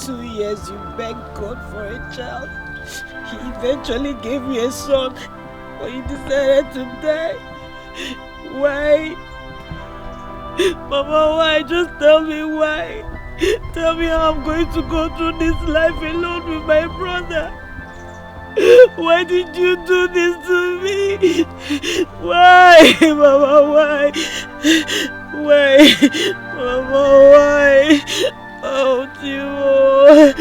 2 years you begged God for a child. He eventually gave you a son, but you decided to die. Why? Mama, why? Just tell me why. Tell me how I'm going to go through this life alone with my brother. Why did you do this to me? Why? Mama, why? Why? Mama, why? Oh, Timo.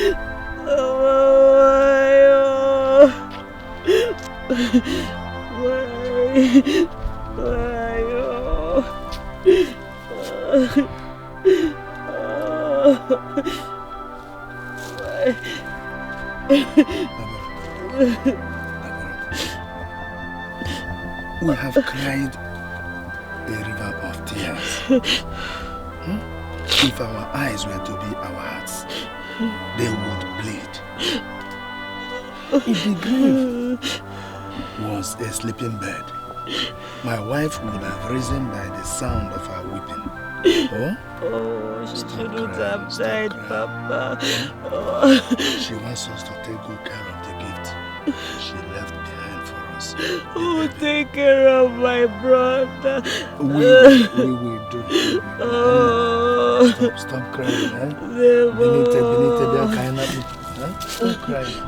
Mama, why? Why? We have cried a river of tears. If our eyes were to be our hearts, they would bleed. If the grave was a sleeping bed, my wife would have risen by the sound of her weeping. Oh, she shouldn't have died, Papa. She wants us to take good care of the gift she left behind for us. Who will take care of my brother? We will do. Stop crying, eh? Benite, stop crying.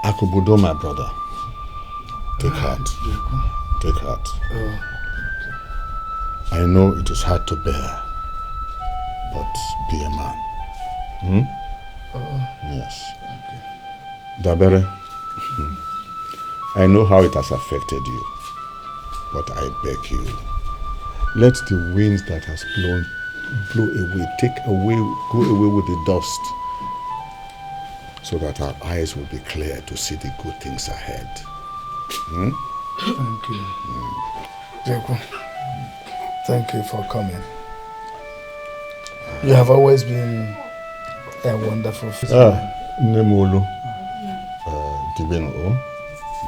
Akubudo, my brother. Take heart. Take heart. I know it is hard to bear, but be a man. Yes. Okay. Dabere, I know how it has affected you, but I beg you, let the winds that has blown blow away, go away with the dust, so that our eyes will be clear to see the good things ahead. Thank you. Jeko, thank you for coming. You have always been a wonderful fisherman. Nemolo. Dibeno.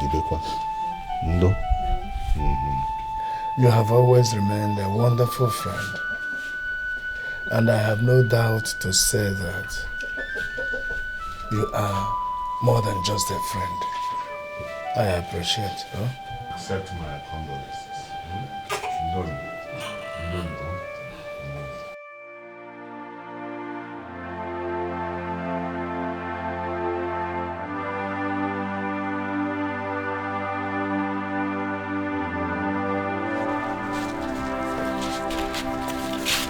Dibekwa. Ndo. You have always remained a wonderful friend. And I have no doubt to say that you are more than just a friend. I appreciate you. Accept my condolences. No.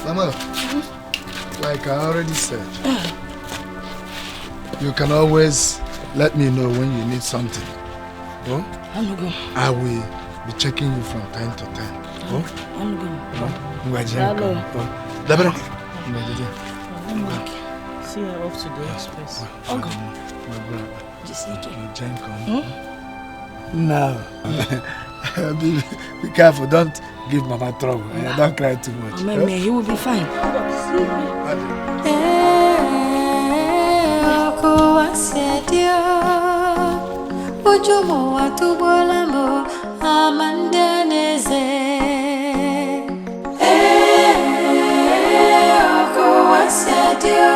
Mama, like I already said, you can always let me know when you need something. Oh? I will be checking you from time to time. Oh? I'm going. Dabra. See her off to the express. No. Be careful, don't give Mama trouble. Don't cry too much. He will be fine. Ojomo watubolambo amandaneze oko wasadio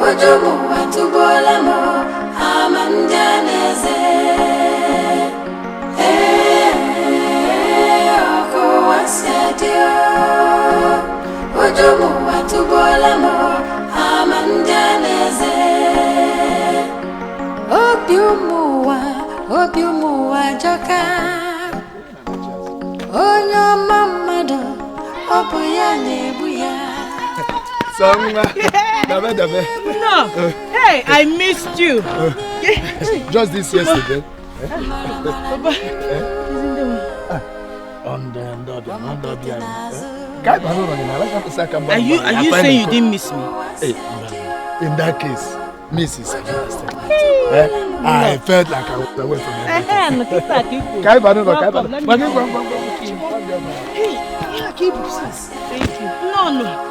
Ojomo watubolambo amandaneze oko wasadio Ojomo watubolambo amandaneze Obiumuwa joka Onyo mamado Obuya nebuya Dabe. No! Hey, I missed you! Just this yesterday. Papa, Are you saying you didn't miss me? Hey, in that case, miss is an understatement. I felt like I was away from everything. Thank you. No.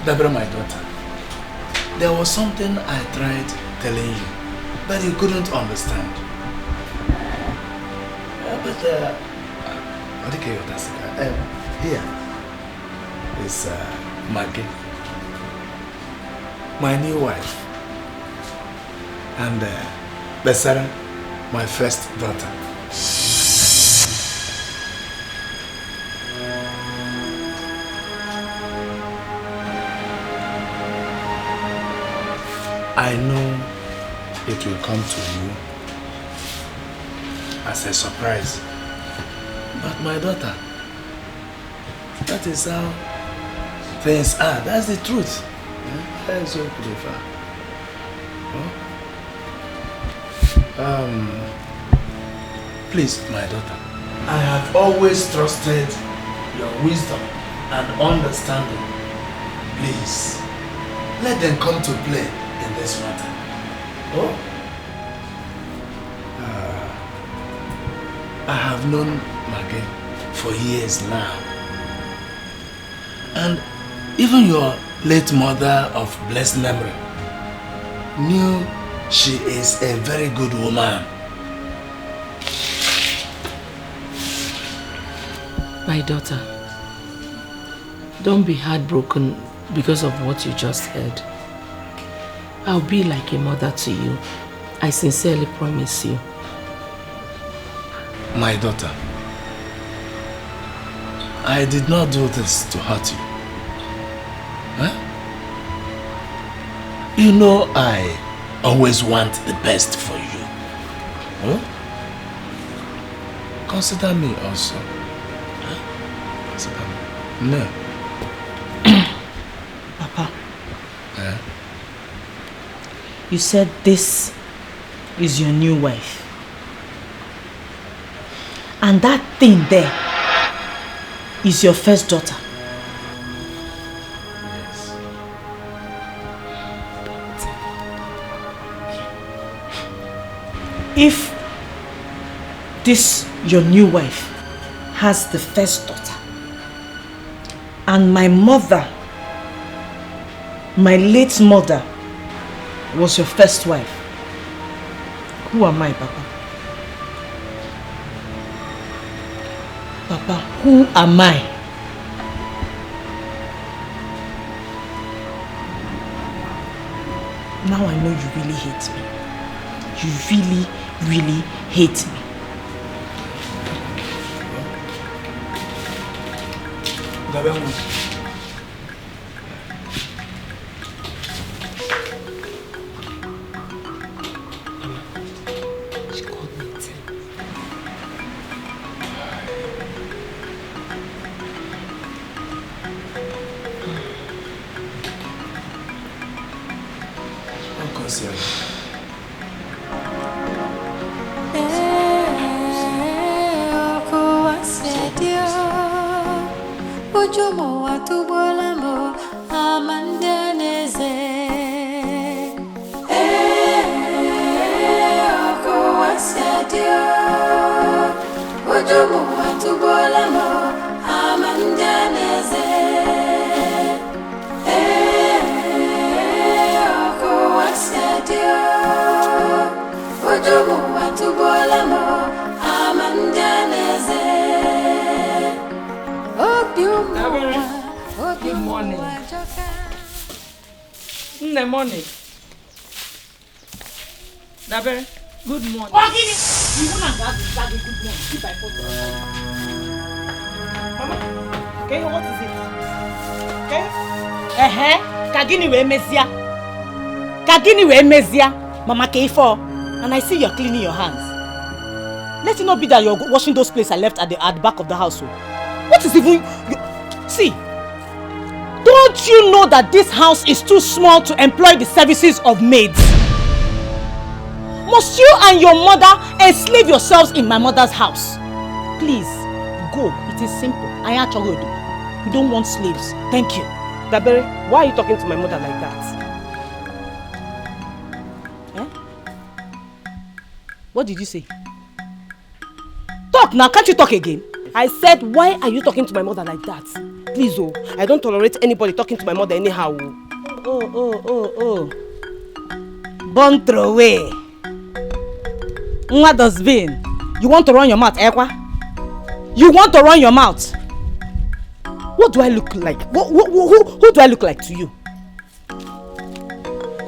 Deborah, my daughter, there was something I tried telling you, but you couldn't understand. Here is Maggie, my new wife, and Besara, my first daughter. I know it will come to you as a surprise, but my daughter, that is how things are. That's the truth. That is so clever. Please, my daughter, I have always trusted your wisdom and understanding. Please, let them come to play in this matter. I have known Maggie for years now. And even your late mother of blessed memory knew she is a very good woman. My daughter, don't be heartbroken because of what you just heard. I'll be like a mother to you. I sincerely promise you. My daughter, I did not do this to hurt you. Huh? You know I always want the best for you. Huh? Consider me also. Huh? Consider me. No. Papa. Huh? You said this is your new wife. And that thing there is your first daughter. Yes. If this your new wife has the first daughter, and my mother, my late mother, was your first wife, who am I, Papa? Papa, who am I? Now I know you really hate me. You really, really hate me. She called me Tim. Ojomo atubolamo amandaneze. Oko wasedio. Ojomo atubolamo amandaneze. Oko wasedio. Ojomo atubolamo amandaneze. Good morning. Morning. Nabe, good morning. Oh, Ini! You want to have good morning. Keep my phone. Mama, okay, what is it? Okay? Kagini we mezia. Mama K4. And I see you're cleaning your hands. Let it not be that you're washing those plates I left at the back of the house. What is even... See, don't you know that this house is too small to employ the services of maids? Must you and your mother enslave yourselves in my mother's house? Please, go. It is simple. I actually do. We don't want slaves. Thank you. Dabere, why are you talking to my mother like that? Eh? What did you say? Talk now, can't you talk again? I said, why are you talking to my mother like that? Please, oh, I don't tolerate anybody talking to my mother anyhow. Oh. Born throw away. What does mean? You want to run your mouth, Ekwa? You want to run your mouth? What do I look like? Who do I look like to you?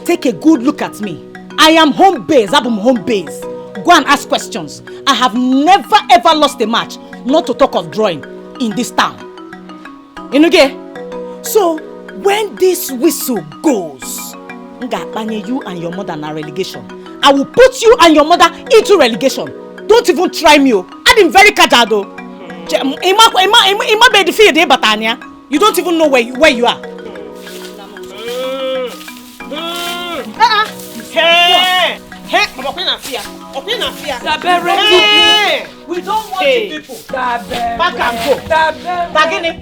Take a good look at me. I am home base. I'm home base. Go and ask questions. I have never ever lost a match, not to talk of drawing, in this town. Inuge? So, when this whistle goes, you and your mother na relegation. I will put you and your mother into relegation. Don't even try me. I'm very cajado. You don't even know where you are. Hey! We don't want you people. Back and go. Bagini.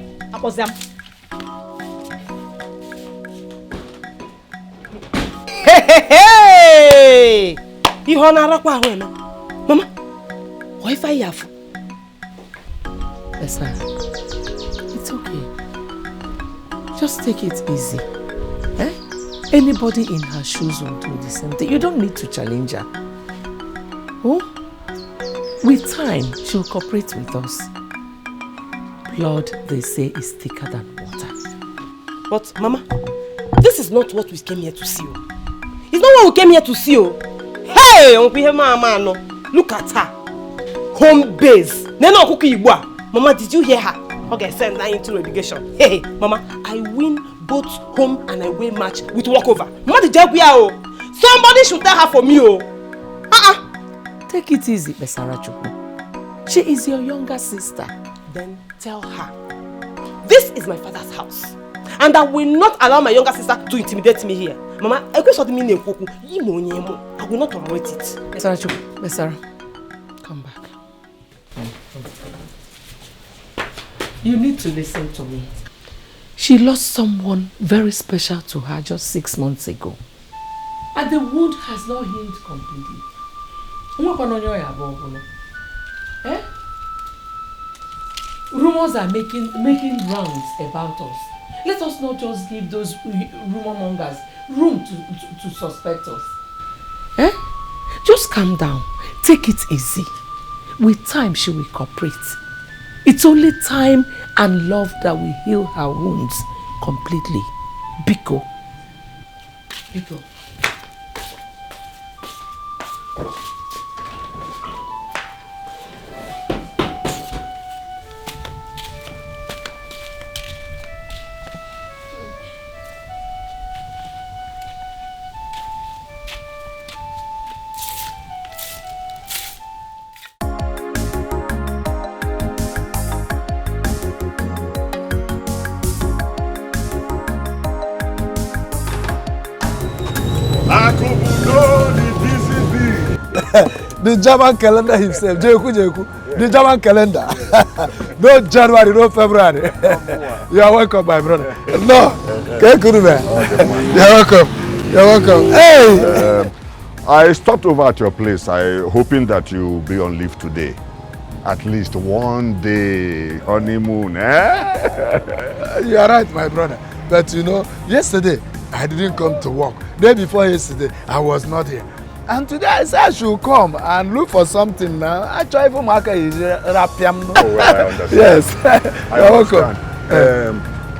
Hey! Mama, why fire you? Listen, it's okay. Just take it easy. Eh? Anybody in her shoes will do the same thing. You don't need to challenge her. Oh? With time, she'll cooperate with us. Blood, they say, is thicker than water. But, Mama, this is not what we came here to see. It's not what we came here to see. Hey, look at her. Home base. Mama, did you hear her? Okay, send her into relegation. Hey, Mama, I win both home and away match with walkover. Mama, somebody should tell her for me. Take it easy, Besarachuku. She is your younger sister. Then tell her, this is my father's house, and I will not allow my younger sister to intimidate me here. Mama, I will not tolerate it. Besarachuku, Besara, come back. You need to listen to me. She lost someone very special to her just 6 months ago. And the wound has not healed completely. Eh? Rumors are making rounds about us. Let us not just give those rumor mongers room to suspect us. Eh? Just calm down. Take it easy. With time, she will cooperate. It's only time and love that will heal her wounds completely. Biko. Biko. The German calendar himself, Jeku, the German calendar. No January, no February. You are welcome, my brother. No, You're welcome. Hey! I stopped over at your place, hoping that you'll be on leave today. At least one day honeymoon, eh? You are right, my brother. But you know, yesterday I didn't come to work. Day before yesterday, I was not here. And today I said I should come and look for something now. I try for market is rapiam. Oh, well, I understand. Yes. You're welcome.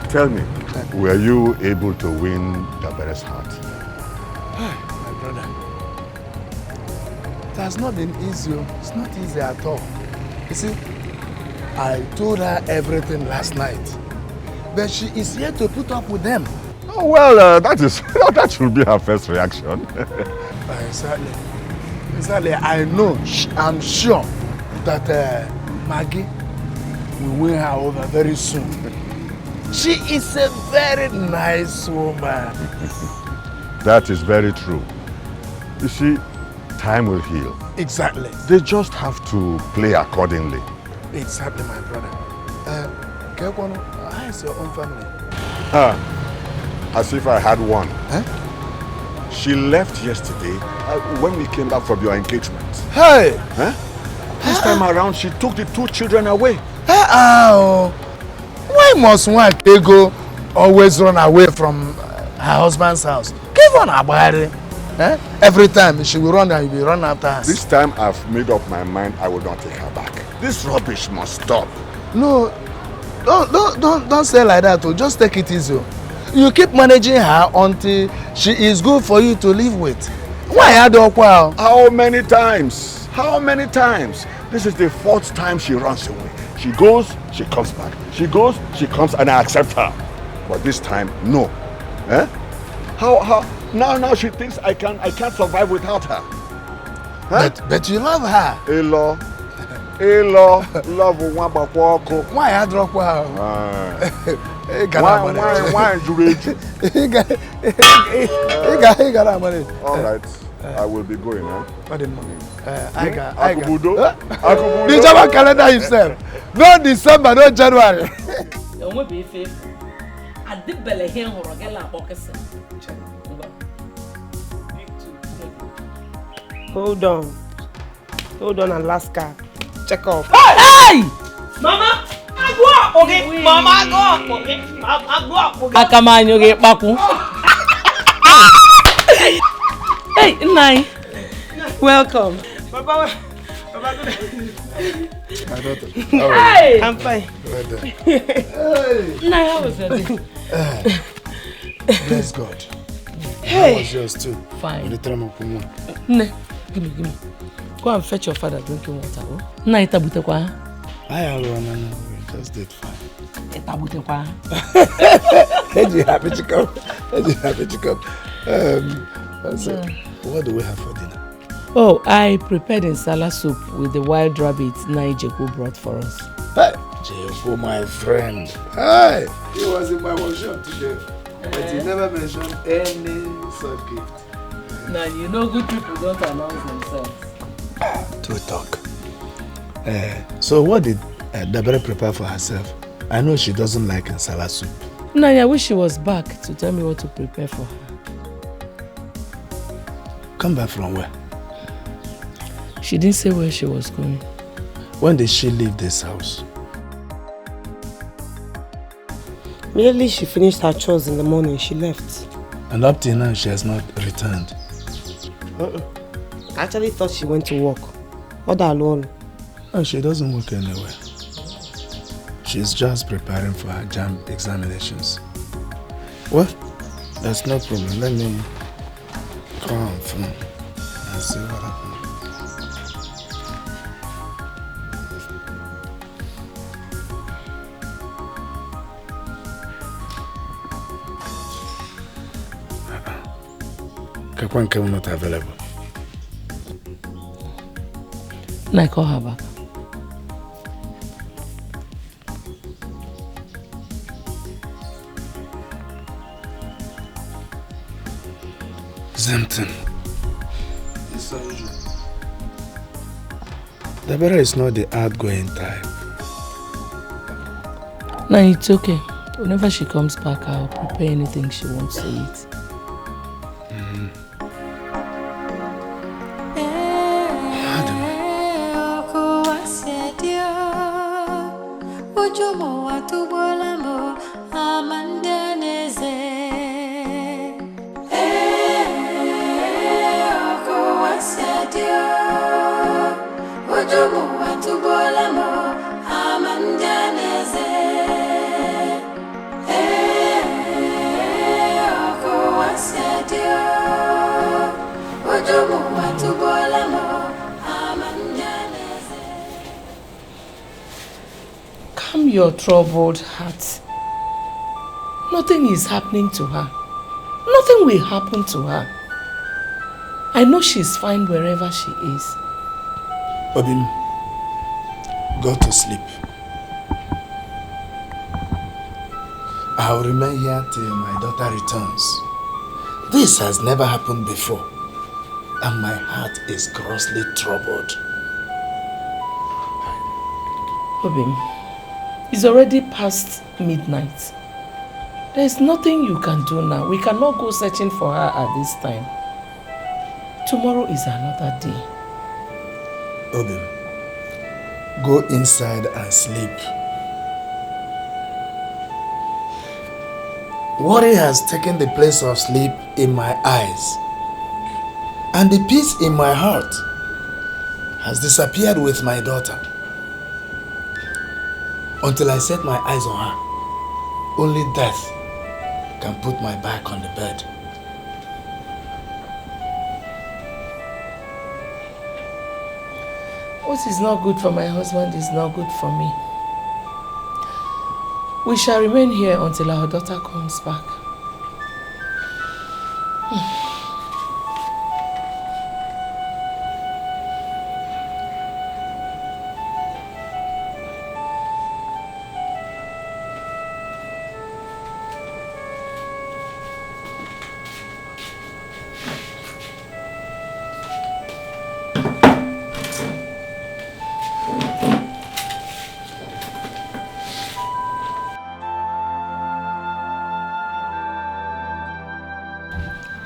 Tell me, were you able to win Dabere's heart? My brother, it has not been easy. It's not easy at all. You see, I told her everything last night, but she is here to put up with them. Oh, well, that should be her first reaction. Exactly. I know, I'm sure that Maggie will win her over very soon. She is a very nice woman. That is very true. You see, time will heal. Exactly. They just have to play accordingly. Exactly, my brother. Kekwono, how is your own family? As if I had one. Huh? She left yesterday when we came back from your engagement. Hey! Huh? This time around, she took the 2 children away. Why must one Ego always run away from her husband's house? Give on her body. Every time she will run and you will run after us. This time I've made up my mind I will not take her back. This rubbish must stop. No, don't say like that. Just take it easy. You keep managing her until she is good for you to live with. Why How many times? How many times? This is the 4th time she runs away. She goes, she comes back. She goes, she comes, and I accept her. But this time, no. How? Now she thinks I can't survive without her. But you love her. Elo, love one bakwako. Why I drop her? Why Jureju? All right, I will be going, huh? Akubudo? The German calendar himself. No December, no January. Hold on, Alaska. Check off. Hey! Mama! Okay, Mama, go. Okay, go. Akamanyo get baku. Hey, Nai. Welcome. My daughter. Hey! I'm fine. Nai, how was it? Bless God. Hey. How was yours too? Fine. Ne. Give me. Go and fetch your father drinking water. Nai, tabute kwa. I just did fine. Tabute kwa. Hey, happy to come. What do we have for dinner? Oh, I prepared insala soup with the wild rabbit Nigel brought for us. Hey, Jeko, my friend. Hi. He was in my workshop today, but he never mentioned any such gift. Now, you know good people don't announce themselves. To talk. So what did Debere prepare for herself? I know she doesn't like insala soup. No, I wish she was back to tell me what to prepare for her. Come back from where? She didn't say where she was going. When did she leave this house? Immediately she finished her chores in the morning, she left. And up till now, she has not returned. I actually thought she went to work. Other alone. No, she doesn't work anywhere. She's just preparing for her JAMB examinations. Well, that's no problem. Let me call on phone and see what happens. Kakwanke not available. No, I call her back. Something. It's unusual. Debera is not the outgoing type. No, it's okay. Whenever she comes back, I'll prepare anything she wants to eat. Calm your troubled heart. Nothing is happening to her. Nothing will happen to her. I know she's fine wherever she is. Obim, Go to sleep. I'll remain here till my daughter returns. This has never happened before, and my heart is grossly troubled. Obim, it's already past midnight. There is nothing you can do now. We cannot go searching for her at this time. Tomorrow is another day. Obim, go inside and sleep. Worry has taken the place of sleep in my eyes, and the peace in my heart has disappeared with my daughter. Until I set my eyes on her, only death can put my back on the bed. What is not good for my husband is not good for me. We shall remain here until our daughter comes back.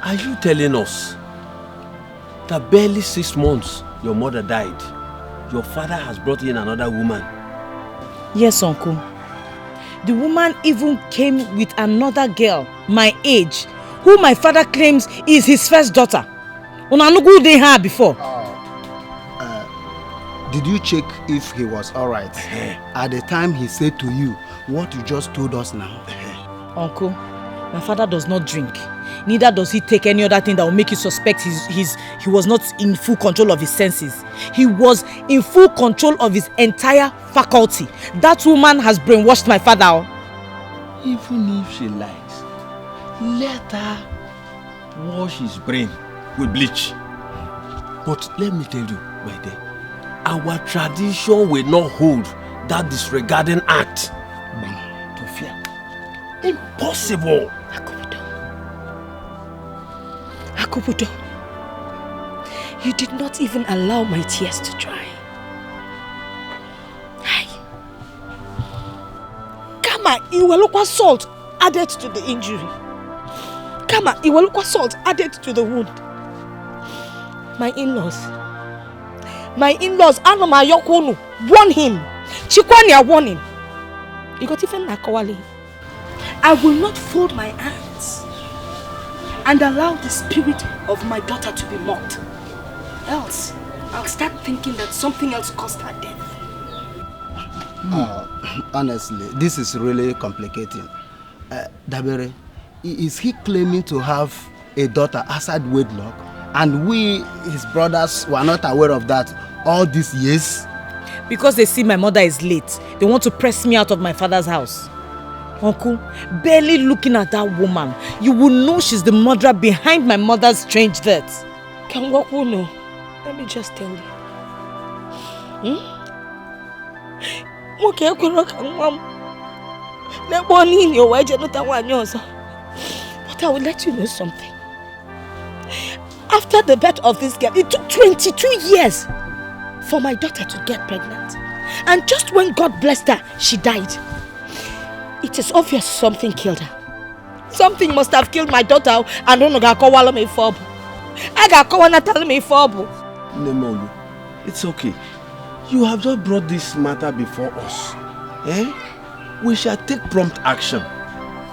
Are you telling us that barely 6 months your mother died, your father has brought in another woman? Yes, uncle. The woman even came with another girl, my age, who my father claims is his first daughter. Unanugu they had before. Did you check if he was alright? At the time he said to you what you just told us now? Uncle, my father does not drink. Neither does he take any other thing that will make you suspect he was not in full control of his senses. He was in full control of his entire faculty. That woman has brainwashed my father. Even if she lies, let her wash his brain with bleach. But let me tell you, my dear, our tradition will not hold that disregarding act. To fear. Impossible. Akubudo, you did not even allow my tears to dry. Hi. Kama, iwalukwa salt added to the injury. Kama, iwalukwa salt added to the wound. My in-laws, Anoma Yokonu, warn him. Chikwanya warn him. You got even Nakawali. I will not fold my hands and allow the spirit of my daughter to be mocked. Else, I'll start thinking that something else caused her death. Honestly, this is really complicating. Dabere, is he claiming to have a daughter outside wedlock, and we, his brothers, were not aware of that all these years? Because they see my mother is late, they want to press me out of my father's house. Uncle, barely looking at that woman, you will know she's the murderer behind my mother's strange death. Can what will know? Let me just tell you. Okay, but I will let you know something. After the birth of this girl, it took 22 years for my daughter to get pregnant. And just when God blessed her, she died. It is obvious something killed her. Something must have killed my daughter. I don't know. I got telling me fob. Nemolu, it's okay. You have just brought this matter before us. We shall take prompt action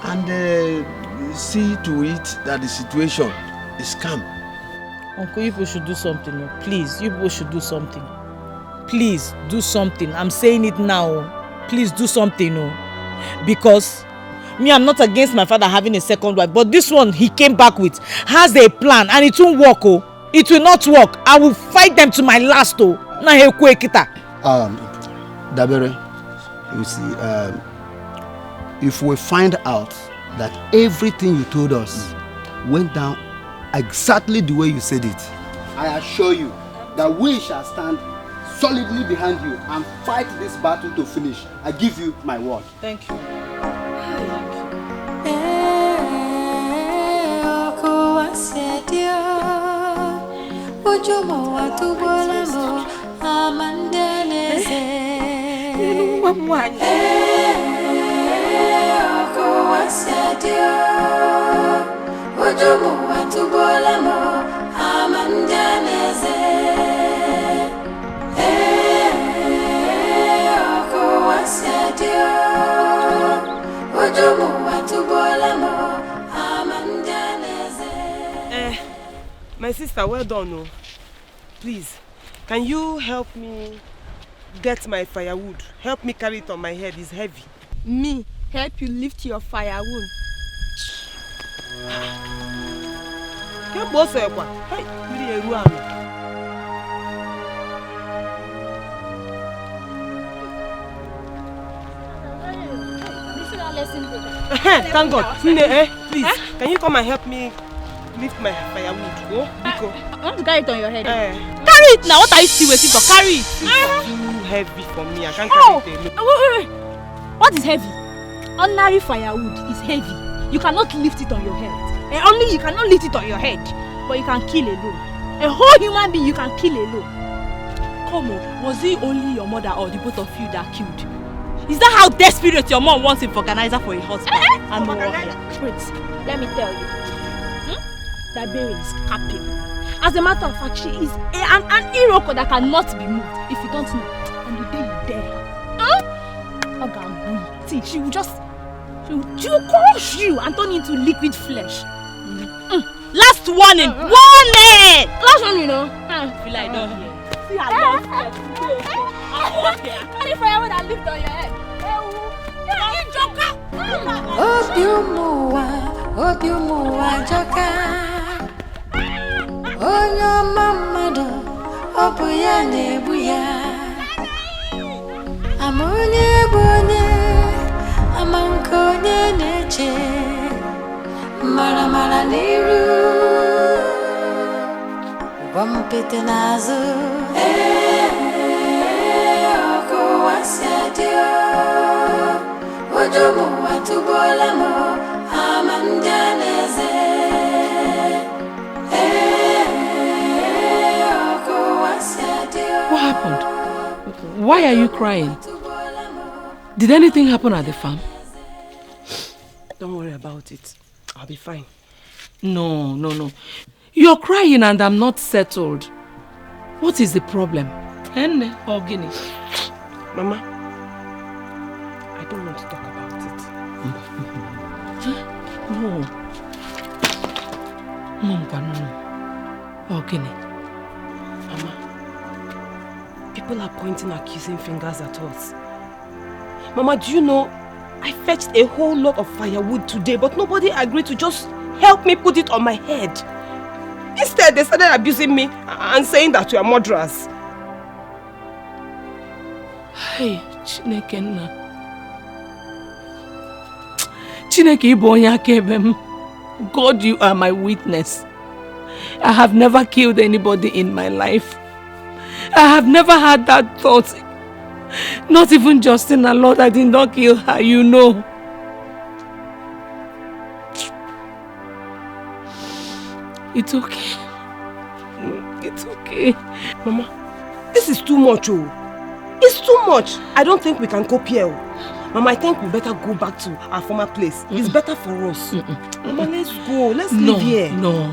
and see to it that the situation is calm. Uncle, you people should do something. Please, you people should do something. Please, do something. I'm saying it now. Please do something. Because me, I'm not against my father having a second wife, but this one he came back with has a plan and it won't work. It will not work. I will fight them to my last. Dabere, you see, if we find out that everything you told us went down exactly the way you said it, I assure you that we shall stand solidly behind you and fight this battle to finish. I give you my word. Thank you. My sister, well done. Oh. Please, can you help me get my firewood? Help me carry it on my head, it's heavy. Me, help you lift your firewood. Thank God. Please, can you come and help me lift my firewood? Oh, Biko. I want to carry it on your head. Carry it now. What are you still waiting for? Carry it. It's too heavy for me. I can't carry it alone. Wait. What is heavy? Ordinary firewood is heavy. You cannot lift it on your head. And only you cannot lift it on your head. But you can kill alone. A whole human being you can kill alone. Come on, was it only your mother or the both of you that killed? Is that how desperate your mom wants him for organizer for a husband? And no warrior? Wait, let me tell you. That berry is capable. As a matter of fact, she is an iroko that cannot be moved. If you don't know, and the day you dare, see, she will crush you and turn into liquid flesh. Last warning! Warning! Last one, you know. Feel like don't hear. See, I don't hear. Carry firewood and lift on your head. Obiumuwa joka. Onyo mamado, obuya nebuya. Amonye bonye, amankonye neche. Mara niru, wampete nazo. Oko wasadio, ojomo watubolamo, amandaneze. What happened? Why are you crying? Did anything happen at the farm? Don't worry about it. I'll be fine. No. You're crying and I'm not settled. What is the problem? Enne or Guinea? Mama, I don't want to talk about it. No. Or Guinea? Mama, people are pointing accusing fingers at us. Mama, do you know, I fetched a whole lot of firewood today, but nobody agreed to just help me put it on my head. Instead, they started abusing me and saying that we are murderers. Hey, Chineke nna. Chineke ibo onye akaebe m. God, you are my witness. I have never killed anybody in my life. I have never had that thought. Not even Justina, Lord, I did not kill her, you know. It's okay. It's okay. Mama, this is too much, oh. It's too much. I don't think we can cope here. Mama, I think we better go back to our former place. It's better for us. Mama, let's go. Let's live here. No.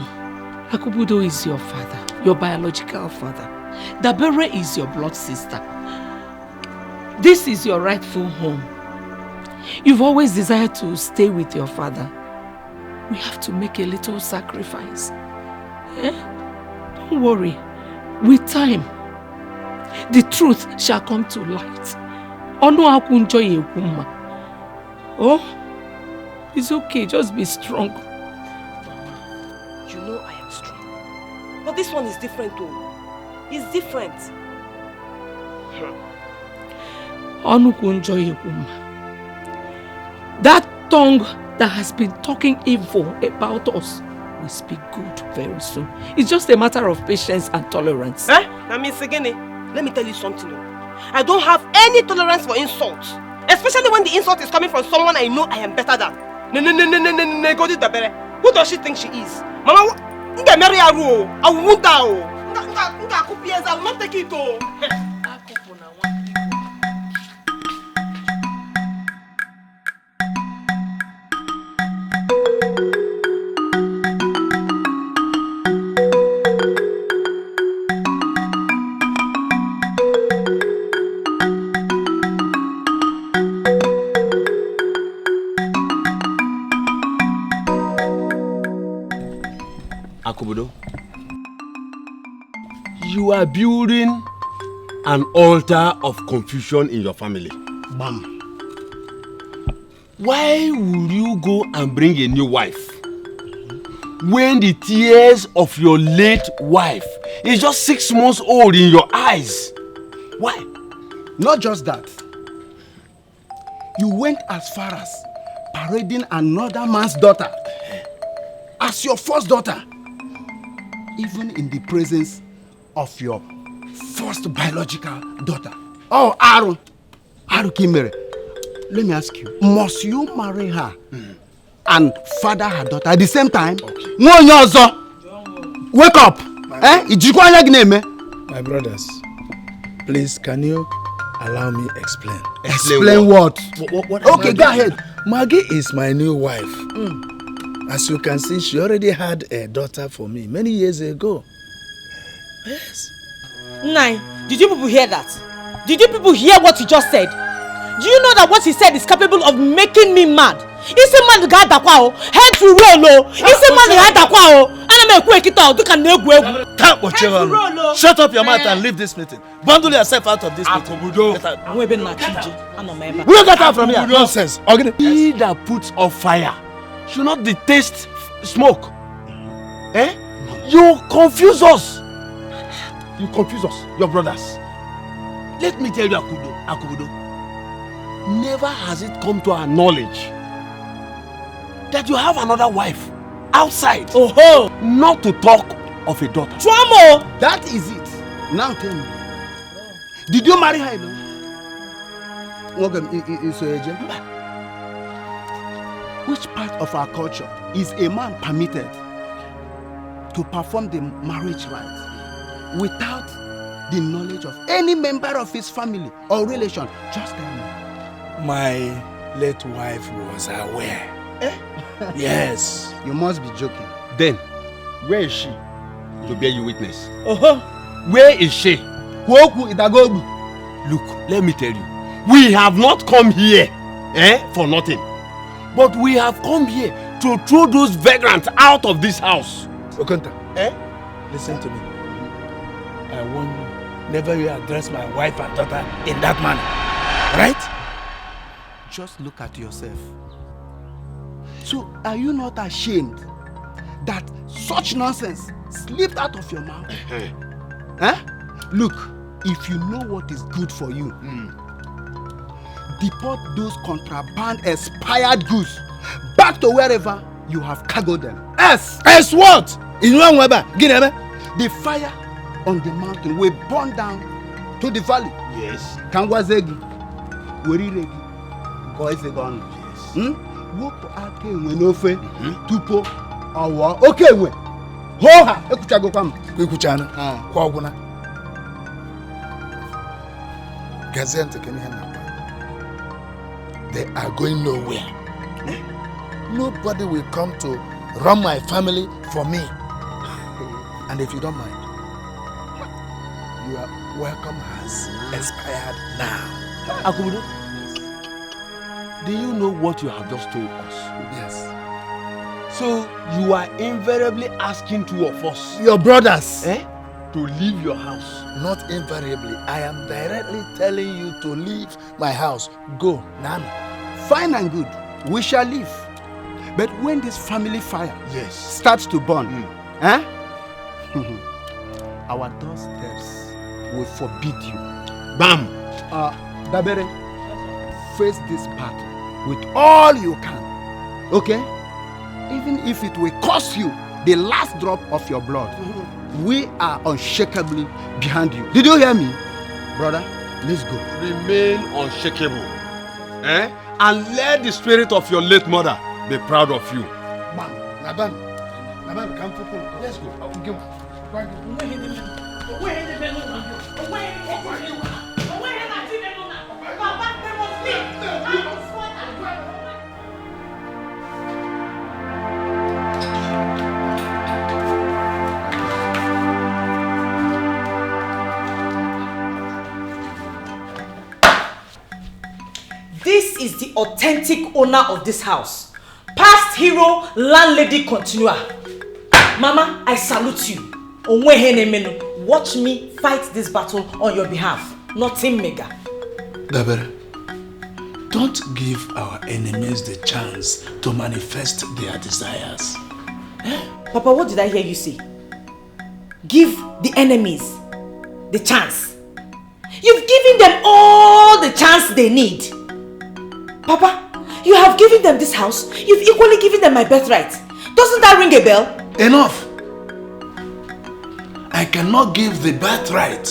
Akubudo is your father, your biological father. Dabere is your blood sister. This is your rightful home. You've always desired to stay with your father. We have to make a little sacrifice. Don't worry. With time, the truth shall come to light. Oh, it's okay. Just be strong. You know I am strong. But this one is different too. It's different. That tongue that has been talking evil about us will speak good very soon. It's just a matter of patience and tolerance. That means again. let me tell you something. I don't have any tolerance for insult. Especially when the insult is coming from someone I know I am better than. No, go to Dabere. Who does she think she is? Mama, I won't die. I will not take it. Akubudo, you are building an altar of confusion in your family. Bam. Why would you go and bring a new wife when the tears of your late wife is just 6 months old in your eyes? Why? Not just that. You went as far as parading another man's daughter as your first daughter, even in the presence of your first biological daughter. Oh, Aaron Kimere, let me ask you, must you marry her and father her daughter at the same time? Okay. Wake up! My brothers, please, can you allow me explain? Explain what? Okay, go ahead. Maggie is my new wife. As you can see, she already had a daughter for me many years ago. Yes. Nai, did you people hear that? Did you people hear what he just said? Do you know that what he said is capable of making me mad? He's a man got that wow, head to roll. He's a man got that wow. And I'm a quick it out. Shut up your mouth and leave this meeting. Bundle yourself out of this meeting. We don't get out from here. Nonsense. He that puts off fire should not detest smoke. Eh? You confuse us. You confuse us, your brothers. Let me tell you, Akubudo, never has it come to our knowledge that you have another wife outside. Oh, not to talk of a daughter. Chwamo! That is it. Now tell me, did you marry her? Which part of our culture is a man permitted to perform the marriage rite without the knowledge of any member of his family or relation? Just tell me. My late wife was aware. Yes. You must be joking. Then, where is she to bear you witness? Where is she? Look, let me tell you, we have not come here for nothing. But we have come here to throw those vagrants out of this house. Okonta, listen to me. I warn you, never you address my wife and daughter in that manner. Right? Just look at yourself. So, are you not ashamed that such nonsense slipped out of your mouth? Look, if you know what is good for you, deport those contraband expired goods back to wherever you have cargoed them. As what? In one weather, the fire on the mountain will burn down to the valley. Yes. Kangwazegi, Weriregi, Goizegon. Yes. Wopo ake enwe n'ofe tupo awa oke enwe hoha ekuchago kwam ekuchana kwa oguna gazente keni hanapa. They are going nowhere. Nobody will come to run my family for me. And if you don't mind, your welcome has expired now. Akubudo, do you know what you have just told us? Yes. So you are invariably asking two of us, your brothers, to leave your house. Not invariably. I am directly telling you to leave my house. Go, Nami. Fine and good. We shall leave. But when this family fire starts to burn, our doorsteps will forbid you. Bam! Dabere, face this battle with all you can. Okay? Even if it will cost you the last drop of your blood, we are unshakably behind you. Did you hear me? Brother, let's go. Remain unshakable. And let the spirit of your late mother be proud of you. Naban, come for let's go. This is the authentic owner of this house. Past hero, landlady continuer. Mama, I salute you. Watch me fight this battle on your behalf. Nothing mega. Dabere, don't give our enemies the chance to manifest their desires. Papa, what did I hear you say? Give the enemies the chance. You've given them all the chance they need. Papa, you have given them this house. You've equally given them my birthright. Doesn't that ring a bell? Enough! I cannot give the birthright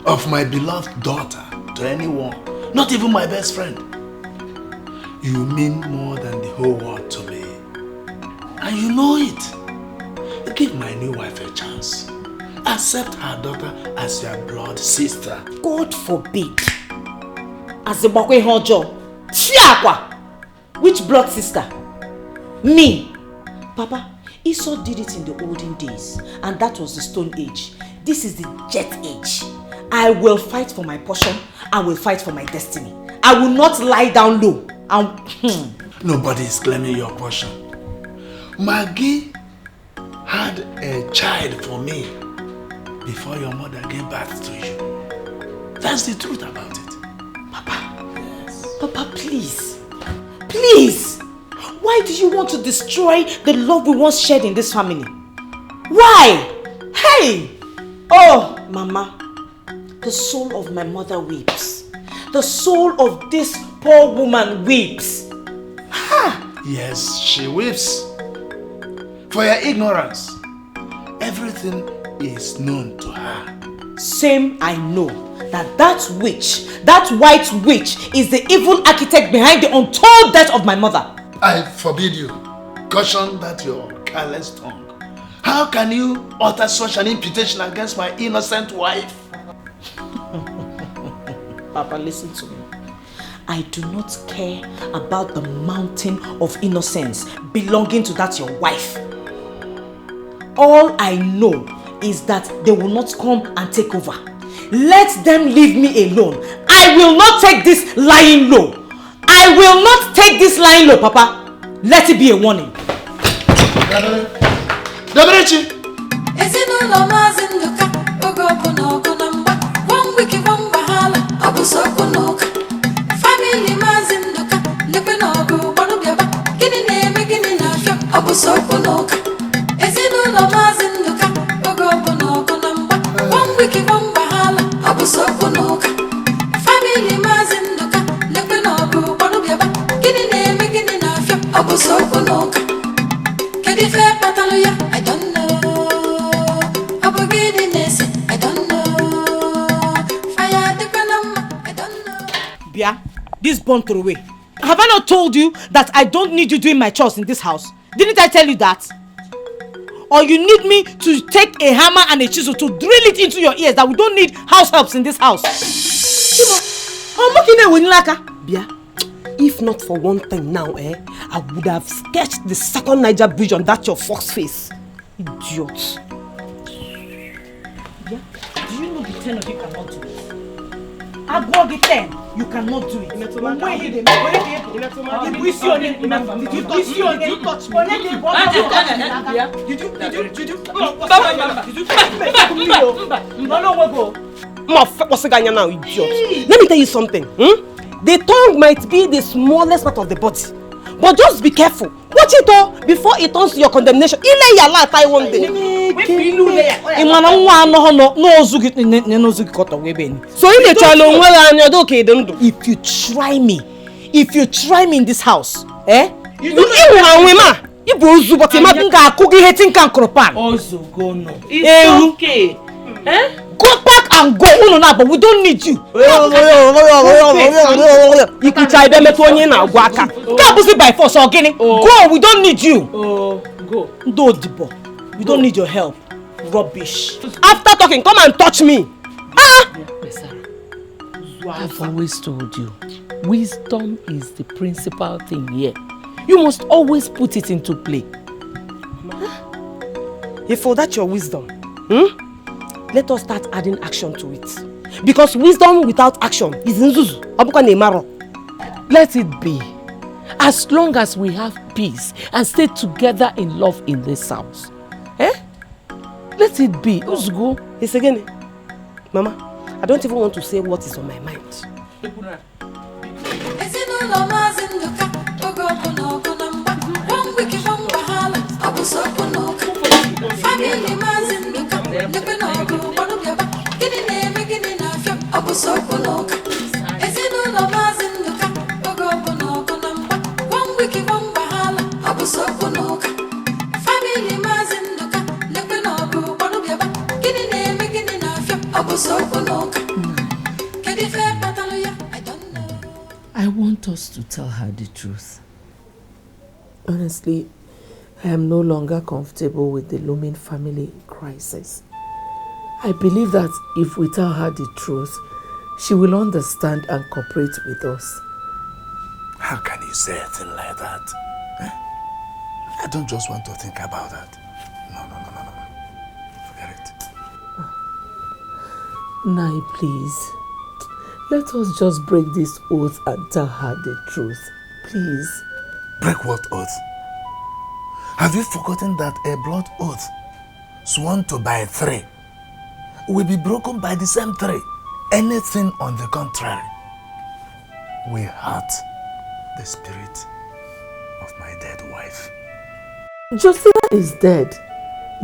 of my beloved daughter to anyone, not even my best friend. You mean more than the whole world to me. And you know it. Give my new wife a chance. Accept her daughter as your blood sister. God forbid. As a bakwe hojo. Which blood sister? Me. Papa, Esau did it in the olden days, and that was the Stone Age. This is the Jet Age. I will fight for my portion. I will fight for my destiny. I will not lie down low. Nobody is claiming your portion. Maggie had a child for me before your mother gave birth to you. That's the truth about it. Papa. Yes. Papa, please. Please. Why do you want to destroy the love we once shared in this family? Why? Hey! Oh, Mama. The soul of my mother weeps. The soul of this poor woman weeps. Ha! Yes, she weeps. For your ignorance, everything is known to her. Same, I know that witch, that white witch, is the evil architect behind the untold death of my mother. I forbid you. Caution that your careless tongue. How can you utter such an imputation against my innocent wife? Papa, listen to me. I do not care about the mountain of innocence belonging to that your wife. All I know is that they will not come and take over. Let them leave me alone. I will not take this lying low. I will not take this lying low, Papa. Let it be a warning. Daberechi! I don't know. Bia, this born throw away. Have I not told you that I don't need you doing my chores in this house? Didn't I tell you that? Or you need me to take a hammer and a chisel to drill it into your ears that we don't need house helps in this house? Bia, if not for one thing now, I would have sketched the second Niger bridge on that your fox face. Idiot. Bia, do you know the 10 of you cannot do it? I go the 10. You cannot do it. Did you touch me? Let me tell you something. The tongue might be the smallest part of the body, but just be careful. Watch it all before it turns to your condemnation. One day. So if you try me in this house, you it's okay. Go back and go. But we don't need you. You could try them now. Go by force or getting. Go, we don't need you. Go. We don't need your help. Rubbish. After talking, come and touch me. I've always told you, wisdom is the principal thing here. You must always put it into play. If for that your wisdom, let us start adding action to it. Because wisdom without action is nzuzu. Let it be. As long as we have peace and stay together in love in this house. Let it be. Uzgo. It's again. Mama, I don't even want to say what is on my mind. I want us to tell her the truth. Honestly, I am no longer comfortable with the looming family crisis. I believe that if we tell her the truth, she will understand and cooperate with us. How can you say a thing like that? I don't just want to think about that. No. Forget it. Nai, please. Let us just break this oath and tell her the truth. Please. Break what oath? Have you forgotten that a blood oath sworn to by 3 will be broken by the same 3? Anything on the contrary will hurt the spirit of my dead wife. Justina is dead.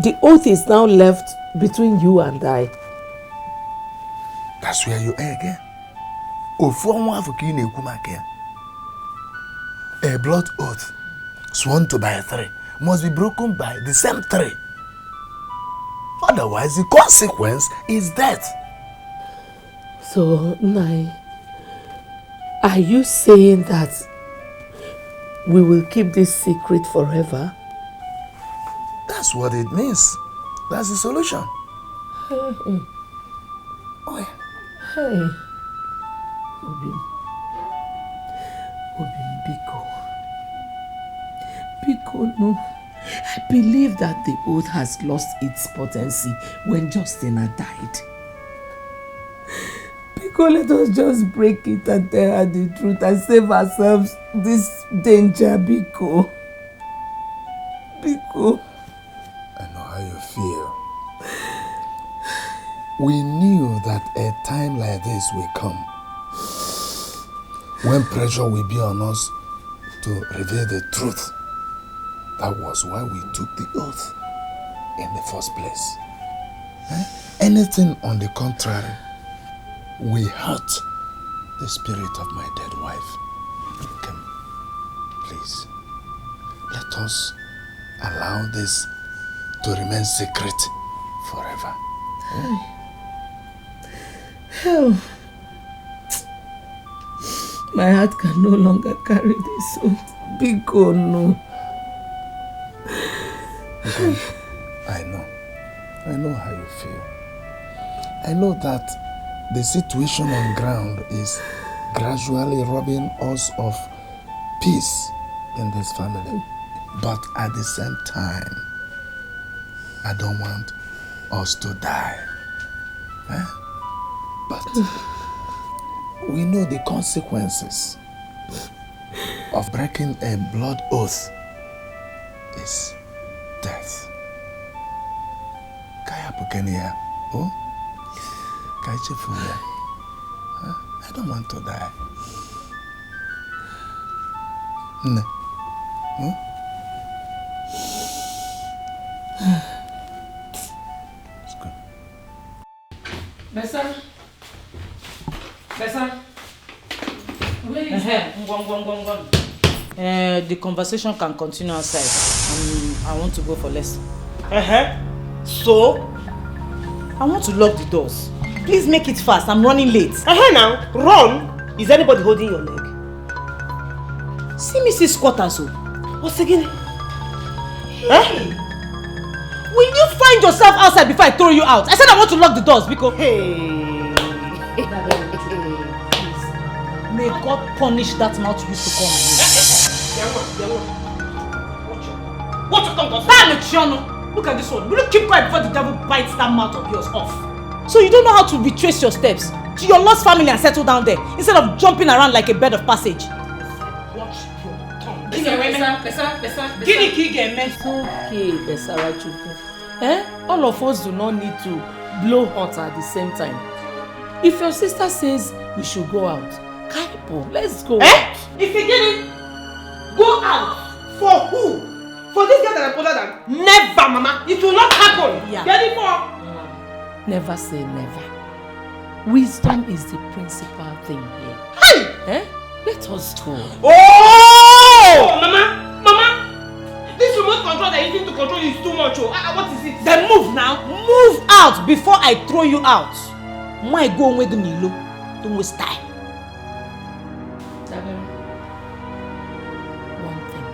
The oath is now left between you and I. That's where you are again. A blood oath sworn to by 3 must be broken by the same 3. Otherwise, the consequence is death. So, Nai, are you saying that we will keep this secret forever? That's what it means. That's the solution. Hey. Obim, Biko, no. I believe that the oath has lost its potency when Justina died. Biko, let us just break it and tell her the truth and save ourselves this danger, Biko. Biko. I know how you feel. We knew that a time like this will come when pressure will be on us to reveal the truth. That was why we took the oath in the first place. Anything on the contrary will hurt the spirit of my dead wife. Come, please, let us allow this to remain secret forever. Hell. My heart can no longer carry this oath. Biko, no. I know how you feel. I know that the situation on ground is gradually robbing us of peace in this family. But at the same time, I don't want us to die. But we know the consequences of breaking a blood oath is death. Kaya oh? I don't want to die. No. It's good. Besa. Where is that? The conversation can continue outside. I want to go for lesson. So? I want to lock the doors. Please make it fast. I'm running late. Now, run. Is anybody holding your leg? See me see squatters. What's again? Hey. Will you find yourself outside before I throw you out? I said I want to lock the doors because... May God punish that mouth you used to call me. Watch your tongue. Look at this one. Will you keep quiet before the devil bites that mouth of yours off? So you don't know how to retrace your steps to your lost family and settle down there instead of jumping around like a bird of passage. Watch your tongue. It's okay, Besarachuku. All of us do not need to blow hot at the same time. If your sister says we should go out, Kaipo, let's go out. If you get it, go out. For who? For this girl that I older than? Never, Mama. It will not happen. Yeah. Get it for? Never say never. Wisdom is the principal thing here. Hey! Let us go. Oh! Mama! This remote control that you need to control you is too much. What is it? Then move now. Move out before I throw you out. My go away, Nilo. Don't waste time. One thing.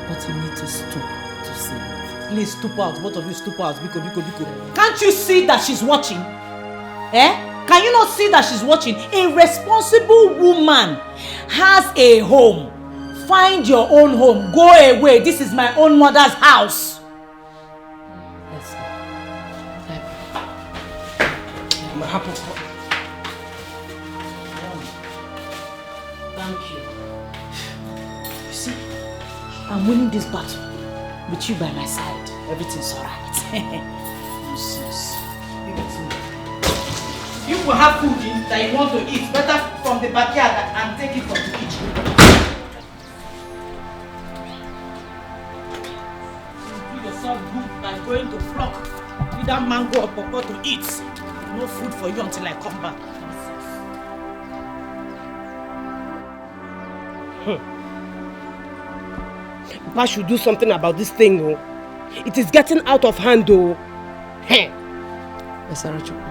But you need to stoop to see it. Please stoop out. Both of you stoop out. Biko. Can't you see that she's watching? Can you not see that she's watching? A responsible woman has a home. Find your own home. Go away. This is my own mother's house. Let's go. Thank you. You see, I'm winning this battle with you by my side. Everything's alright. Nonsense. You will have food that you want to eat. Better from the backyard and take it from the kitchen. You do yourself good by going to pluck either mango or pawpaw to eat. No food for you until I come back. Papa should do something about this thing, oh. It is getting out of hand, oh. Besarachuku,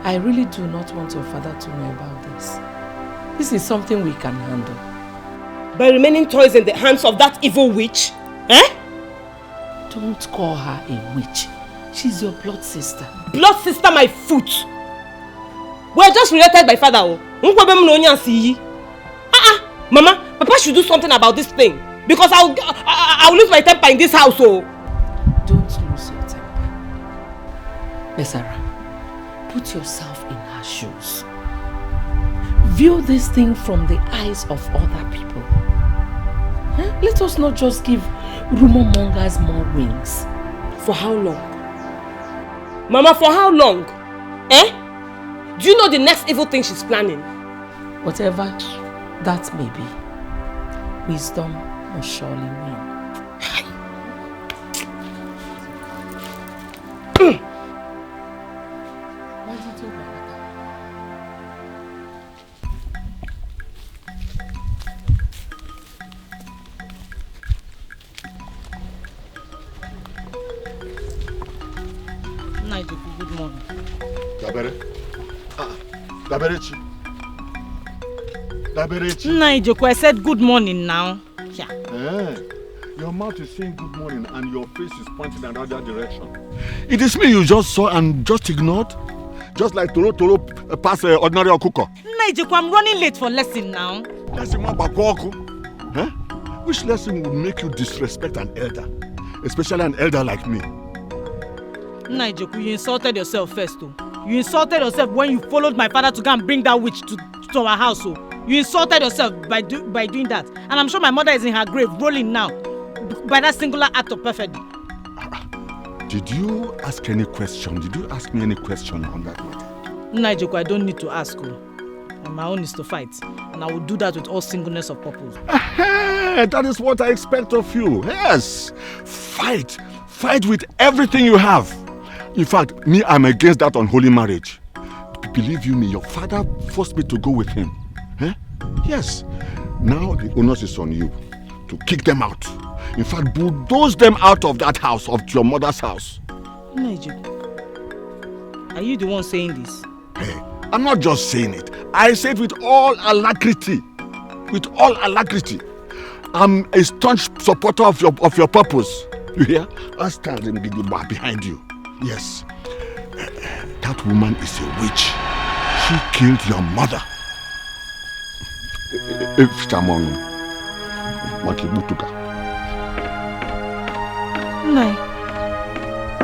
I really do not want your father to know about this. This is something we can handle. By remaining toys in the hands of that evil witch? Don't call her a witch. She's your blood sister. Blood sister, my foot. We're just related by father, oh. Mama, Papa should do something about this thing. Because I'll lose my temper in this house, oh. Don't lose your temper. Besara, put yourself in her shoes. View this thing from the eyes of other people. Let us not just give rumor mongers more wings. For how long? Mama, for how long? Do you know the next evil thing she's planning? Whatever that may be, wisdom must surely win. Good morning. Daberechi. Naijoko, I said good morning now. Yeah. Your mouth is saying good morning and your face is pointing in another direction. It is me you just saw and just ignored? Just like Toro pass ordinary okuko. Naijoko, I'm running late for lesson now. Lesson Mabakoku? Which lesson would make you disrespect an elder? Especially an elder like me? Naijoko, you insulted yourself first, though. You insulted yourself when you followed my father to go and bring that witch to our house, oh. You insulted yourself by doing that. And I'm sure my mother is in her grave rolling now by that singular act of perfidy. Did you ask any question? Did you ask me any question on that matter? Naijoko, I don't need to ask you. My own is to fight. And I will do that with all singleness of purpose. That is what I expect of you. Yes. Fight. Fight with everything you have. In fact, me, I'm against that unholy marriage. Believe you me, your father forced me to go with him. Yes. Now the onus is on you to kick them out. In fact, bulldoze them out of that house, of your mother's house. Naijoko, Are you the one saying this? Hey, I'm not just saying it. I say it with all alacrity. With all alacrity. I'm a staunch supporter of your purpose. You hear? I stand in Gidigba behind you. Yes. That woman is a witch. She killed your mother. Nai,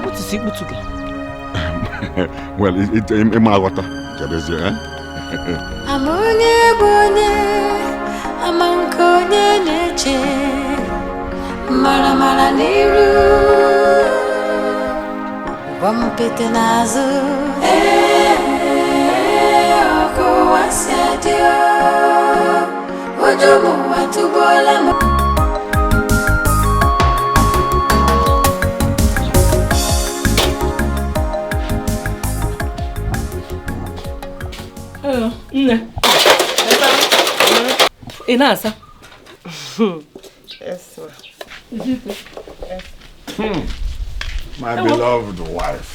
what is Ibutuga? Well, it's a magota. Amonye bonye, amankonye neche, mara mara niru, wampete nazo, oko wasyadio, ojomo watubola mo. Inasa. Yes, My beloved wife.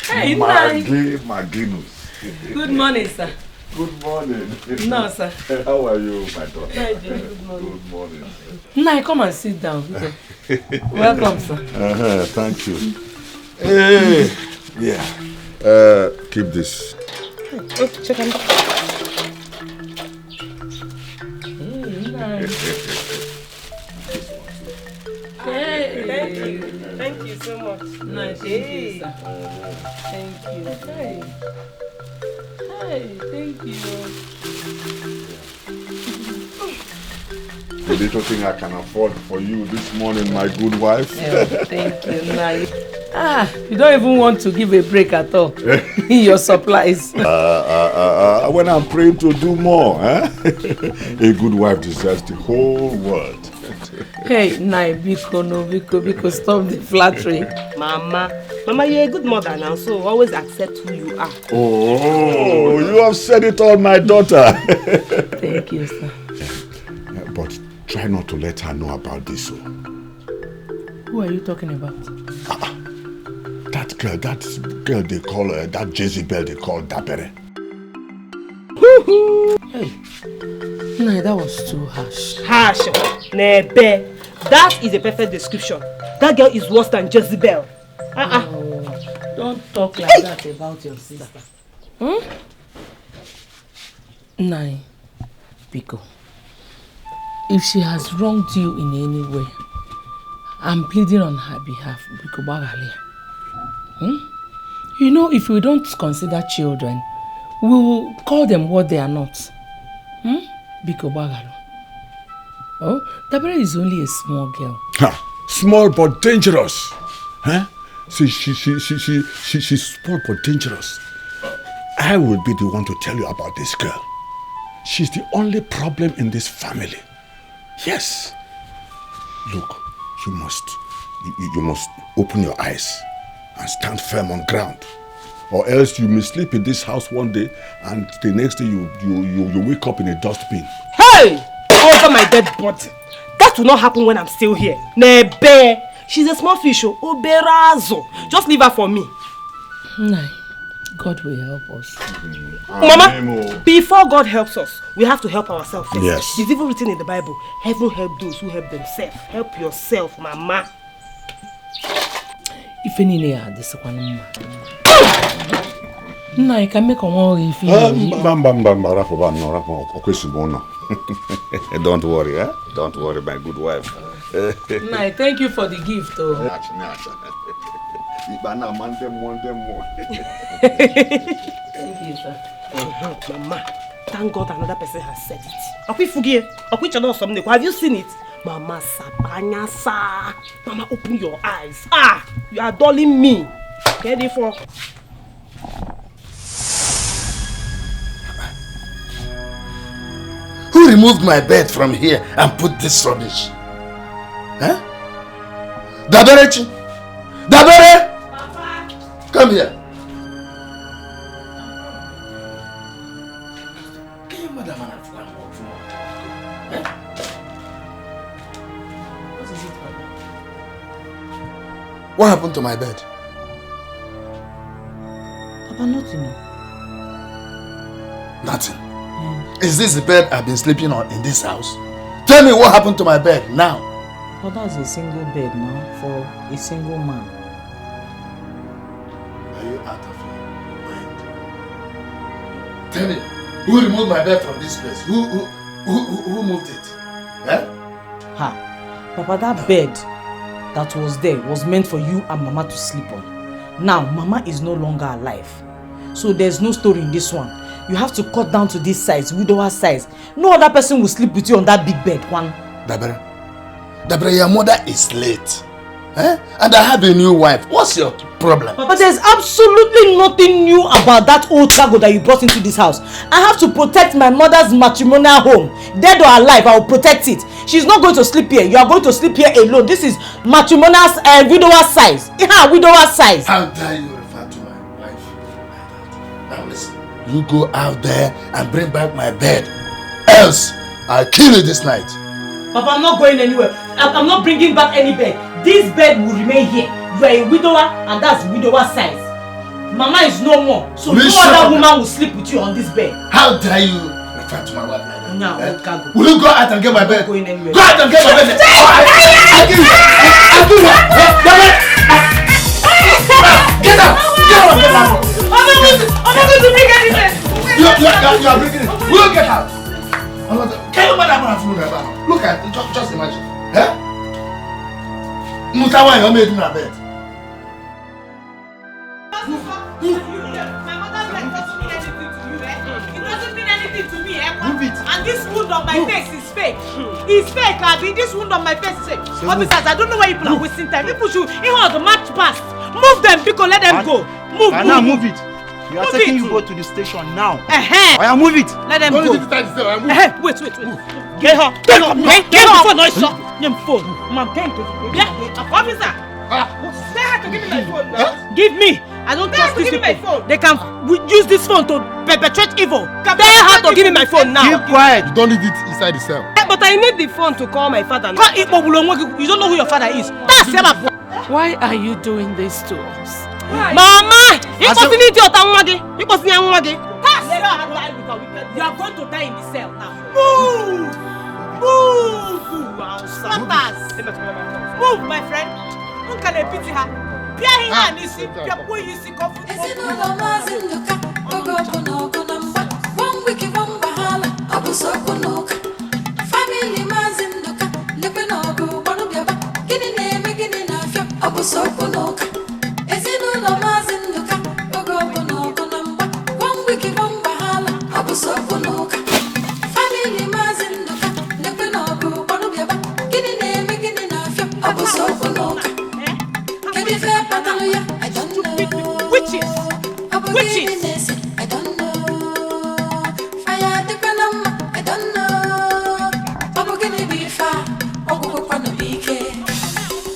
Hey, my Guinness. Good morning, sir. Good morning. No, sir. How are you, my daughter? Hi, dear. Good morning. Good morning. Nai, come and sit down. Okay. Welcome, sir. Thank you. Hey. Yeah. Keep this. Oh, check on Hey. Thank you so much. Nice. Thank you, sir. Thank you. Hey. Hey, thank you. The little thing I can afford for you this morning, my good wife. Yeah, thank you. Nai. You don't even want to give a break at all in your supplies. When I'm praying to do more, a good wife deserves the whole world. Hey, Nai, Biko, stop the flattery. Mama, you're a good mother now, so always accept who you are. Oh, you have said it all, my daughter. Thank you, sir. But try not to let her know about this. Who are you talking about? That girl they call that Jezebel they call Dapere. Hey, Nai, that was too harsh. Harsh? Nebe. That is a perfect description. That girl is worse than Jezebel. Oh, don't talk like that about your sister. Nai, Biko, if she has wronged you in any way, I'm pleading on her behalf, Biko Bagalia. You know, if we don't consider children, we will call them what they are not. Biko Bagalo. Oh, Dabere is only a small girl. Small but dangerous. Huh? She's small but dangerous. I will be the one to tell you about this girl. She's the only problem in this family. Yes. Look, you must open your eyes and stand firm on ground. Or else you may sleep in this house one day and the next day you wake up in a dustbin. Hey! Over my dead body. That will not happen when I'm still here. Nebe! She's a small fish. Oberazo. Just leave her for me. Nai, God will help us. Mama, before God helps us, we have to help ourselves first. Yes. It's even written in the Bible. Heaven help those who help themselves. Help yourself, Mama. If any are this one, I can make a war if you Don't worry, eh? Don't worry, my good wife. Nai, thank you for the gift. Thank you, sir. Mama, thank God another person has said it. Have you seen it? Mama Sabanya sa. Mama, open your eyes. You are dulling me. Get it for. Who removed my bed from here and put this rubbish? Huh? Daberechi? Dabere! Papa. Come here. What happened to my bed? Nothing. Nothing? Is this the bed I've been sleeping on in this house? Tell me what happened to my bed now. But that's a single bed now for a single man. Are you out of your mind? Tell me, who removed my bed from this place? Who moved it? Eh? Ha! Papa, that bed that was there was meant for you and Mama to sleep on. Now, Mama is no longer alive. So there's no story in this one. You have to cut down to this size, widower size. No other person will sleep with you on that big bed, one. Dabere, your mother is late. Eh? And I have a new wife. What's your problem? But there's absolutely nothing new about that old cargo that you brought into this house. I have to protect my mother's matrimonial home. Dead or alive, I will protect it. She's not going to sleep here. You are going to sleep here alone. This is matrimonial widower size. Yeah, widower size. How dare you refer to my wife? Now listen. You go out there and bring back my bed. Else, I'll kill you this night. Papa, I'm not going anywhere. I'm not bringing back any bed. This bed will remain here. You are a widower and that's widower size. Mama is no more. So no other woman will sleep with you on this bed. How dare you refer to my wife like that? No, eh? can't go. Will you go out and get my bed? I'm not going anywhere. Go out and get my bed. I'll give you. Get out. Get out. I'm not going to bring anything. You are bringing it. Will you get out? Can you look at it, just imagine. Eh? Mutawa, you're made in a bed. My mother's like doesn't mean anything to you, eh? It doesn't mean anything to me, eh? Move it. And this wound on my face is fake. It's fake, Abby. This wound on my face is fake. Officers, I don't know why people are wasting time. People should, the match past. Move them, because let them go. Move. Now move it. We are taking you go to the station now. Oya, move it. Let them go. Don't Wait. Get her. Get her. Get her phone. No, stop. Your phone. Mom, thank you. Officer. Tell her to give me my phone now. Give me. I don't trust these people. They can use this phone to perpetrate evil. Tell her to give me my phone now. Keep quiet. You don't leave it inside the cell. But I need the phone to call my father. Call it. You don't know who your father is. That's Seba. Why are you doing this to us? Mama! You are going to die in the cell now. Move! Move, my friend. Who can I pity her? Witches! I don't know. Fire the Panama, I don't know. Obo gonna be far, Ogo Pano Bike.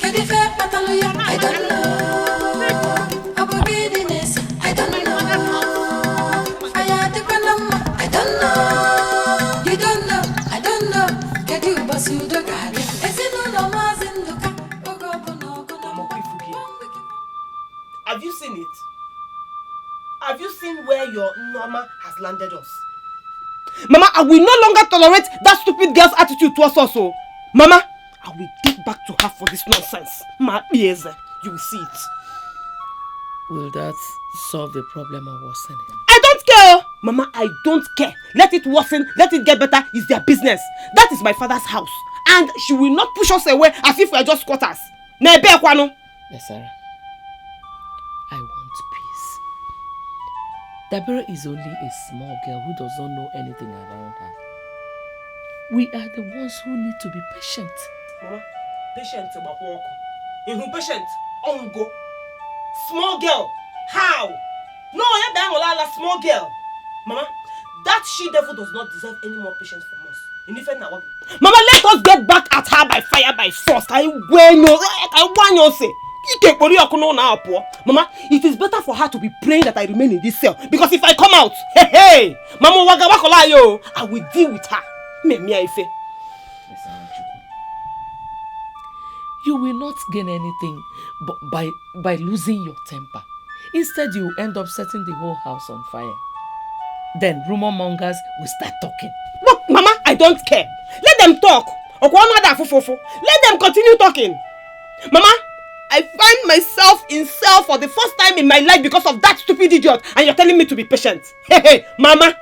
Can you fair Pataluya? I don't know. Obo Giddiness, I don't know. Fire the Panama, I don't know. You don't know, I don't know. Can you bust you the garden? Is it no más in the car? Have you seen it? Have you seen where your Norma has landed us? Mama, I will no longer tolerate that stupid girl's attitude towards us. Oh. Mama, I will get back to her for this nonsense. My ears, you will see it. Will that solve the problem or worsen it? I don't care. Mama, I don't care. Let it worsen, let it get better. It's their business. That is my father's house. And she will not push us away as if we are just squatters. Yes, Sarah. I want peace. Dabere is only a small girl who does not know anything around her. We are the ones who need to be patient. Mama, patient about walk. In who patient? Ongo. Small girl. How? No, I am a small girl. Mama, that she-devil does not deserve any more patience from us. Mama, let us get back at her by fire, by force. I want you to say. Mama, it is better for her to be praying that I remain in this cell. Because if I come out, hey, Mama I will deal with her. You will not gain anything by losing your temper. Instead, you end up setting the whole house on fire. Then rumor mongers will start talking. Look, Mama, I don't care. Let them talk. Let them continue talking. Mama, I find myself in cell for the first time in my life because of that stupid idiot, and you're telling me to be patient. Hey, Mama.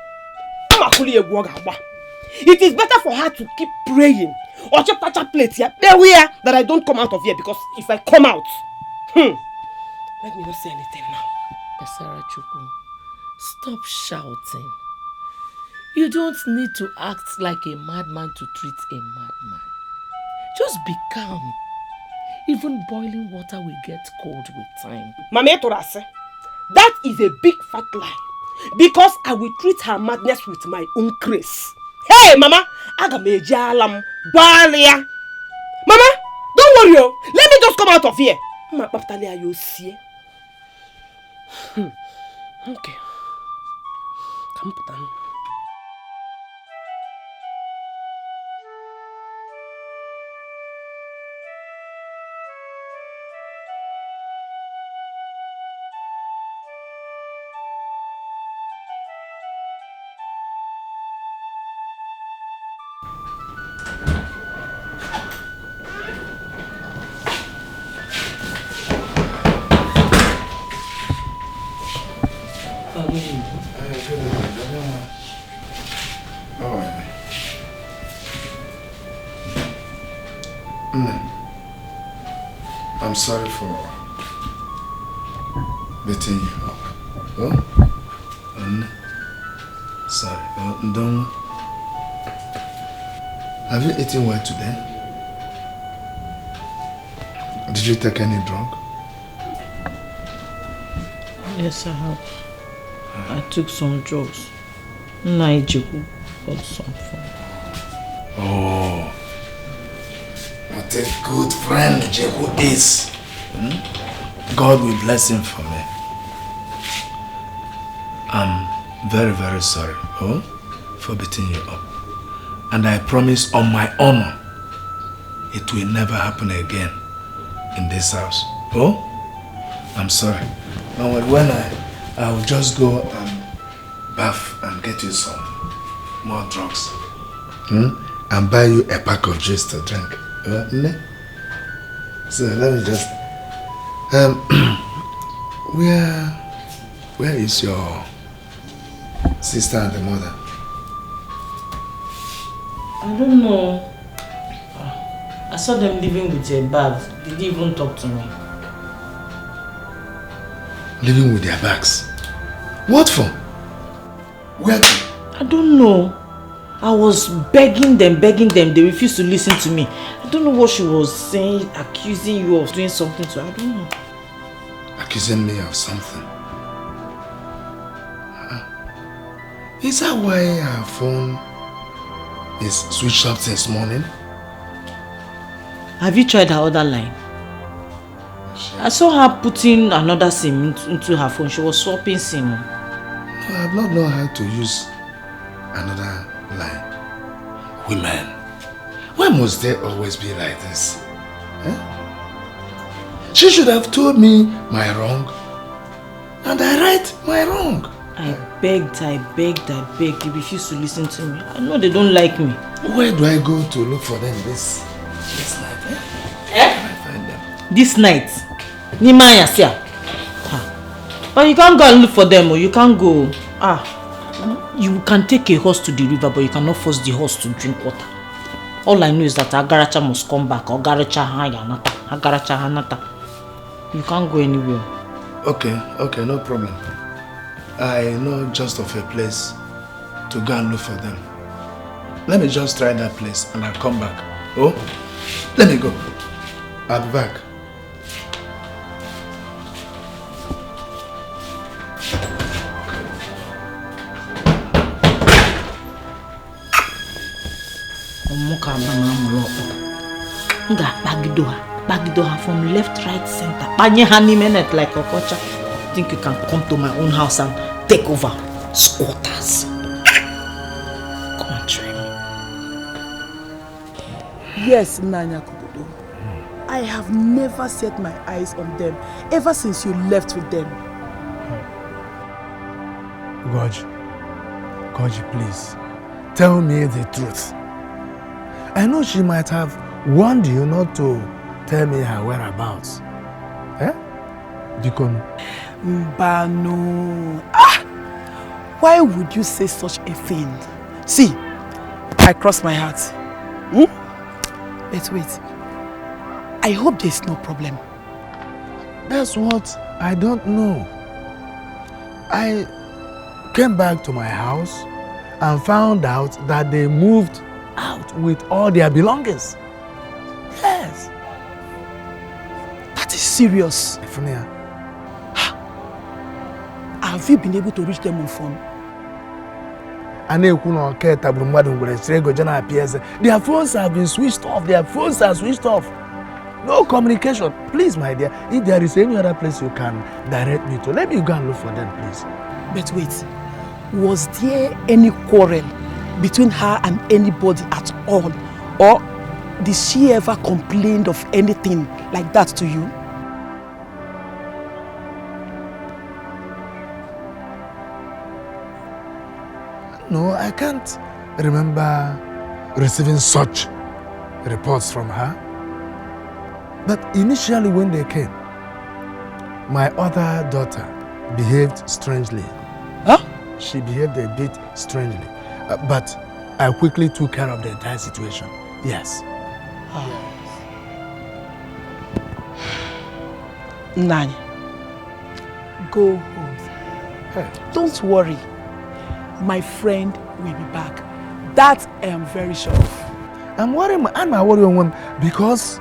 It is better for her to keep praying or just touch a plate here, that I don't come out of here, because if I come out, let me not say anything now. Sarah Chukwu, stop shouting. You don't need to act like a madman to treat a madman. Just be calm. Even boiling water will get cold with time. Mama Etorase, that is a big fat lie. Because I will treat her madness with my own grace. Hey, Mama, Agamejalam, Balia. Mama, don't worry, let me just come out of here. You see? Okay. Come down. I'm sorry for beating you up. Oh? Sorry. Don't. Have you eaten well today? Did you take any drug? Yes, I have. I took some drugs. Nigerian got some fun. Oh. What a good friend Jehu is. God will bless him for me. I'm very, very sorry, for beating you up. And I promise on my honor, it will never happen again in this house. I'm sorry. Now when I'll just go and bath and get you some more drugs. And buy you a pack of juice to drink. So let me just where is your sister and the mother? I don't know. I saw them living with their bags. They didn't even talk to me. Living with their bags? What for? Where to? I don't know. I was begging them. They refused to listen to me. I don't know what she was saying, accusing you of doing something to her. I don't know. Accusing me of something? Is that why her phone is switched off since morning? Have you tried her other line? I saw her putting another SIM into her phone. She was swapping SIM. No, I have not known how to use another line. Women, why must they always be like this? She should have told me my wrong, and I right my wrong. I begged. They refused to listen to me. I know they don't like me. Where do I go to look for them this night? Where can I find them? This night? Nimaya, sir. But you can't go and look for them, or you can't go. You can take a horse to the river, but you cannot force the horse to drink water. All I know is that Agaracha must come back. Agaracha Hanata. You can't go anywhere. Okay, no problem. I know just of a place to go and look for them. Let me just try that place and I'll come back. Oh, let me go. I'll be back. Bagido her from left, right, center. Panye honey minute like a kocha. Think you can come to my own house and take over? Squatters. Come and try me. Yes, Nanya Kubudo. I have never set my eyes on them ever since you left with them. Goji, please, tell me the truth. I know she might have warned you not to tell me her whereabouts. Eh? Dikon. Mbano. Why would you say such a thing? See, I cross my heart. But wait. I hope there's no problem. That's what I don't know. I came back to my house and found out that they moved out with all their belongings. Yes. That is serious. Ifunia. Have you been able to reach them on phone? Their phones have been switched off. Their phones are switched off. No communication. Please, my dear, if there is any other place you can direct me to, let me go and look for them, please. But wait, was there any quarrel between her and anybody at all? Or did she ever complain of anything like that to you? No, I can't remember receiving such reports from her. But initially when they came, my other daughter behaved strangely. Huh? She behaved a bit strangely. But I quickly took care of the entire situation. Yes. Nani, go home. Hey. Don't worry. My friend will be back. That I am very sure of. I'm worrying because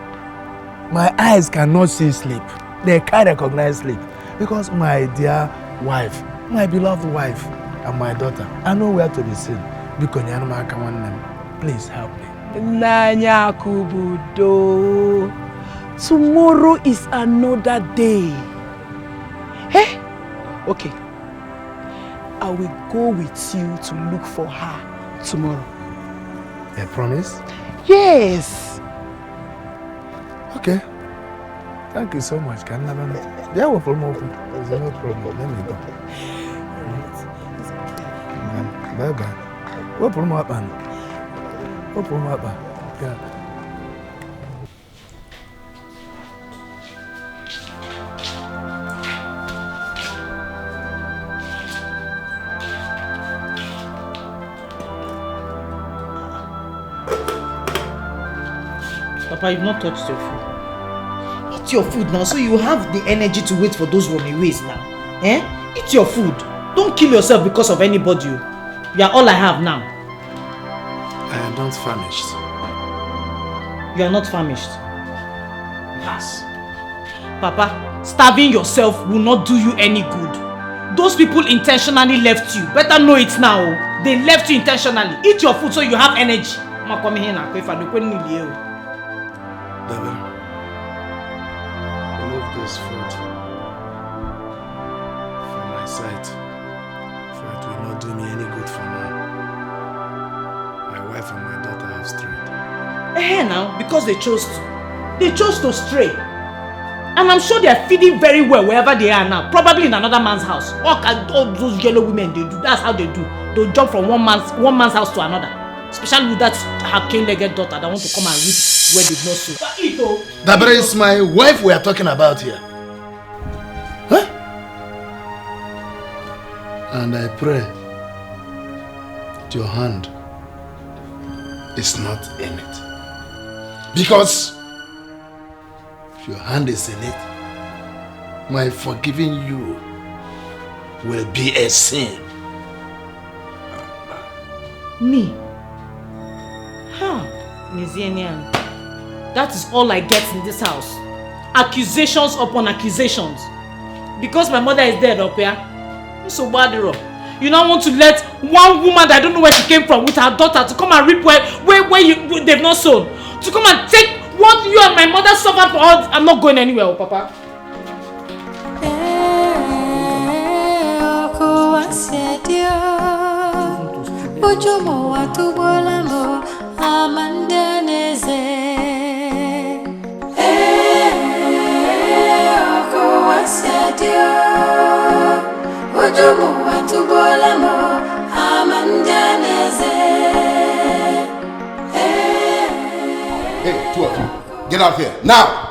my eyes cannot see sleep. They can't recognize sleep. Because my dear wife, my beloved wife, and my daughter, I know where to be seen. Please help me. Nanya Kubudo. Tomorrow is another day. Hey? Okay. I will go with you to look for her tomorrow. A promise? Yes. Okay. Thank you so much. There's no problem. Let me go. Bye-bye. What problem happened? What problem happened? Yeah. Papa, you've not touched your food. Eat your food now so you have the energy to wait for those runaways now. Eh? Eat your food. Don't kill yourself because of anybody. You are all I have now. I am not famished. You are not famished? Yes. Papa, starving yourself will not do you any good. Those people intentionally left you. Better know it now. They left you intentionally. Eat your food so you have energy. David, remove this food from my sight, for it will not do me any good for now. My wife and my daughter have strayed. Now, because they chose to stray. And I'm sure they are feeding very well wherever they are now. Probably in another man's house. All those yellow women, they do. That's how they do. They'll jump from one man's house to another. Especially with that her cane-legged daughter that want to come and reap where they've not sown. That is my wife we are talking about here. Huh? And I pray that your hand is not in it. Because if your hand is in it, my forgiving you will be a sin. Me? Huh? Nigerian. That is all I get in this house. Accusations upon accusations. Because my mother is dead up here. So bad. You don't want to let one woman that I don't know where she came from with her daughter to come and reap where they've not sown. To come and take what you and my mother suffered for all. I'm not going anywhere, Papa. Hey, two of you, get out here, now!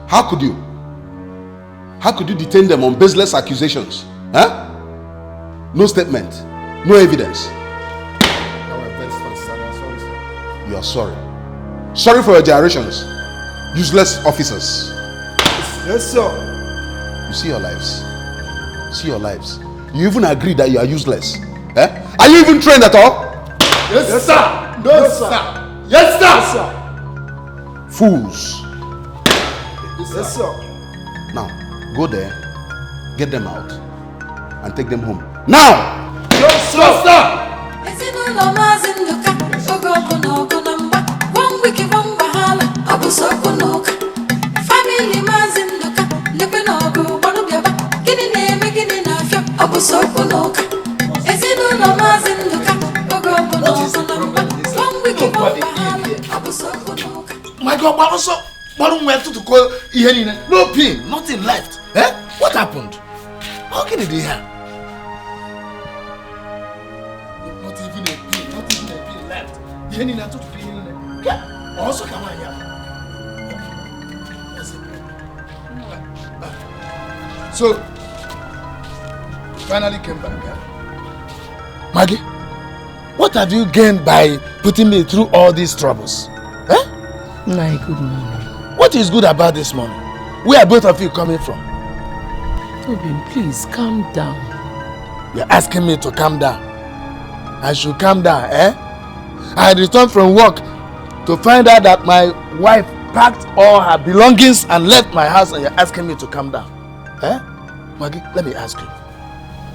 How could you? How could you detain them on baseless accusations? Huh? No statement, no evidence. You are sorry. Sorry for your gyrations. Useless officers. Yes, sir. You see your lives. See your lives. You even agree that you are useless. Eh? Are you even trained at all? Yes, sir. No, yes, sir. Yes, sir. Yes, sir. Fools. Yes, sir. Now, go there, get them out, and take them home. Now! Yes, sir. My God, but also, to call Ini, no pin, nothing left. Eh? What happened? How can it be here? Not even a pin left. Ini took Ini. Also, come on here. So, finally came back. Eh? Maggie, what have you gained by putting me through all these troubles? Eh? My good morning. What is good about this morning? Where are both of you coming from? Tobin, please calm down. You're asking me to calm down. I should calm down, eh? I returned from work to find out that my wife packed all her belongings and left my house, and you're asking me to calm down. Eh? Maggie, let me ask you.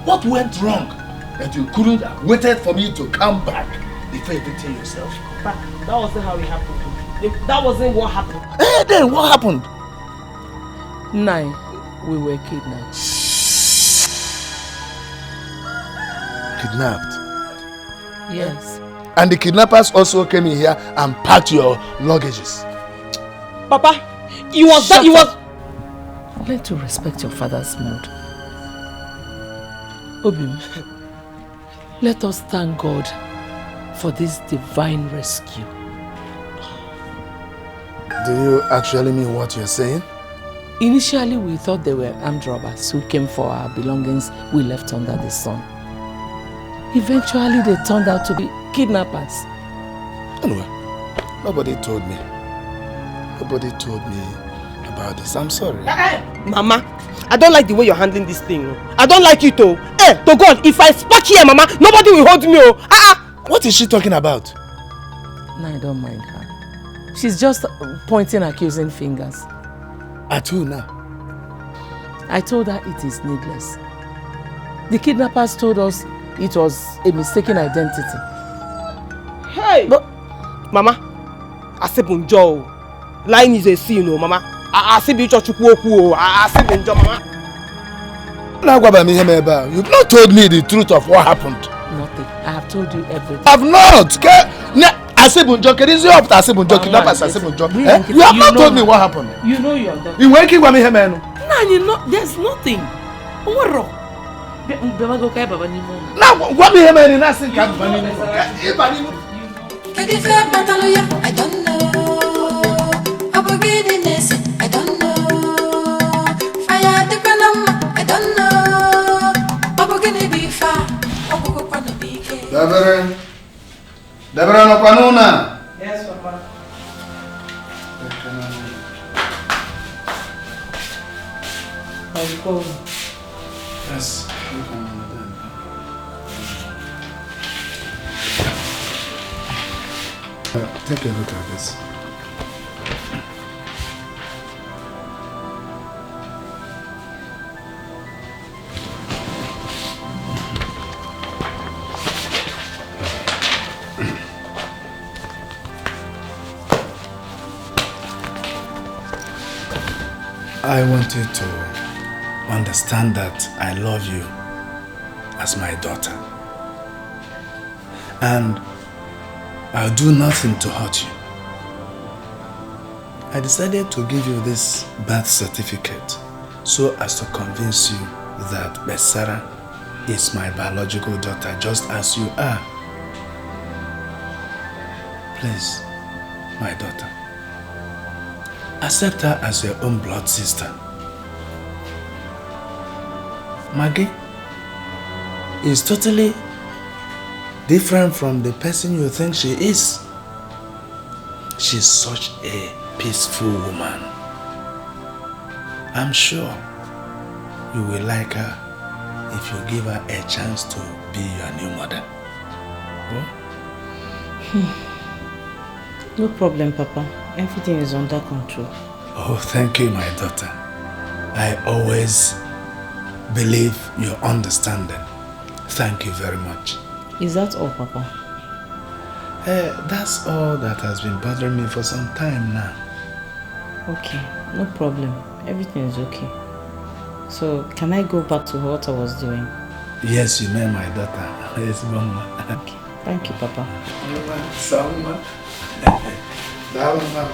What went wrong that you couldn't have waited for me to come back before you betray yourself? But that wasn't how it happened. That wasn't what happened. Eh, then what happened? Nine, we were kidnapped. Kidnapped? Yes. And the kidnappers also came in here and packed your luggages. Papa, you was that, you was... Learn to respect your father's mood. Obim, let us thank God for this divine rescue. Do you actually mean what you're saying? Initially, we thought they were armed robbers who came for our belongings we left under the sun. Eventually, they turned out to be kidnappers. Anyway, nobody told me. Nobody told me about this. I'm sorry. Mama, I don't like the way you're handling this thing. I don't like it, oh. Eh, to God, if I spark here, Mama, nobody will hold me, oh. What is she talking about? No, I don't mind her. She's just pointing accusing fingers. At who now? I told her it is needless. The kidnappers told us it was a mistaken identity. Hey! But, Mama, I said Bunjo. Lying is a sin, oh, Mama. I said Bunjo, I said Bunjo, Mama. You've not told me the truth of what happened. Nothing. I have told you everything. I've not. I said Bunjo, is up to I said Bunjo, kidnappers, I said Bunjo. You have not told me what happened. You know you're done. You working with me, man? No, you know, there's nothing. What wrong? Now, what me here, man? Nothing can I don't know. Abomination, I don't know. Fire the Panama, I don't know. Abogene be far. Abogopano be care. Deborah no Panuna. Yes, Papa. I'll go. Yes, you can understand. Take a look at this. I want you to understand that I love you as my daughter. And I'll do nothing to hurt you. I decided to give you this birth certificate so as to convince you that Besara is my biological daughter just as you are. Please, my daughter, accept her as your own blood sister. Maggie is totally different from the person you think she is. She's such a peaceful woman. I'm sure you will like her if you give her a chance to be your new mother. No problem, Papa. Everything is under control. Oh, thank you, my daughter. I always believe your understanding. Thank you very much. Is that all, Papa? That's all that has been bothering me for some time now. Okay, no problem. Everything is okay. So, can I go back to what I was doing? Yes, you may, my daughter. Yes, Mama. Okay, thank you, Papa. Salma. Salma.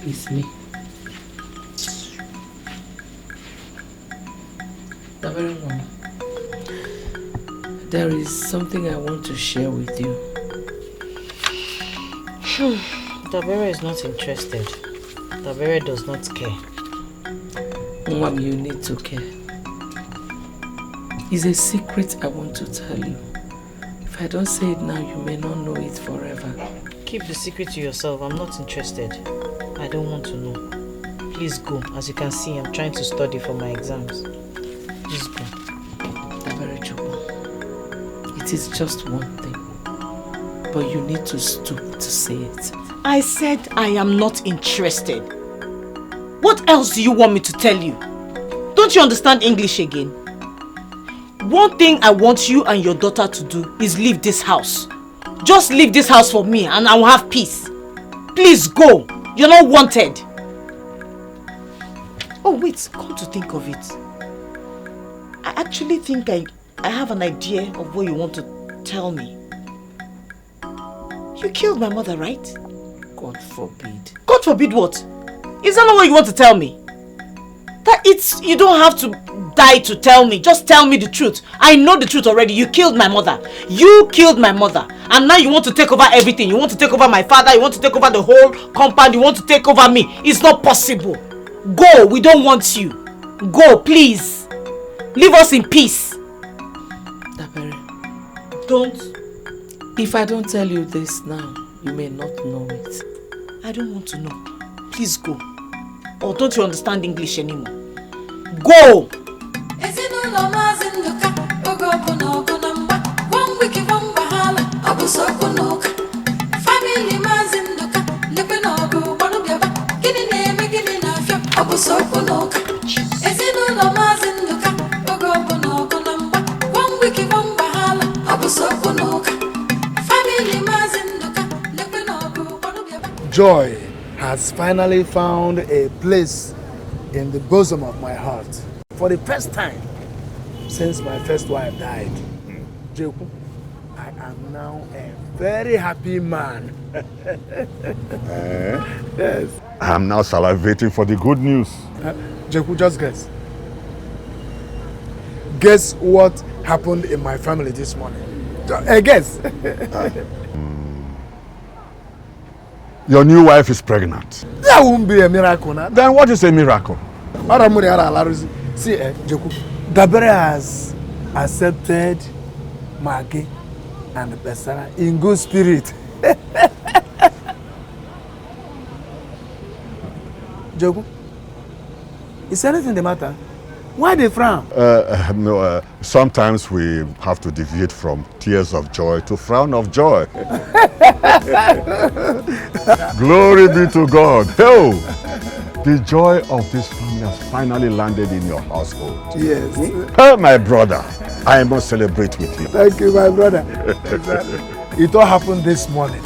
It's me. There is something I want to share with you. Dabere is not interested. Dabere does not care. Mom, you need to care. It's a secret I want to tell you. If I don't say it now, you may not know it forever. Keep the secret to yourself. I'm not interested. I don't want to know. Please go. As you can see, I'm trying to study for my exams. Please go. It is just one thing. But you need to stoop to say it. I said I am not interested. What else do you want me to tell you? Don't you understand English again? One thing I want you and your daughter to do is leave this house. Just leave this house for me and I will have peace. Please go. You're not wanted. Oh wait, come to think of it. I actually think I have an idea of what you want to tell me. You killed my mother, right? God forbid. God forbid what? Is that not what you want to tell me? That you don't have to die to tell me. Just tell me the truth. I know the truth already. You killed my mother. You killed my mother. And now you want to take over everything. You want to take over my father. You want to take over the whole compound. You want to take over me. It's not possible. Go. We don't want you. Go, please. Leave us in peace. Dabere. Don't. If I don't tell you this now, you may not know it. I don't want to know. Please go. Or don't you understand English anymore? Go! Joy has finally found a place in the bosom of my heart. For the first time since my first wife died, Jeku, I am now a very happy man. Yes. I am now salivating for the good news. Jeku, just guess. Guess what happened in my family this morning? Guess. Your new wife is pregnant. That won't be a miracle now. Then what is a miracle? See, Jeku, Dabere has accepted Maggie and Besara in good spirit. Jeku, is anything the matter? Why they frown? No, sometimes we have to deviate from tears of joy to frown of joy. Glory be to God. Oh, the joy of this family has finally landed in your household. Yes. Oh, my brother, I must celebrate with you. Thank you, my brother. Exactly. It all happened this morning.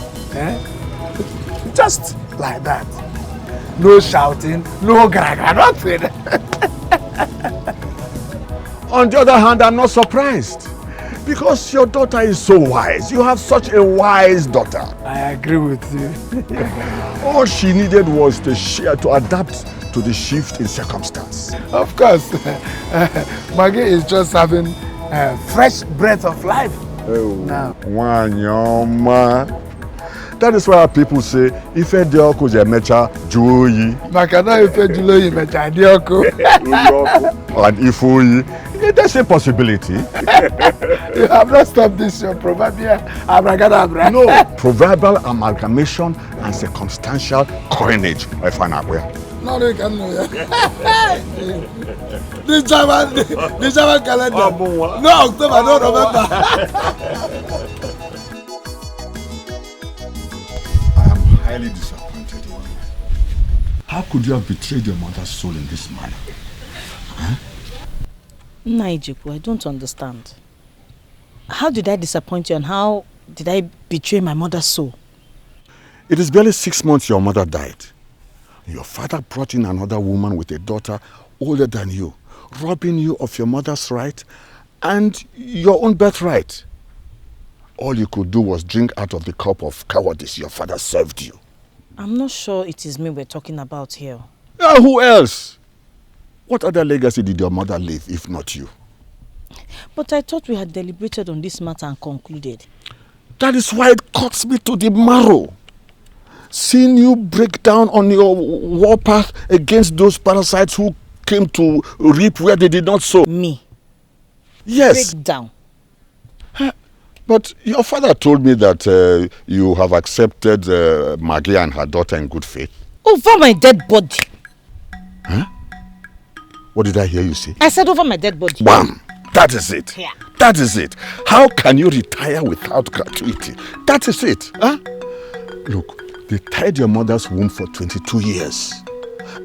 Just like that. No shouting, no gragra, nothing. On the other hand, I'm not surprised. Because your daughter is so wise. You have such a wise daughter. I agree with you. All she needed was to adapt to the shift in circumstance. Of course. Maggie is just having a fresh breath of life. Oh, now. That is why people say, if a dioko jemecha joyi. Makana if a juloyi mecha dioko. And if we, there's a possibility. You have not stopped this your proverbial abracadabra. No, proverbial amalgamation and circumstantial coinage. I find out where. No, you can know. The German calendar. No, October, no November. Highly disappointed in you. How could you have betrayed your mother's soul in this manner? Huh? Naijiku, I don't understand. How did I disappoint you and how did I betray my mother's soul? It is barely 6 months your mother died. Your father brought in another woman with a daughter older than you, robbing you of your mother's right and your own birthright. All you could do was drink out of the cup of cowardice your father served you. I'm not sure it is me we're talking about here. Who else? What other legacy did your mother leave, if not you? But I thought we had deliberated on this matter and concluded. That is why it cuts me to the marrow. Seeing you break down on your warpath against those parasites who came to reap where they did not sow. Me? Yes. Break down? But your father told me that you have accepted Maggie and her daughter in good faith. Over my dead body. Huh? What did I hear you say? I said over my dead body. Bam! That is it. Yeah. That is it. How can you retire without gratuity? That is it. Huh? Look, they tied your mother's womb for 22 years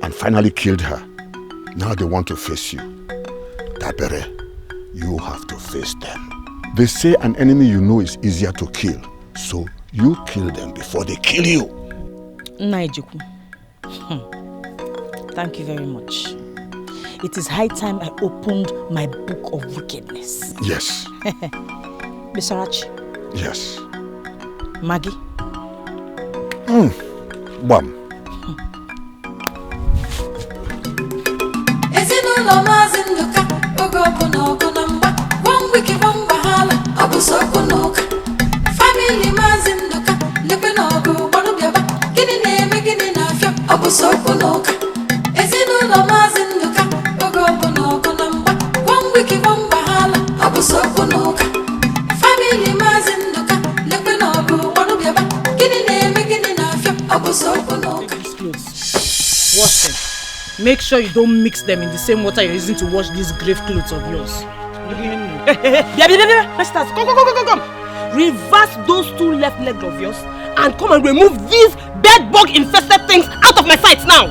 and finally killed her. Now they want to face you. Dabere, you have to face them. They say an enemy you know is easier to kill. So you kill them before they kill you. Naijiku. Thank you very much. It is high time I opened my book of wickedness. Yes. Bisarachi. Yes. Maggie. Bam. Ezinụlọ Maazị Nduka oge ọbụla ọgụ na mgba one week one wahala ọ bụ sokwu n'ụka family Maazị Nduka lekwe na ọgụ gbanụ bịaba gịnị na-eme gịnị na-afịa ọ bụ sokwu n'ụka ezinụlọ Maazị Nduka oge ọbụla ọgụ na mgba one week one wahala ọ bụ sokwu n'ụka family Maazị Nduka lekwe na ọgụ gbanụ bịaba gịnị na-eme gịnị na-afịa ọ bụ sokwu n'ụka. Wash them. Make sure you don't mix them in the same water you're using to wash these grave clothes of yours. Masters, come. Reverse those two left legs of yours and come and remove these bed bug infested things out of my sight now.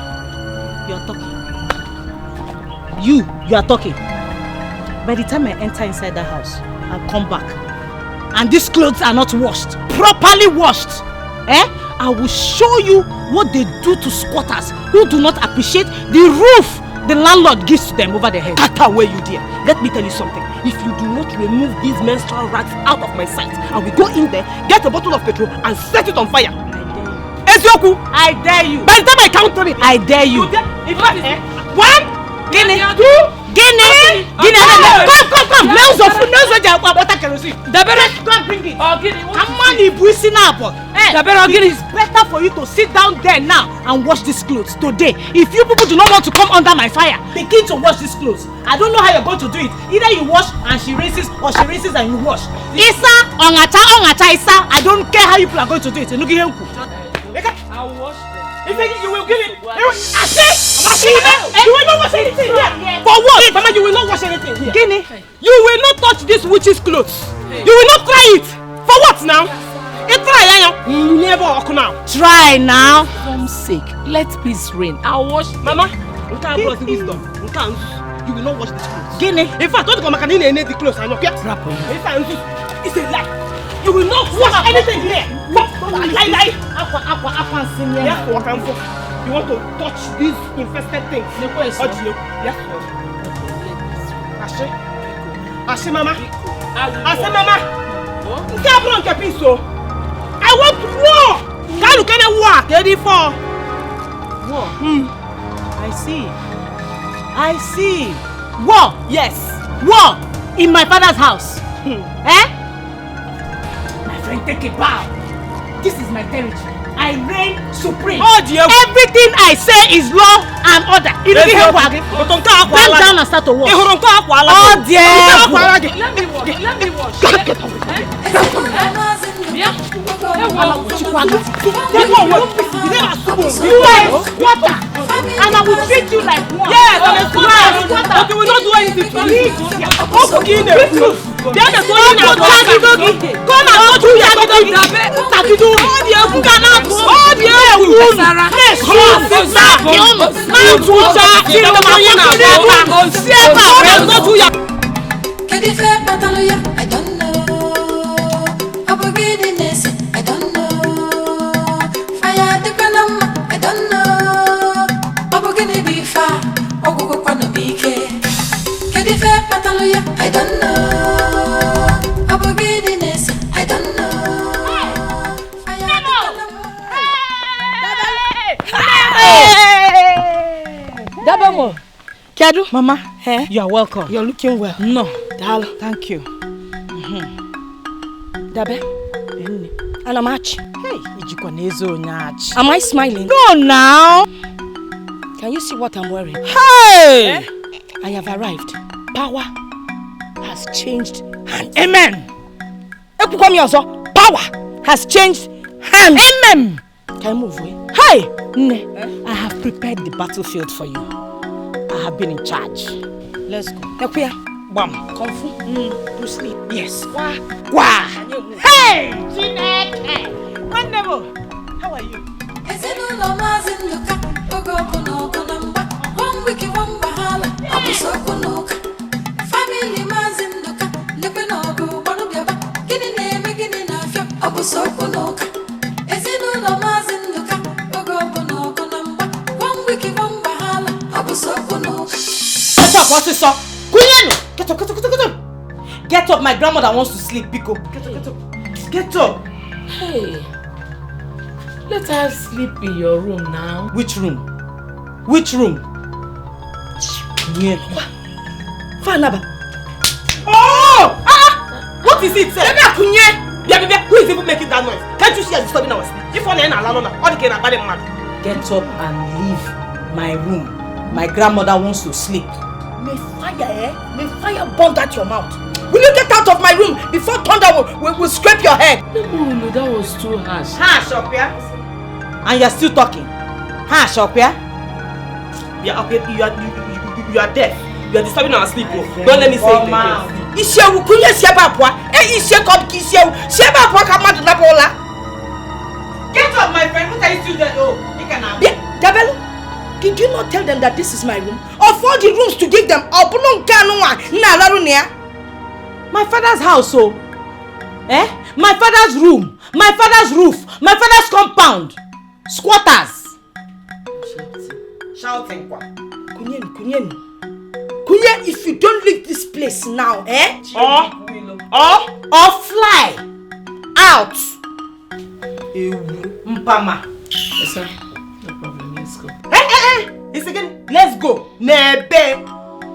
You're talking. You are talking. By the time I enter inside that house, I'll come back. And these clothes are not washed. Properly washed. I will show you what they do to squatters who do not appreciate the roof the landlord gives to them over their heads. Cut away, you dear. Let me tell you something. If you do not remove these menstrual rags out of my sight, I will go in there, get a bottle of petrol and set it on fire. Ezioku, I dare you. By the time I count 3, I dare you. If not, 1, Guinea, 2, Guinea. Come. Nails of food, nails of water kerosene. Dabere, come bring it. Come on, it is better for you to sit down there now and wash these clothes today. If you people do not want to come under my fire, begin to wash these clothes. I don't know how you're going to do it. Either you wash and she rinses, or she rinses and you wash. Isa, ongata, Isa. I don't care how you people are going to do it. I'll wash them. He said you will give it. You will not wash anything here. For what? Mama, you will not wash anything here. Guinea, you will not touch this witch's clothes. You will not try it. For what now? Try now. For God's sake, let peace reign. I'll wash. Mama, you wisdom. You will not wash this clothes. Guinea. In fact, don't come and need the clothes. I know. It's a lie. You will not wash anything here. Lie. You want to touch these infested things? Yes. Ashe, Mama. I want war. Can you war? Ready for war? I see. War. Yes. War in my father's house. Eh? My friend, take a bow. This is my territory. I reign supreme. Everything I say is law and order. Bend down and start to walk. Oh dear. Let me wash. Water. And I will treat you like one. Yes, but you will not do anything to me. Come and I don't know. I don't know. Fire the Panama, I don't know. Abogene be far, Ogo Pano Bike. Kedife Pataluya, I don't know. Abogene, I don't know. Dabamo. Kedu? Mama, hey? You are welcome. You're looking well. No. Dalo. Thank you. Dabe? And I'm Archie. Hey, am I smiling? Go now. Can you see what I'm wearing? Hey! I have arrived. Power has changed hands. Amen. Power has changed hands. Amen. Can you move away? Hey! I have prepared the battlefield for you. I have been in charge. Let's go. Equia. Bam. Kung Fu. To sleep. Yes. Wah. Hey! Dikeh. Wonderful. How are you? Get up, my grandmother wants to sleep, Biko. Get up. Hey, let her sleep in your room now. Which room? Which room? Fanaba. Oh! What is it, sir? Who is even making that noise? Can't you see I'm disturbing our sleep? If one alone, all the can mad. Get up and leave my room. My grandmother wants to sleep. May fire burn at your mouth. Will you get out of my room before thunder will scrape your head? No, that was too harsh. Harsh, Opia? And you're still talking? Harsh, Opia? Yeah, okay, you are deaf. You are disturbing our sleep. Don't let me say it again. Get up, my friend. What are you still there? Oh, you can have it. Dabelu, did you not tell them that this is my room? Of all the rooms to give them, my father's house, oh. Eh? My father's room, my father's roof, my father's compound. Squatters. Shouting. Kunyen, if you don't leave this place now, eh? Or fly out. Mpama. Yes, sir. No problem. Let's go. It's again. Let's go. Nebe.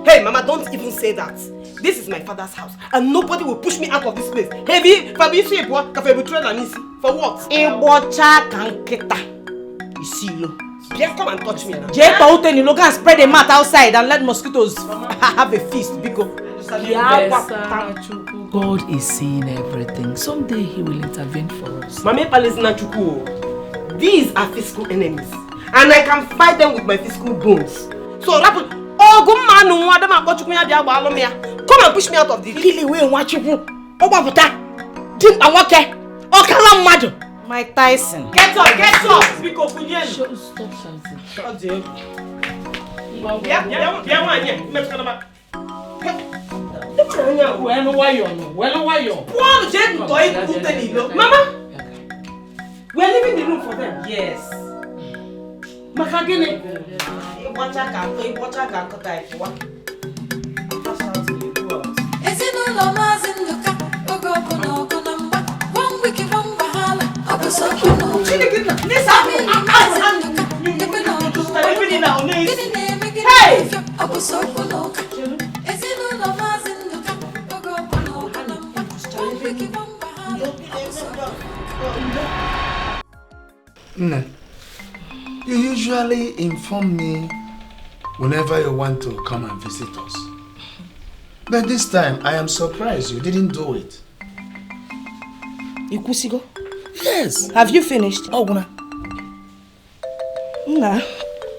Hey, Mama, don't even say that. This is my father's house, and nobody will push me out of this place. Heavy, Fabi, for what? You see, look. Just come and touch me now. You can spread a mat outside and let mosquitoes have a feast. Because God is seeing everything. Someday He will intervene for us. Mame Palestina Chuku, these are physical enemies. and I can fight them with my physical bones. So that oh go man no adam akpochukwu bia gba alum ya. Come and push me out of the Really we nwachukwu. Obabuta. Dim anwoke. Okala mmadu. Mike Tyson. Get up. Because kunye. Stop shouting. Stop there. Yeah, one here. Let's go back. Why you? One jet toy Mama. We are leaving the room for them. Yes. Makagene. Watch out, kota if you want. Ezinụlọ Maazị Nduka oge ọbụla ọgụ na mgba one week one wahala ọ bụ so ọnụ Chineke n'isa Maazị Nduka ebe na ọgụ gịnị na-eme gịnị ọ bụ so ọnụ Ezinụlọ Maazị Nduka oge ọbụla ọgụ na mgba one week one wahala ọ bụ so Nne, you usually inform me whenever you want to come and visit us. But this time, I am surprised you didn't do it. Ikusigo? Yes. Have you finished? Oh, Guna. Nah,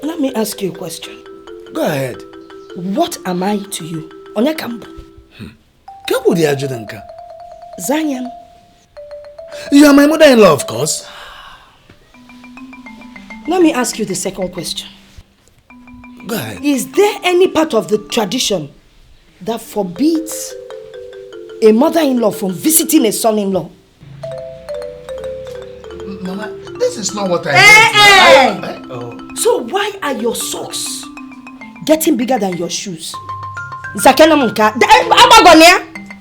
let me ask you a question. Go ahead. What am I to you? Onyakambu. Kabu di ajudanka. Zanyan. You are my mother-in-law, of course. Let me ask you the second question. Go ahead. Is there any part of the tradition that forbids a mother-in-law from visiting a son-in-law? Mama, this is not what I meant. So why are your socks getting bigger than your shoes? Zakena munka.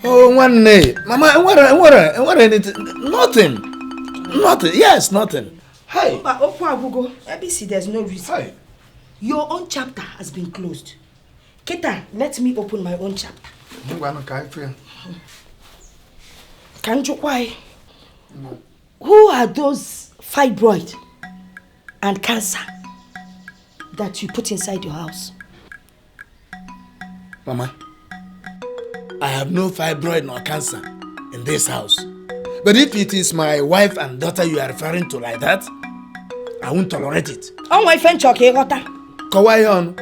Oh, one day. Mama, what anything? Nothing. Yes, nothing. Hey. ABC, there's no reason. Hey. Your own chapter has been closed. Keta, let me open my own chapter. Kanjukwai. Who are those fibroid and cancer that you put inside your house? Mama, I have no fibroid nor cancer in this house. But if it is my wife and daughter you are referring to like that, I won't tolerate it. Oh, my friend, Kawaii.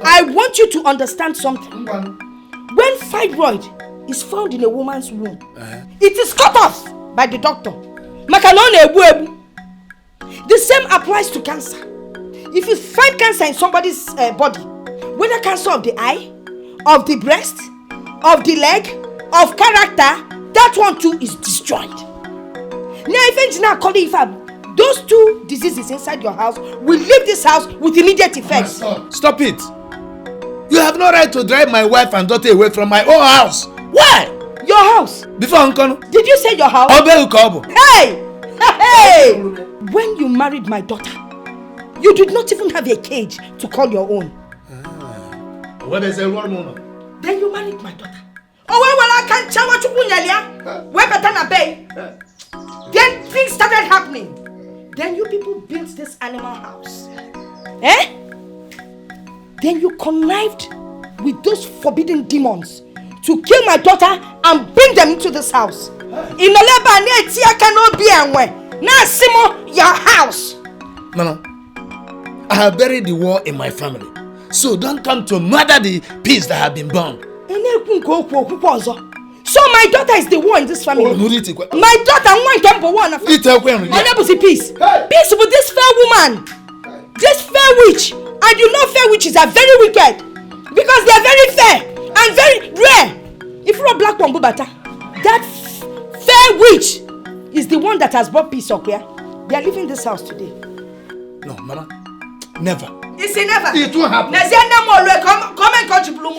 I want you to understand something. When fibroid is found in a woman's womb, it is cut off by the doctor. The same applies to cancer. If you find cancer in somebody's body, whether cancer of the eye, of the breast, of the leg, of character, that one too is destroyed. Now, those two diseases inside your house will leave this house with immediate effects. Stop it! You have no right to drive my wife and daughter away from my own house. Why? Your house? Before Uncle. Did you say your house? Hey! Hey! When you married my daughter, you did not even have a cage to call your own. What is a woman? Then you married my daughter. Oh, well, I can't tell what you where better than bay. Then things started happening. Then you people built this animal house. Then you connived with those forbidden demons to kill my daughter and bring them into this house. In your house. Mama, I have buried the war in my family. So don't come to murder the peace that have been born. So my daughter is the one in this family. My daughter wants number one of peace. Peace with this fair woman. This fair witch. And you know fair witches are very wicked. Because they are very fair and very rare. If you're a black one, that fair witch is the one that has brought peace up here. They are leaving this house today. No, Mama. Never. It's never. It won't happen. Come and contribute.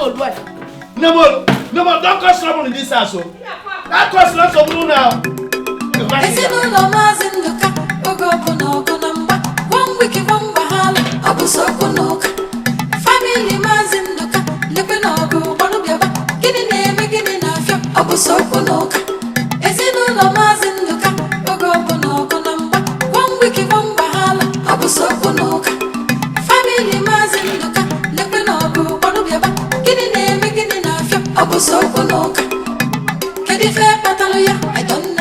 No, don't cause trouble in this house. That cause lots of blue now. Ezinụlọ Maazị Nduka oge ọbụla ọgụ na mgba one week one wahala ọ bụ so ọnụ family Maazị Nduka lekwe na ọgụ gbanụ bịaba gịnị na-eme gịnị na-afịa ọ bụ so ọnụ Ezinụlọ Maazị Nduka oge ọbụla ọgụ na mgba one week one wahala ọ bụ so ọnụ family Maazị Nduka lekwe na ọgụ gbanụ bịaba gịnị na-eme gịnị na-afịa ọ bụ so ọnụ Kedu ife kpatalụ ya I don't know.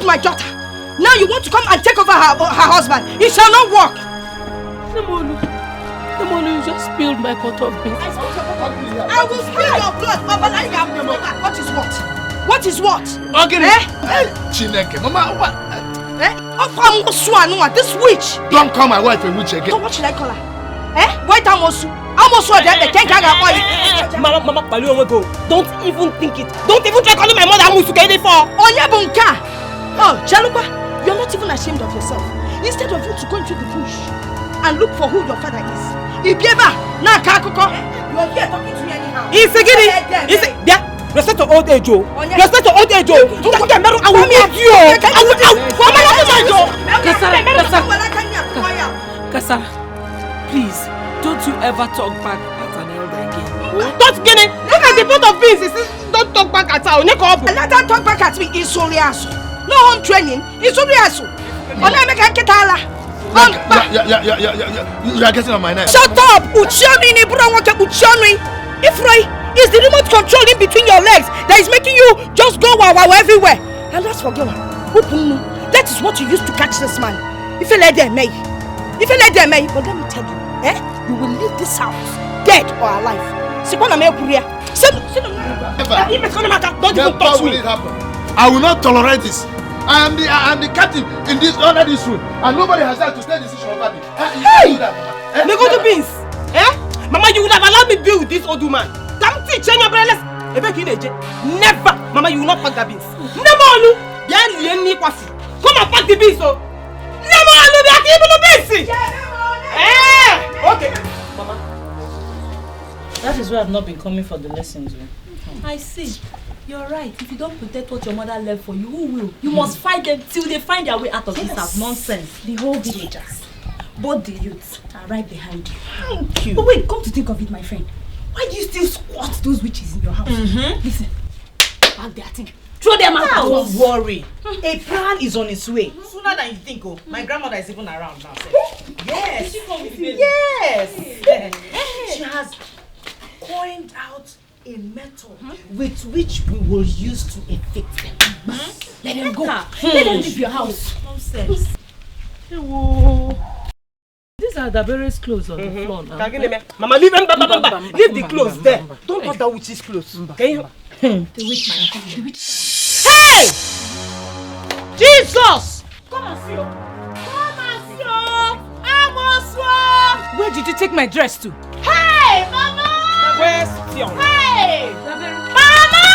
my daughter. Now you want to come and take over her husband. It shall not work. Nemolu, you just spilled my pot of beans. I will spill your blood. What is what? What is what? Okay. Chineke, Mama, what? This witch. Don't call my wife a witch again. So what should I call her? Wait, Amosu. Amosu, they can't get her. Mama, go. Don't even think it. Don't even try calling my mother Amosu. Onya Bunka. Oh, Jalupa, you're not even ashamed of yourself. Instead of you to go into the bush and look for who your father is. Ibieba, na kakoko. You are here talking to me anyhow. Respect to old age, oh. Respect to old age, oh. I will meet you. Kasara, please, don't you ever talk back at an elder again. Don't get it. Look at the pot of beans. Don't talk back at her. Let her talk back at me. It's Soriaso. No home training. It's Soriaso. You are getting on my nerves. Shut up! Uchionri, Ifroi, it's the remote control in between your legs that is making you just go wow everywhere. And that's for girl. That is what you used to catch this man. If you let them but let me tell you, you will leave this house dead or alive. Don't even touch me. I will not tolerate this. I am the captain in this under this room, and nobody has had to take decision over me. Hey! Go to beans. Mama, you would have allowed me to be with this old woman. Never! Mama, you will not pack the beans. Never! Come and pack the beans, oh! Never! Okay. Mama. That is why I've not been coming for the lessons. I see. You're right. If you don't protect what your mother left for you, who will? You must fight them till they find their way out of this house. Nonsense. The whole villagers, both the youths, are right behind you. Thank you. But wait, come to think of it, my friend. Why do you still squat those witches in your house? Listen, back there, think. Throw them out. Don't worry. A plan is on its way. Sooner than you think. Oh, my grandmother is even around now. Yes. Did she come with the baby? Yes. She has coined out a method with which we will use to evict them. Let them go. Let them leave your house. Nonsense. These are the various clothes on the floor now. Mama, leave them. Leave the clothes there. Don't touch that witch's clothes. Can you? The witch, man. The witch. Hey! Jesus! Come and see. Where did you take my dress to? Hey, Mama! Where's Tion? Hey! Mama!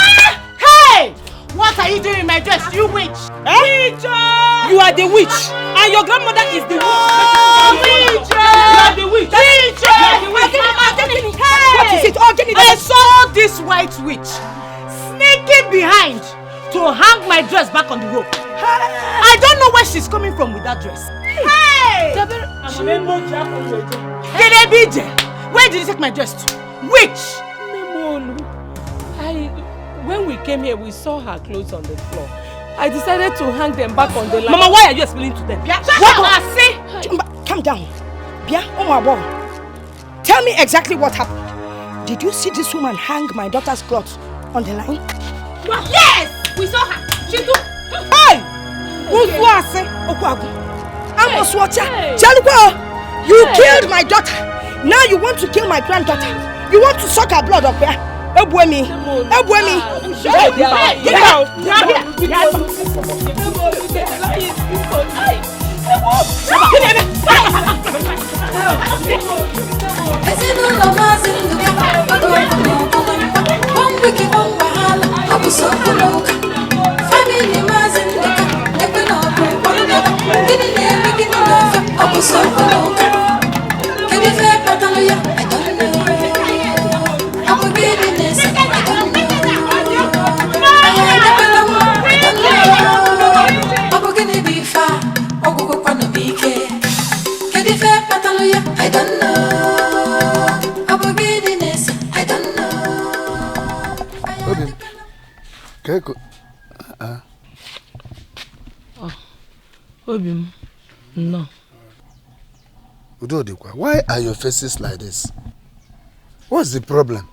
Hey! What are you doing in my dress, you witch? Teacher! You are the witch, and your grandmother is the witch. Teacher! You are the witch. Teacher! You are the witch. Hey! What is it? I saw this white witch sneaking behind to hang my dress back on the rope. I don't know where she's coming from with that dress. Hey! Where did you take my dress to? Witch! When we came here, we saw her clothes on the floor. I decided to hang them back on the line. Mama, why are you explaining to them? What I say? Calm down. Tell me exactly what happened. Did you see this woman hang my daughter's clothes on the line? Yes! We saw her. She took. Hey! You killed my daughter. Now you want to kill my granddaughter. You want to suck her blood up here. Ebwemi. Get out. I don't know. I don't know. Obim, no. Udodikwa, why are your faces like this? What's the problem?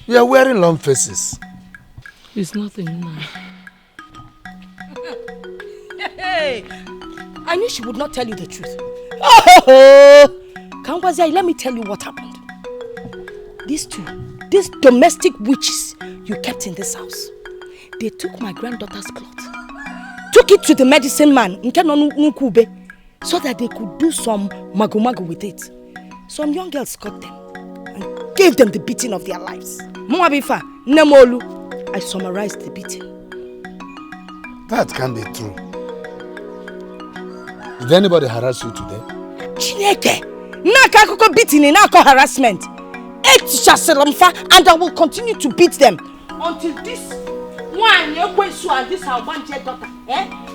You are wearing long faces. It's nothing now. Hey! I knew she would not tell you the truth. Oh! Kangwazia, let me tell you what happened. These these domestic witches you kept in this house, they took my granddaughter's cloth, took it to the medicine man, so that they could do some magu-magu with it. Some young girls caught them and gave them the beating of their lives. Muabifa, Nemolu, I summarized the beating. That can't be true. Did anybody harass you today? Chineke, Naka beating in Naka harassment. And I will continue to beat them until this one and this our one daughter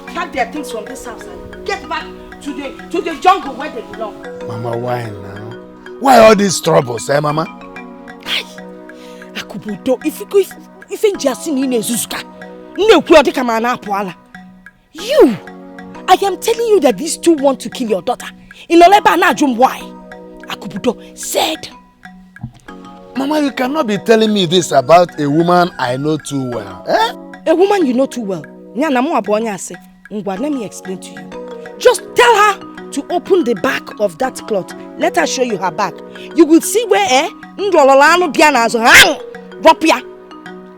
pack their things from this house and get back to the jungle where they belong. Mama, why now? Why all these troubles, Mama? Akubudo, if in Jasin in Zuska, no Kuadikaman Apuala. You, I am telling you that these two want to kill your daughter. In Oleba Najum, why? Akubudo said. Mama, you cannot be telling me this about a woman I know too well. A woman you know too well. Let me explain to you. Just tell her to open the back of that cloth. Let her show you her back. You will see where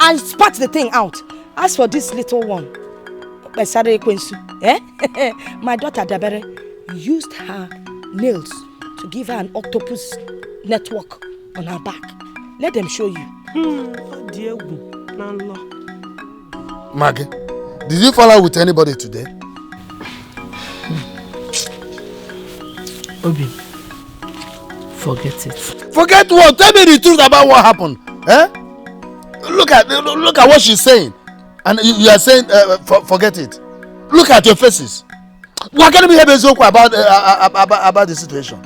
and spat the thing out. As for this little one, my daughter Dabere used her nails to give her an octopus network on her back. Let them show you. Maggie, did you fall out with anybody today? Obi, forget it. Forget what? Tell me the truth about what happened. Look at what she's saying. And you are saying forget it. Look at your faces. What can we have a joke about the situation?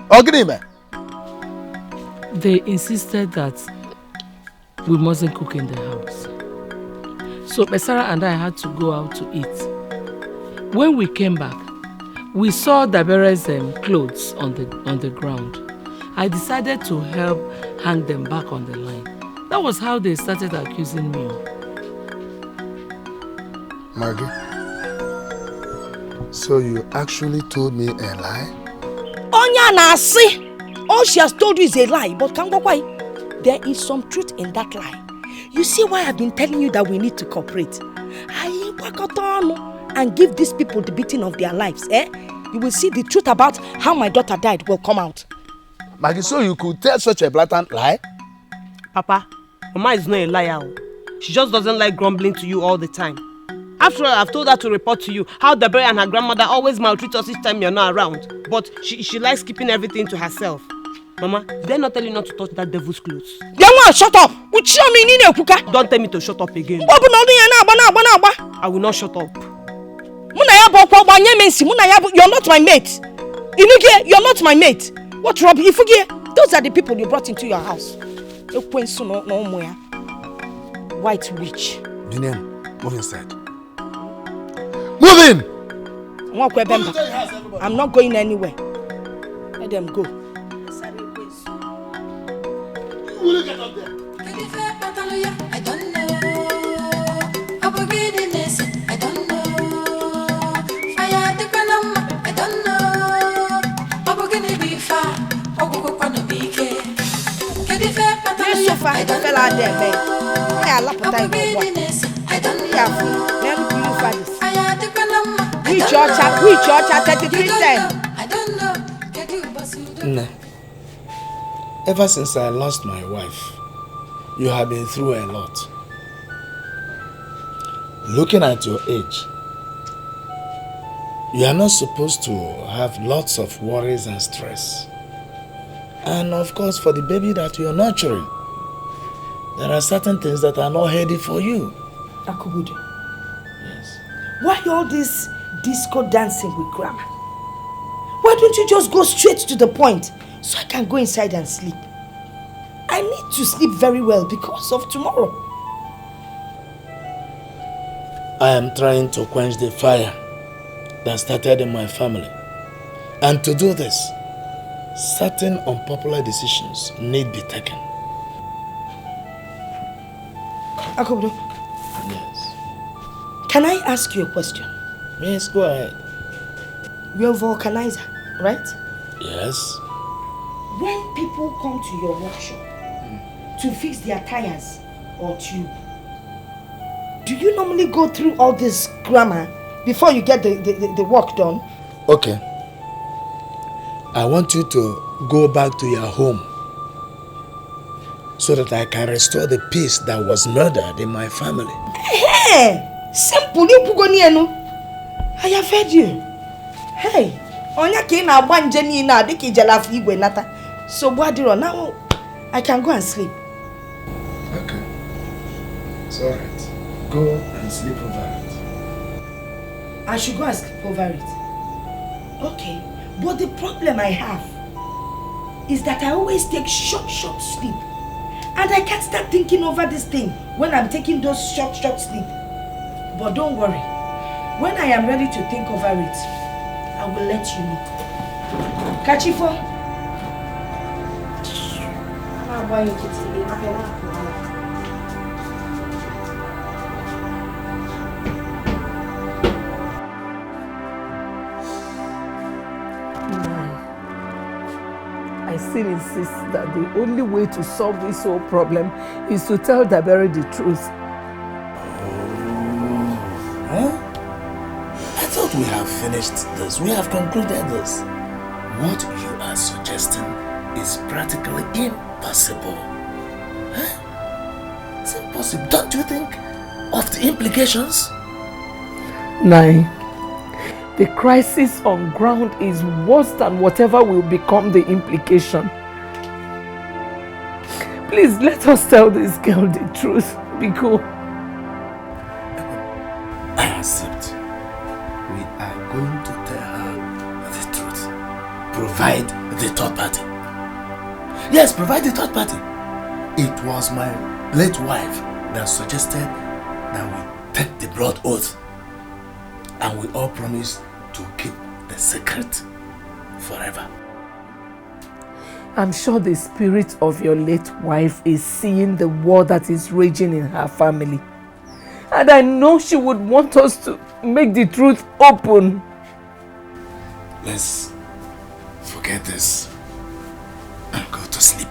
They insisted that we mustn't cook in the house. So Besara and I had to go out to eat. When we came back, we saw Dabere's clothes on the ground. I decided to help hang them back on the line. That was how they started accusing me. Maggie, so you actually told me a lie? Onya nasi! All she has told you is a lie, but there is some truth in that lie. You see why I've been telling you that we need to cooperate. And give these people the beating of their lives. You will see the truth about how my daughter died will come out. Maggie, so you could tell such a blatant lie? Papa, Mama is not a liar. She just doesn't like grumbling to you all the time. After all, I've told her to report to you how Debere and her grandmother always maltreat us each time you're not around. But she likes keeping everything to herself. Mama, did I not tell you not to touch that devil's clothes? Shut up! Don't tell me to shut up again. I will not shut up. You're not my mate. You're not my mate. What rubbish? Those are the people you brought into your house. White witch. Dinian, move inside. Move in! I'm not going anywhere. Let them go. Will you get up there? I don't know. I will be the message. I don't know. Fire the Panama. I don't know. I will get be far. I will go on a big get the fair Patalia. I don't know. I will be the message. I don't know. Fire the Panama. We church 3310. I don't know. Get you boss. No. Ever since I lost my wife, you have been through a lot. Looking at your age, you are not supposed to have lots of worries and stress. And of course, for the baby that you are nurturing, there are certain things that are not healthy for you. Akubudu. Yes. Why all this disco dancing with grandma? Why don't you just go straight to the point so I can go inside and sleep? I need to sleep very well because of tomorrow. I am trying to quench the fire that started in my family. And to do this, certain unpopular decisions need be taken. Akubudu. Yes. Can I ask you a question? Yes, go ahead. You're a vulcanizer, right? Yes. When people come to your workshop to fix their tires or tube, do you normally go through all this grammar before you get the work done? Okay. I want you to go back to your home so that I can restore the peace that was murdered in my family. Hey! Simple, I have heard you. Hey! Onya ke na agba nje ni na de ke jala fu igwe nata. So Bwadiro, now I can go and sleep. Okay. It's alright. Go and sleep over it. I should go and sleep over it. Okay. But the problem I have is that I always take short sleep. And I can't start thinking over this thing when I'm taking those short sleep. But don't worry. When I am ready to think over it, I will let you know. Kachifo. I still insist that the only way to solve this whole problem is to tell Dabere the truth. Huh? I thought we have finished this. We have concluded this. What you are suggesting is practically impossible. Huh? It's impossible. Don't you think of the implications? Nine. The crisis on ground is worse than whatever will become the implication. Please let us tell this girl the truth, Biko. I accept. We are going to tell her the truth. Provide the third party. Yes, provide the third party. It was my late wife that suggested that we take the blood oath. And we all promise to keep the secret forever. I'm sure the spirit of your late wife is seeing the war that is raging in her family. And I know she would want us to make the truth open. Let's forget this and go to sleep.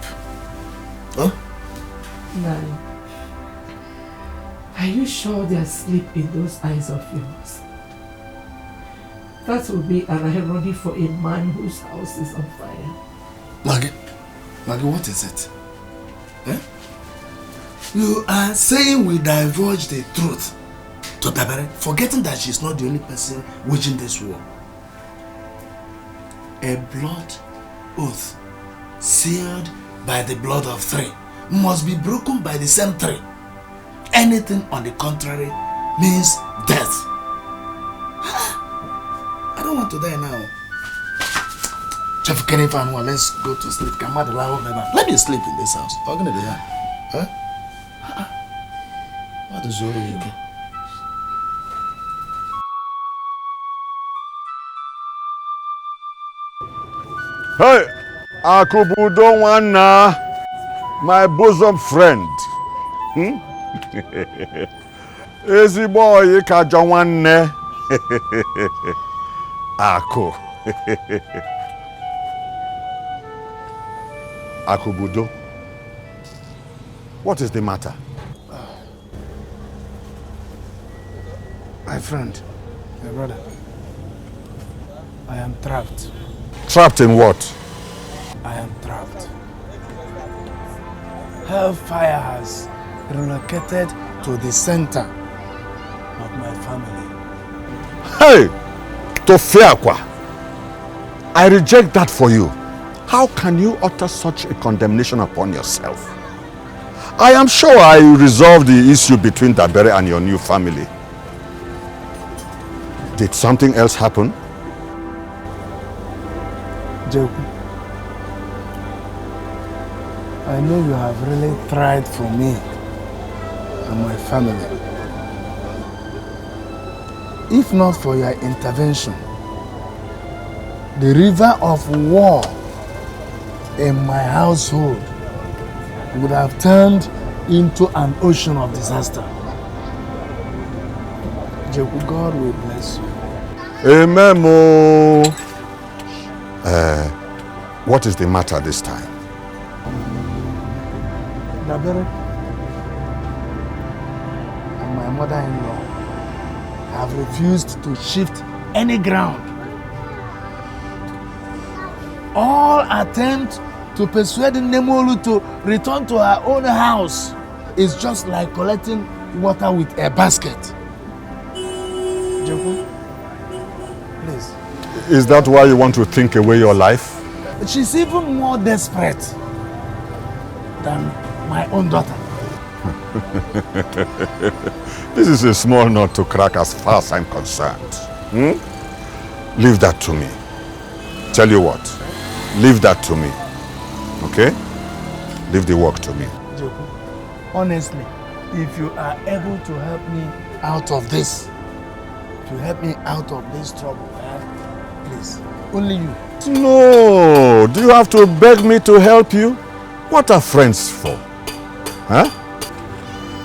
Huh? Nine. Are you sure there's sleep in those eyes of yours? That would be an irony for a man whose house is on fire. Maggie, what is it? Eh? You are saying we divulge the truth to Dabere, forgetting that she's not the only person waging this war. A blood oath sealed by the blood of three must be broken by the same three. Anything on the contrary means death. I don't want to die now. Chef Kenifan, let's go to sleep. Let me sleep in this house. What are you going to do? Huh? What is your name? Hey, Akubudo Wana, my bosom friend. Easy boy, Kajawane. Ako. Akubudo, what is the matter? My friend, my brother, I am trapped. Trapped in what? I am trapped. Hellfire has relocated to the center of my family. Hey, Tofiakwa, I reject that for you. How can you utter such a condemnation upon yourself? I am sure I resolved the issue between Dabere and your new family. Did something else happen? Jeku, I know you have really tried for me and my family. If not for your intervention, the river of war in my household would have turned into an ocean of disaster. Jeku, God will bless you. Memo. What is the matter this time? Dabere and my mother-in-law have refused to shift any ground. All attempts to persuade Nemolu to return to her own house is just like collecting water with a basket. Joku, please. Is that why you want to think away your life? She's even more desperate than my own daughter. This is a small nut to crack as far as I'm concerned. Leave that to me. Tell you what, leave that to me. Okay? Leave the work to me. Joku, honestly, if you are able to help me out of this, trouble, please, only you. No, do you have to beg me to help you? What are friends for? Huh?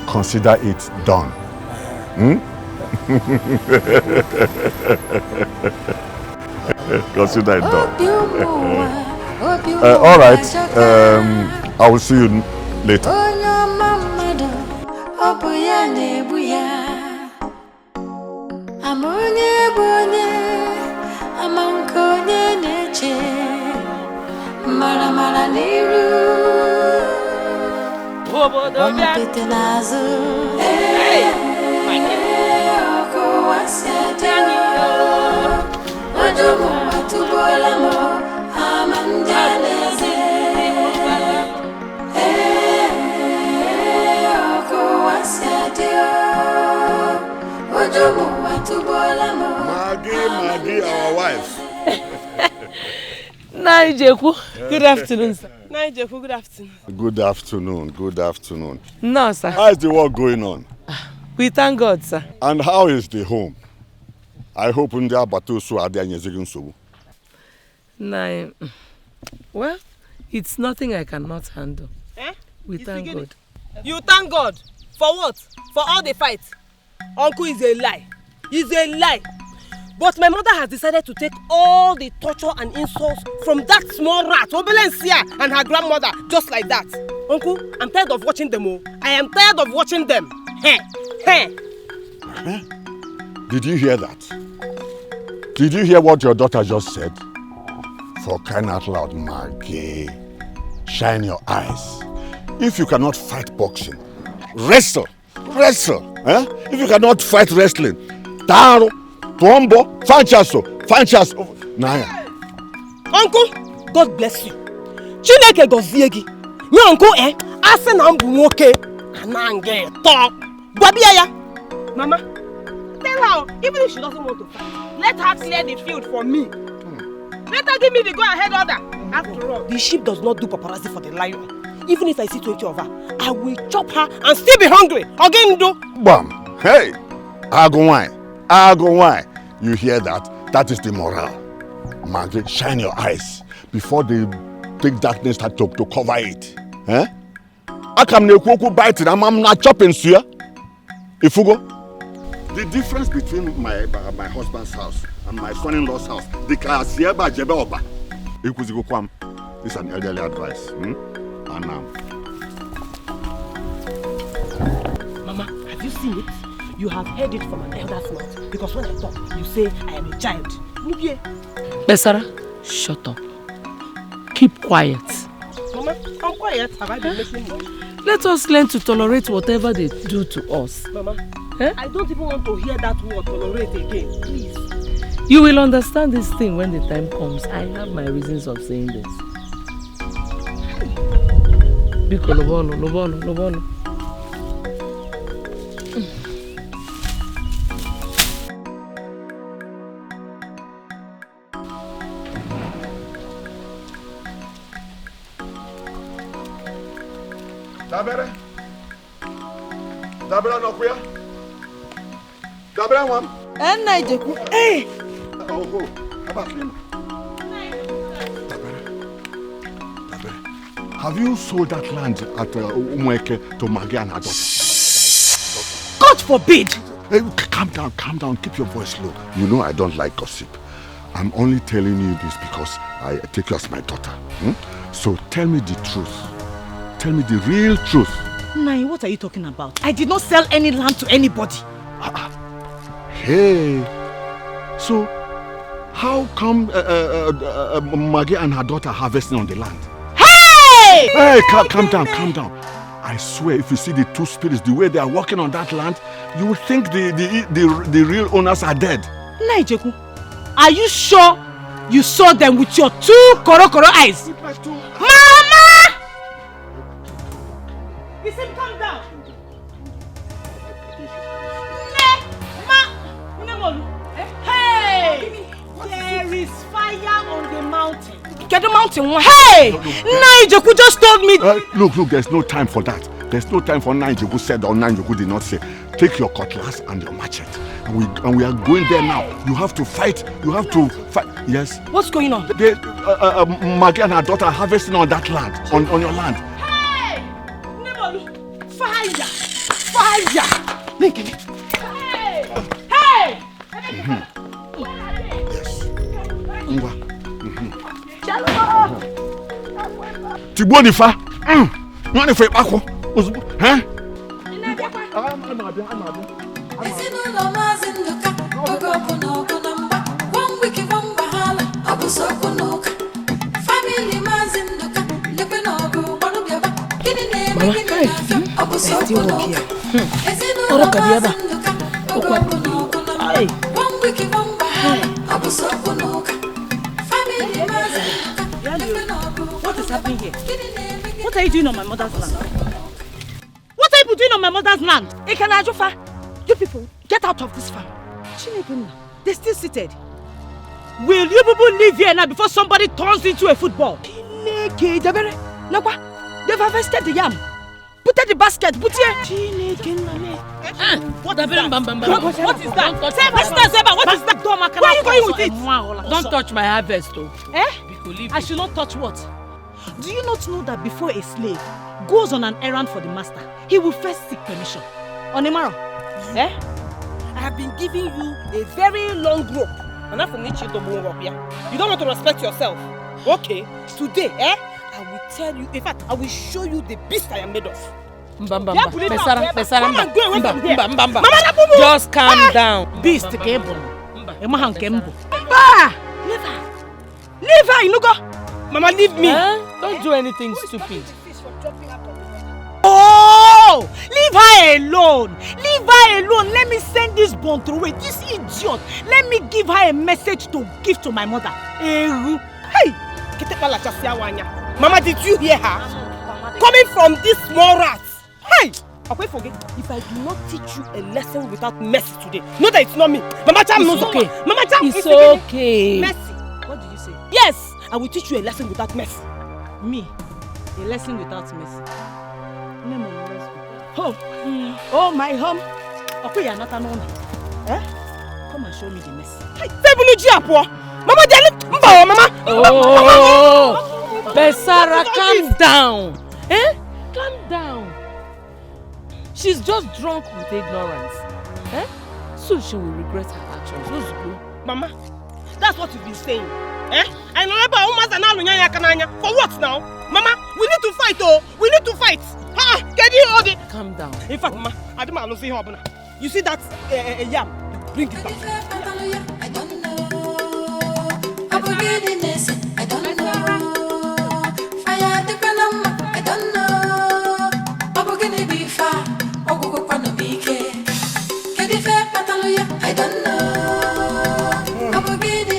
Consider it done. Consider it done. All right. I will see you later. Maggie, our wife. Naijeku, good afternoon, sir. Naijeku, good afternoon. Good afternoon. No, sir. How is the work going on? We thank God, sir. And how is the home? I hope in the Abatusu are there in well, it's nothing I cannot handle. We thank God. You thank God? For what? For all the fights? Uncle is a lie. He's a lie. But my mother has decided to take all the torture and insults from that small rat, Obelensia, and her grandmother, just like that. Uncle, I'm tired of watching them all. I am tired of watching them. Did you hear that? Did you hear what your daughter just said? For crying out loud, Maggie, shine your eyes. If you cannot fight boxing, wrestle. If you cannot fight wrestling, Taro, Tuombo, Fanchaso. Naya. Uncle, God bless you. Chineke goziegi. Your uncle, Asen Ambumoke, Anange, talk. Babiaya. Mama, tell her, even if she doesn't want to fight, let her clear the field for me. Let her give me the go-ahead order. After all, the sheep does not do paparazzi for the lion. Even if I see 20 of her, I will chop her and still be hungry. Again, do. Bam. Hey, Agowai. You hear that? That is the morale. Maggie, shine your eyes before the big darkness start to cover it. I come near Kuku bite it. I'm not chopping, sir. If you go, the difference between my husband's house and my son-in-law's house, the class here by Jebeoba. This is an elderly advice. Mama, have you seen it? You have heard it from an elder's mouth. Because when I talk, you say I am a child. Besara, shut up. Keep quiet. Mama, I'm quiet. Have I been making noise? Let us learn to tolerate whatever they do to us. Mama, I don't even want to hear that word tolerate again. Please. You will understand this thing when the time comes. I have my reasons of saying this. Biko, Lobolo. Dabere no kuya. Dabere wam. Naijeku. Hey. Oh, about him. Dabere. Have you sold that land at Umweke to Maggie and her daughter? God forbid. Hey, calm down, keep your voice low. You know I don't like gossip. I'm only telling you this because I take you as my daughter. So tell me the truth. Tell me the real truth. Nai, what are you talking about? I did not sell any land to anybody. Hey, so how come Maggie and her daughter harvesting on the land? Hey! Hey, calm down. I swear, if you see the two spirits, the way they are walking on that land, you would think the real owners are dead. Nai Jeku, are you sure you saw them with your two korokoro eyes? Mama! Listen, calm down. Hey! There is fire on the mountain. Get the mountain. Hey! Naijoku just told me. Look, there's no time for that. There's no time for Naijoku said or Naijoku did not say. Take your cutlass and your machete. And we are going there now. You have to fight. Yes. What's going on? Maggie and her daughter are harvesting on that land, on your land. Hey! Fire! Look at me. Hey! Yes. Tibonifa. Nonifa bako. Huh? What is happening here? What are you doing on my mother's land? What are you doing on my mother's land? Ikanajofa, you people, get out of this farm. They're still seated. Will you people leave here now before somebody turns into a football? They've harvested the yam. Put in the basket. Put here. What is that? What is that? What is that? Where are you going with it? Don't touch my harvest, though. I should not touch what? Do you not know that before a slave goes on an errand for the master, he will first seek permission? Onemaro, I have been giving you a very long rope. And that's from you don't want to respect yourself. Okay, today, I will tell you, in fact, I will show you the beast I am made of. Just calm down. Beast, Kembo. Leave her, you go. Mama, leave me. Don't do anything stupid. Oh, leave her alone. Leave her alone. Let me send this bone through it. This idiot. Let me give her a message to give to my mother. Hey, Mama, did you hear her? Coming from this small rat. Hey, okay, forget. If I do not teach you a lesson without mercy today, know that it's not me. Mama Cham knows. Okay. Mama Cham, it's okay. Mercy. What did you say? Yes, I will teach you a lesson without mercy. Me, a lesson without mercy. Oh, my home. Okay, you're not alone. Come and show me the mercy. Mama, Mama. Oh, Besara, calm down. Calm down. She's just drunk with ignorance. So she will regret her actions. Mama, that's what you've been saying. I know for what now? Mama, we need to fight, oh. We need to fight. Get you all the... Calm down. In fact, Mama, I don't know see how. You see that yam? Bring it back. I don't know. I don't know. Fire the glimmer. I don't know. Abogene be far. Ogogo kwano bike. Kedife pataluya. I don't know. Abogene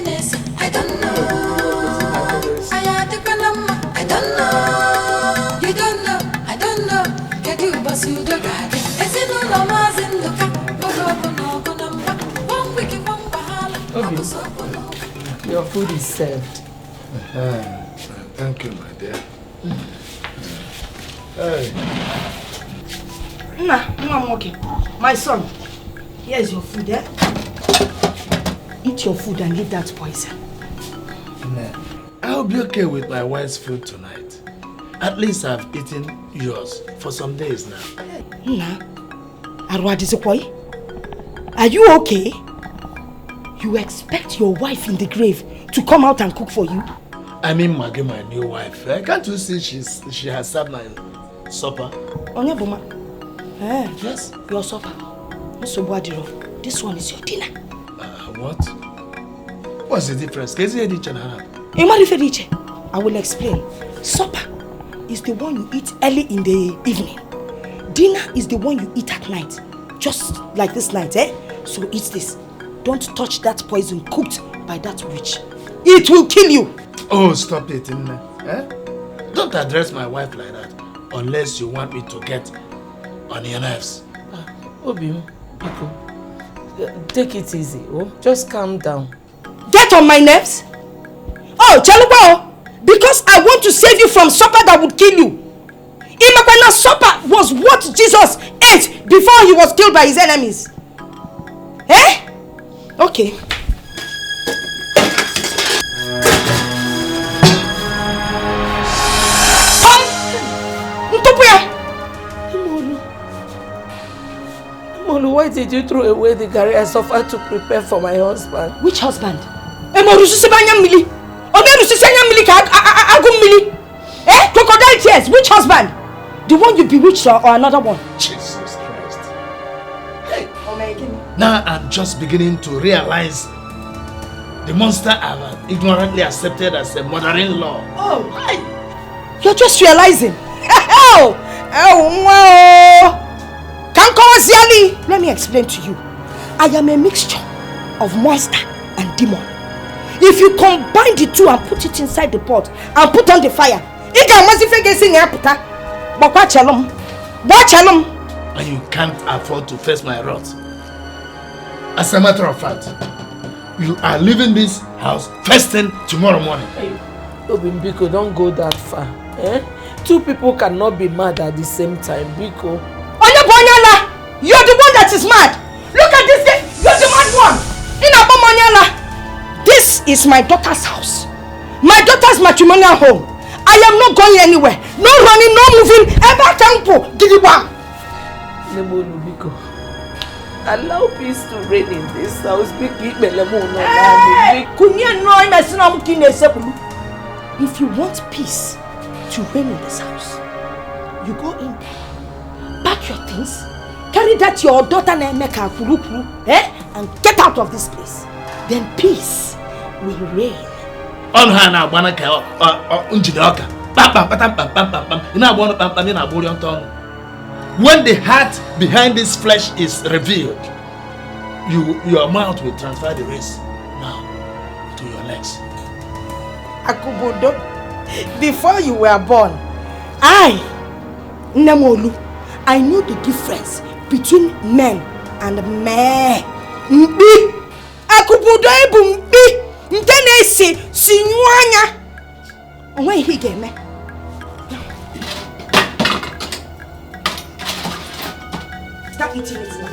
I don't know. Fire the glimmer. I don't know. You don't know. I don't know. Kedu basu do gade. Esinu no mazinduka. Ogogo no gonamba. One week one bahala. Your food is served. Thank you, my dear. Hey. My son, here's your food, Eat your food and leave that poison. I'll be okay with my wife's food tonight. At least I've eaten yours for some days now. Are you okay? You expect your wife in the grave to come out and cook for you? I mean, Maggie, my new wife. Can't you see she has served my supper? Onyebuma. Yes. Your supper. This one is your dinner. What? What's the difference? I will explain. Supper is the one you eat early in the evening. Dinner is the one you eat at night. Just like this night, eh? So eat this. Don't touch that poison cooked by that witch. It will kill you. Oh, stop it, eh? Don't address my wife like that unless you want me to get on your nerves. Obi, people, take it easy, oh? Just calm down. Get on my nerves? Oh, Chalupa, because I want to save you from supper that would kill you. Imakwana supper was what Jesus ate before he was killed by his enemies. Eh? Okay. Molu, why did you throw away the garri I suffered to prepare for my husband? Which husband? Crocodile tears. Which husband? The one you bewitched or another one? Jesus Christ. Hey. Now I'm just beginning to realize the monster I've ignorantly accepted as a mother-in-law. Oh, hi. You're just realizing. Oh, wow. Let me explain to you. I am a mixture of monster and demon. If you combine the two and put it inside the pot and put on the fire, and you can't afford to face my wrath. As a matter of fact, you are leaving this house first thing tomorrow morning. Hey, Biko, don't go that far. Eh? Two people cannot be mad at the same time, Biko. You're the one that is mad. Look at this thing. You're the mad one. This is my daughter's house. My daughter's matrimonial home. I am not going anywhere. No running, no moving. Ever tempo. Gidiwa. Biko, allow peace to reign in this house. If you want peace to reign in this house, you go in there, pack your things, carry that to your daughter and get out of this place. Then peace will reign. When the heart behind this flesh is revealed, your mouth will transfer the race now to your legs. Akubudo, before you were born, Namolu, I know the difference between men and men. Mbi, Akubudo ebu mbi, ntenesi sinyuanya. When he get me. Start eating it now.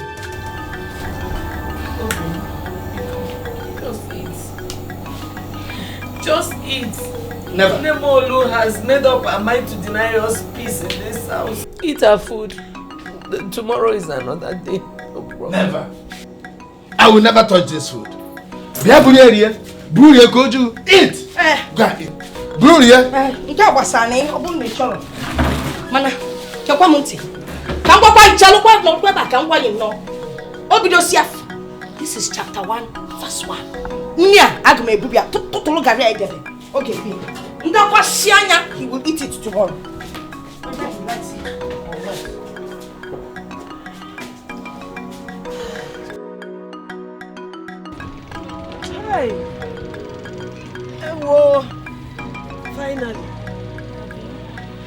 Just eat. Never. Nemolu has made up her mind to deny us peace in this house. Eat her food. Tomorrow is another day. No problem. Never. I will never touch this food. Eat. Go and eat. Mana, chakwa munti. Kangwa kwa ichalukwa mkweba kangwa yino. Obidosiaf. This is chapter 1, verse 1. Nya agme bubia tutulu gari aidebe. Okay, be. Nda kwa sianya, he will eat it tomorrow. Hi. Whoa. Finally.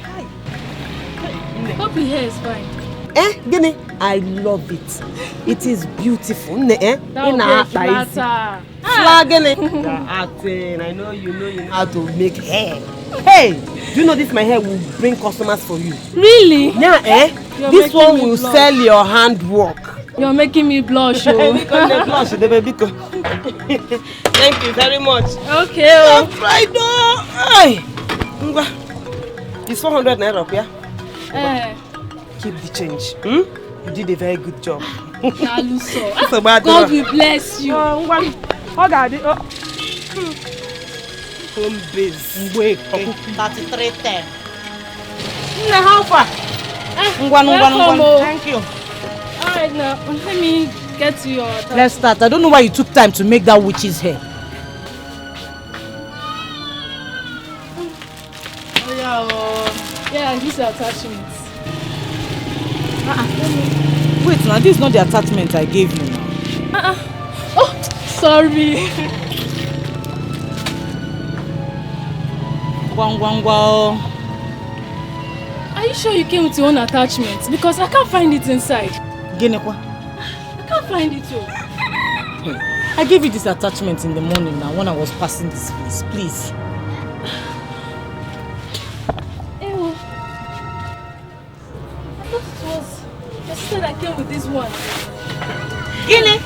Hi. Hope your hair is fine. Gini, I love it. It is beautiful. Flagging. Acting. I know you know how to make hair. Hey, do you know this my hair will bring customers for you? Really? Yeah, this one will sell your handwork. You're making me blush, oh. Thank you very much. Okay. It's 400 naira, yeah? Eh. Keep the change. You did a very good job. God will bless you. Home base. Wait, 3310. How far? Thank you. Alright now, let me get to your attachment. Let's start. I don't know why you took time to make that witch's hair. Yeah, these are attachments. Wait, now this is not the attachment I gave you now. Oh, sorry. Are you sure you came with your own attachment? Because I can't find it inside. Genekwa? I can't find it too. I gave you this attachment in the morning now when I was passing this place. Please. Ewo. I thought it was your sister that came with this one. Ini!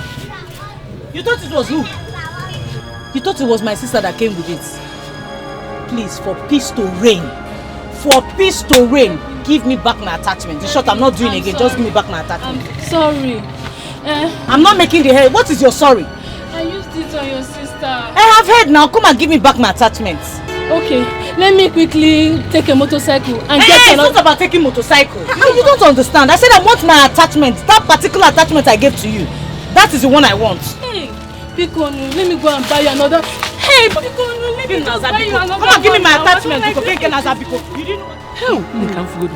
You thought it was who? You thought it was my sister that came with it? Please, for peace to reign. For peace to reign, give me back my attachment. In short, I'm not doing again. Just give me back my attachment. I'm sorry. I'm not making the hair. What is your sorry? I used it on your sister. I have heard now. Come and give me back my attachments. Okay, let me quickly take a motorcycle and get It's not about taking motorcycle. You don't understand. I said I want my attachment. That particular attachment I gave to you. That is the one I want. Hey, Pikonu, let me go and buy you another. Hey, Pikonu, let me just buy you another. Come and give me my attachment. You didn't know. Hell, you can't forget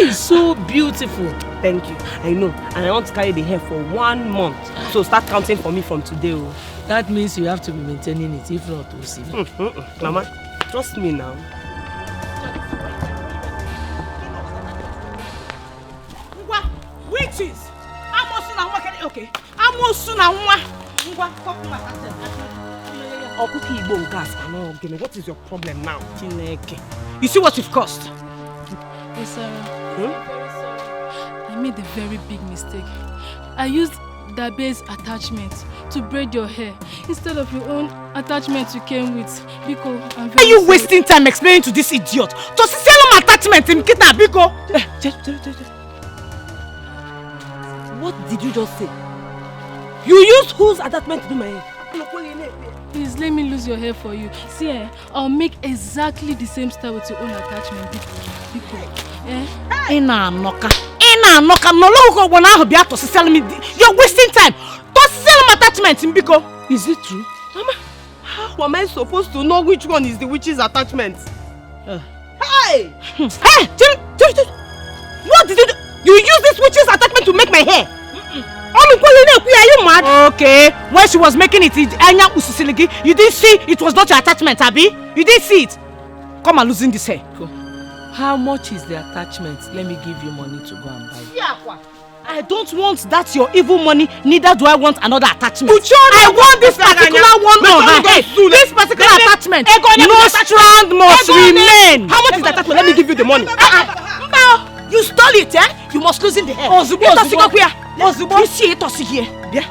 it's so beautiful. Thank you. I know. And I want to carry the hair for 1 month. So start counting for me from today. Oh. That means you have to be maintaining it. If not, we'll see. Mama, trust me now. Witches! Okay. What is your problem now? You see what you've caused? Hey, Sarah. Very sorry. I made a very big mistake. I used Dabe's attachment to braid your hair instead of your own attachment you came with. Biko, I'm very Are you sorry. wasting time explaining to this idiot? To sell my attachment in Kita, Biko! What did you just say? You used whose attachment to do my hair? Please let me lose your hair for you. See, I'll make exactly the same style with your own attachment. Biko. Ina Noka. You're wasting time. To sell my attachment in Biko. Is it true? Mama, how am I supposed to know which one is the witch's attachment? Hey! Hey! What did you do? You use this witch's attachment to make my hair? Are you mad? Okay. When she was making it, you didn't see it was not your attachment, Abby? You didn't see it? Come and losing this hair. Go. How much is the attachment? Let me give you money to go and buy. I don't want that your evil money, neither do I want another attachment. I want this particular one on her head. This particular attachment. No strand must remain. How much is the attachment? Let me give you the money. You stole it, eh? You must lose in the hair. You see it here. Yeah.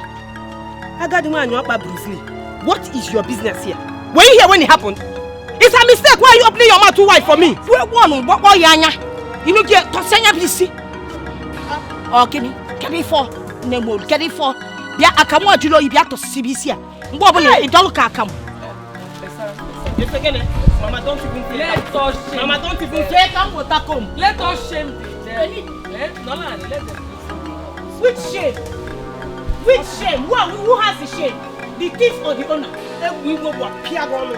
I got the man you up Bruce Lee. What is your business here? Were you here when it happened? It's a mistake. Why are you opening your mouth too wide for me? What you know, get Tosanya BC. Okay, can you for? Nemo, can you for? Yeah, I come out to know if you have to CBC. Mbobole, it don't come. Yes, again. Mama, don't even say Let us shame. Mama, don't even say come with that come. Let us shame them. No, let them. Which shame? Which shame? Who has the shame? The thief or the owner? We will walk. Okay, how quality?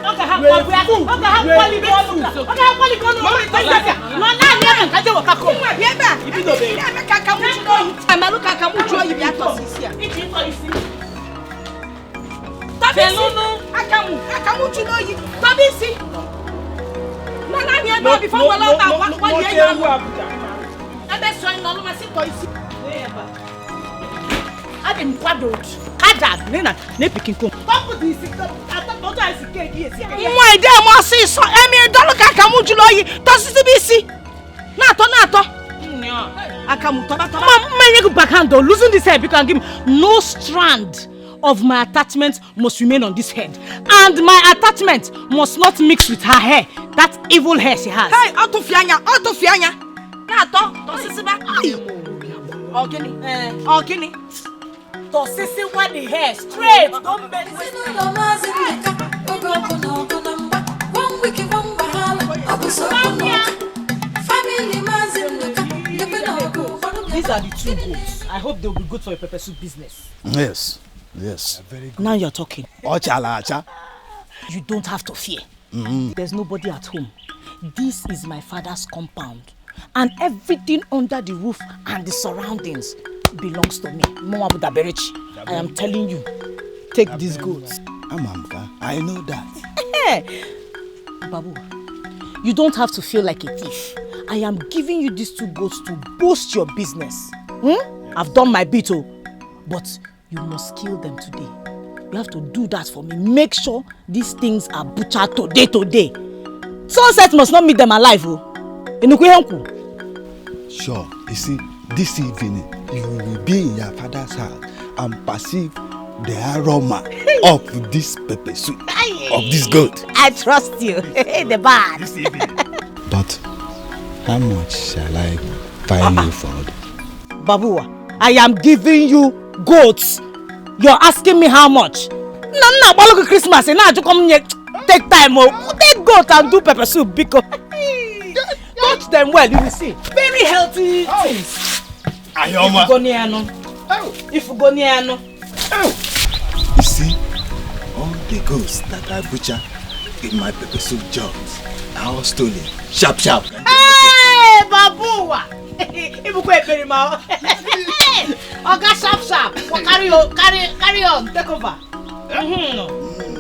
Adam quadrot. Kada nena ne pikin kom. Papu di sikka. Ata moto asike di esi. Mo ide mo si so emi dolu ka kamu julo yi. To sisi bi si. Na to. Akamu to ba. Mama make you backhand losing this hair because give me no strand of my attachment must remain on this head. And my attachment must not mix with her hair. That evil hair she has. Hey, out of Fianya. Okay. To sissy what the hair straight. Don't bend. These are the 2 goats. I hope they'll be good for your pepper soup business. Yes. Now you're talking. Ochala. You don't have to fear. There's nobody at home. This is my father's compound. And everything under the roof and the surroundings belongs to me. I am telling you, take these goats. Amamka, I know that. Babu, you don't have to feel like a thief. I am giving you these 2 goats to boost your business. I've done my bit, but you must kill them today. You have to do that for me. Make sure these things are butchered today. Sunset must not meet them alive. Sure. You see, this evening, you will be in your father's house and perceive the aroma of this pepper soup, of this goat. I trust you. The bad. But how much shall I find you for? Babu, I am giving you goats. You're asking me how much? No, Christmas. Take time. Take goat and do pepper soup because touch them well, you will see. Very healthy things. If you go near no. You see, all the goats that I butcher in my pepper soup jars are all stolen. Sharp. Hey, Babuwa! Okay, sharp. Carry on. Take over.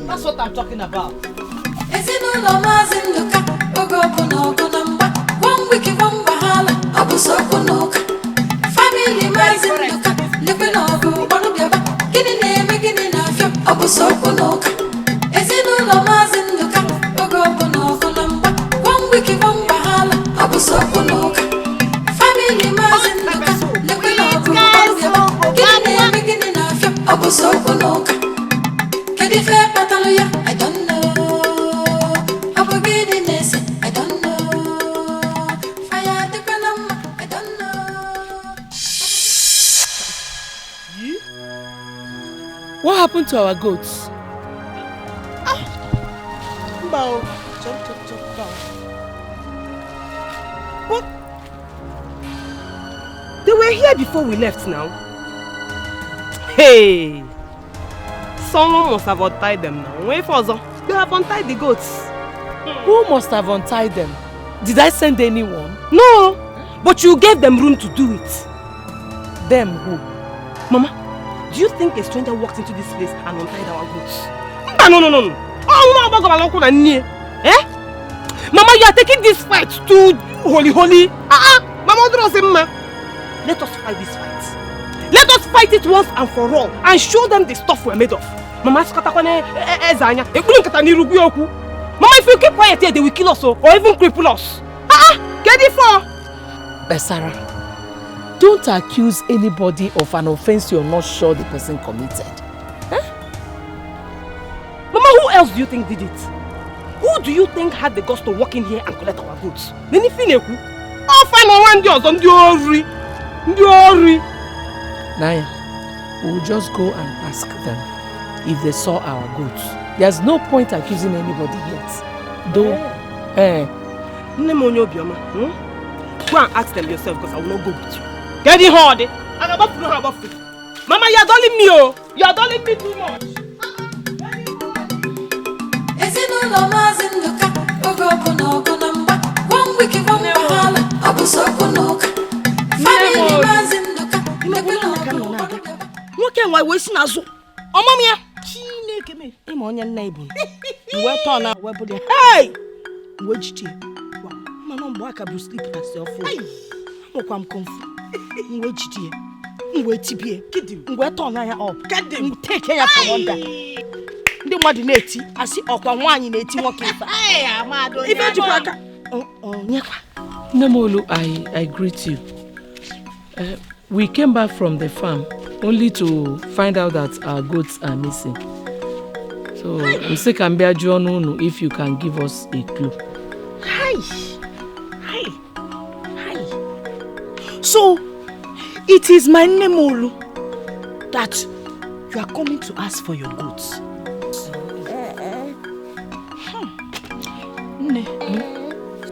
That's what I'm talking about. I don't know. I don't know. Fire the I don't know. What happened to our goats? Bow. Chop. What? They were here before we left now. Hey! Someone must have untied them now. Wait for them. They have untied the goats. Who must have untied them? Did I send anyone? No! But you gave them room to do it. Them who? Mama, do you think a stranger walked into this place and untied our goats? No. Oh, eh? Mama, you are taking this fight too holy. Mama, let us fight this fight. Let us fight it once and for all and show them the stuff we're made of. Mama, if you keep quiet here, they will kill us or even cripple us. Get it for? Besara, don't accuse anybody of an offense you're not sure the person committed. Mama, who else do you think did it? Who do you think had the guts to walk in here and collect our goods? Naya, we'll just go and ask them if they saw our goods. There's no point accusing anybody yet. Though, Go and ask them yourself because I will not go with you. Get it hard. Mama, you're dulling me, oh. You're dulling me too much. Nemolu, I greet you. We came back from the farm only to find out that our goats are missing. So, Mr. Kambia Jono, if you can give us a clue. Hi. So, it is my Nemolu that you are coming to ask for your goats.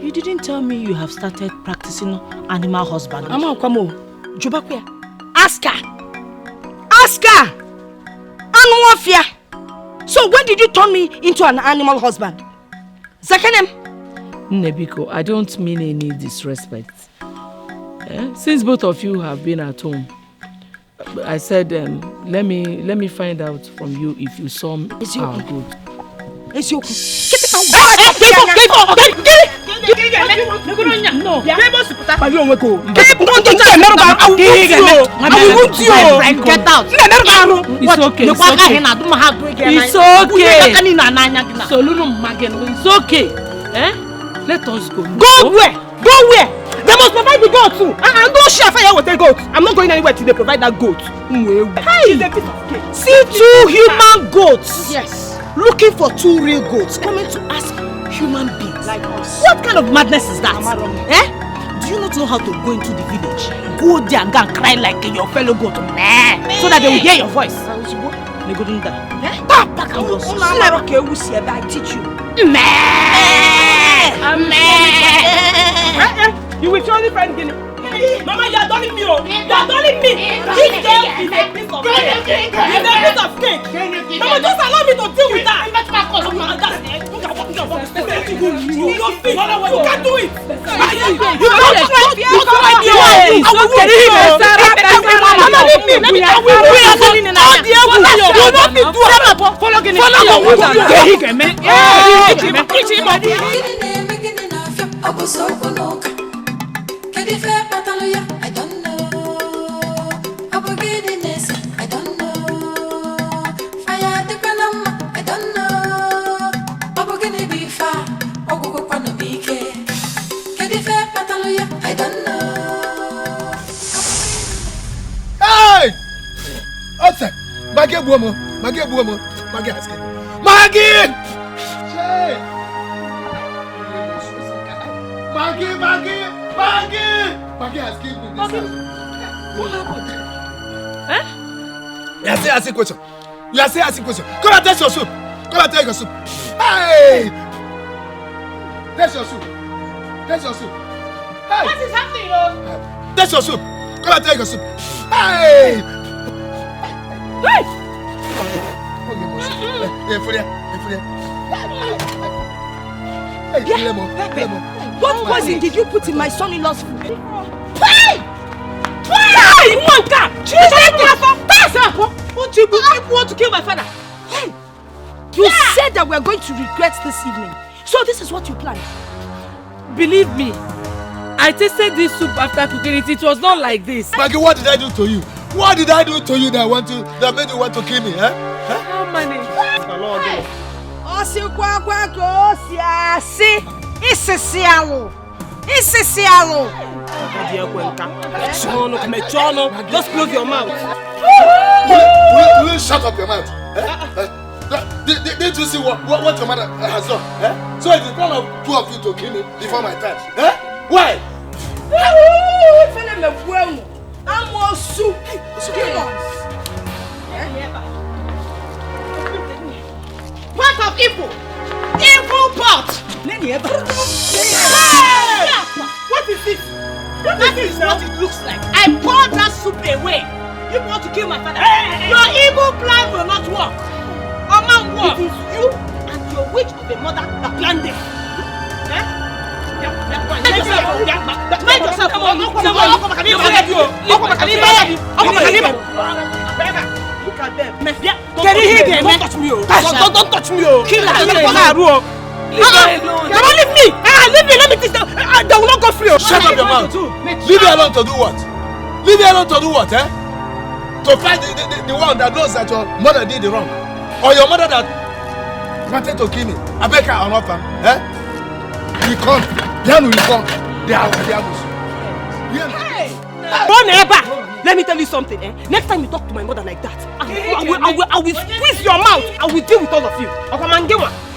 You didn't tell me you have started practicing animal husbandry. Ask her! Anuafia! So when did you turn me into an animal husband? Zakanem? Nebiko, I don't mean any disrespect. Since both of you have been at home, I said, let me find out from you if you saw our goat. It's okay. It's okay. Let us go. Go where? They must provide the goat too. And don't share fire with the goat. I'm not going anywhere till they provide that goat. Hey! See 2 human goats. Yes. Looking for 2 real goats coming to ask human beings. Like us. What kind of madness is that? Do you not know how to go into the village? Go there and go and cry like your fellow goat. So that they will hear your voice. They go do that. I teach you. You will surely find Guinea. Mama, you are dulling me. You are dulling me. This girl is a piece of cake. It's a piece of cake. Mama, just allow me to deal with that. You can't do it. You don't try me. I will I don't know. I don't know. Fire the granama, I don't know. Gonna be far. Gonna be care. I don't know. Hey! Outside! Maggie Buomo! Maggie has came. Maggie! Maggie has killed me this time. What happened? You are asking question. Come and taste your soup. Hey! Taste your soup. Hey! What is happening, Taste your soup. Come and take your soup. Hey! What poison did you put in my son-in-law's food? Hey! You want to kill my father? Hey! You said that we are going to regret this evening. So this is what you planned. Believe me, I tasted this soup after cooking it. It was not like this. Maggie, what did I do to you? What did I do to you that made you want to kill me? How many? Just close your mouth. Will you shut up your mouth? Didn't you see what your mother has done? So it is one of 2 of you to kill me before my time. Why? What of evil? Evil pot! What is this? That is what it looks like. I poured that soup away. You want to kill my father? Your evil plan will not work. It is you and your witch of a mother that planned this. Mind yourself. Look at them. Don't touch me. Don't touch me. Kill her. Leave me. Let me teach them. They will not go free. Shut up your mouth. Leave her alone to do what? To fight the one that knows that your mother did the wrong. Or your mother that wanted to kill me. I beg her or not, we come. Then we come. They are. Don't ever. Let me tell you something, eh? Next time you talk to my mother like that, I will squeeze your mouth. I will deal with all of you.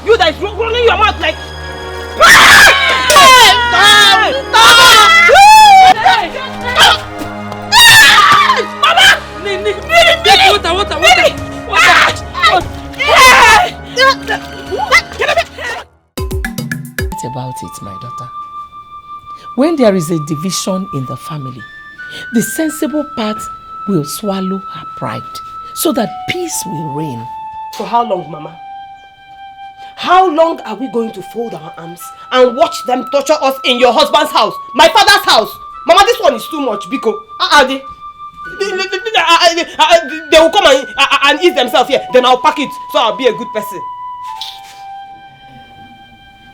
You that is running your mouth like... It's about it, my daughter. When there is a division in the family, the sensible part will swallow her pride so that peace will reign. For how long, Mama? How long are we going to fold our arms and watch them torture us in your husband's house, my father's house? Mama, this one is too much, Biko. They will come and eat themselves here. Then I'll pack it so I'll be a good person.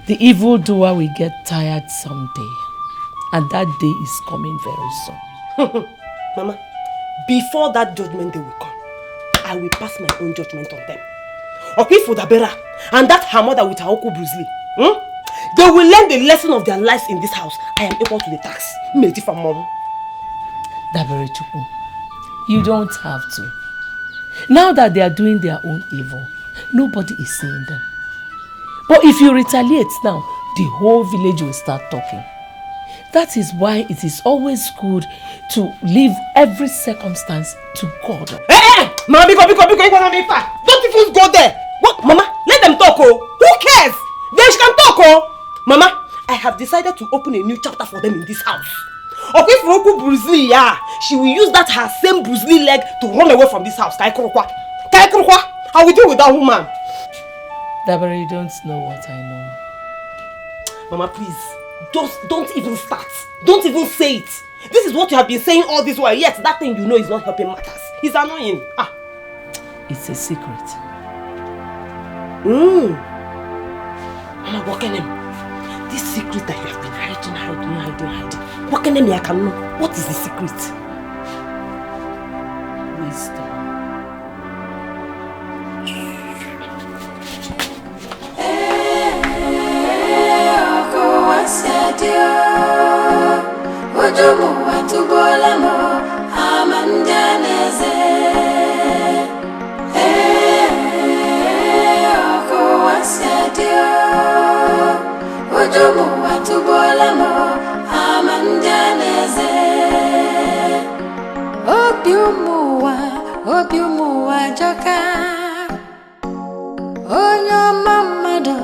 The evildoer will get tired someday, and that day is coming very soon. Mama, before that judgment day will come, I will pass my own judgment on them. Okifudabera and that her mother with her Oku Brusley, they will learn the lesson of their lives in this house. I am equal to the tax. Mom. Dabere Chukwu, you don't have to. Now that they are doing their own evil, nobody is seeing them. But if you retaliate now, the whole village will start talking. That is why it is always good to leave every circumstance to God. Hey! Mama, don't even go there. What? Mama, let them talk, oh. Who cares? They can talk, oh. Mama, I have decided to open a new chapter for them in this house. Okay, for Oku Brusley, yeah, she will use that her same Brusley leg to run away from this house. I will deal with that woman. Dabere, you don't know what I know. Mama, please, don't even start. Don't even say it. This is what you have been saying all this while, yet that thing you know is not helping matters. It's annoying. It's a secret. Mama, what can this secret that you have been hiding. What can I can know? What is the secret? Wisdom. Obiumuwa joka onyo mamado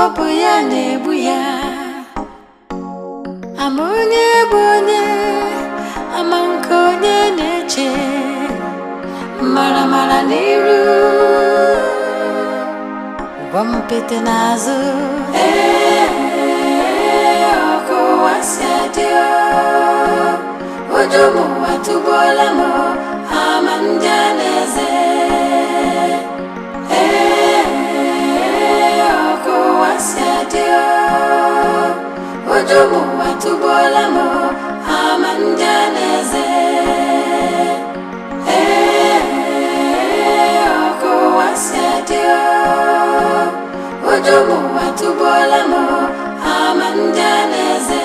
obuya nebuya amonye bonye amankonye neche mara niru wampete nazo oko wasiadio ojomu watubolamo amanjaneze oko wasiadio ojomu watubolamo amanjaneze oko wasiadio ojomu watubolamo amanjaneze.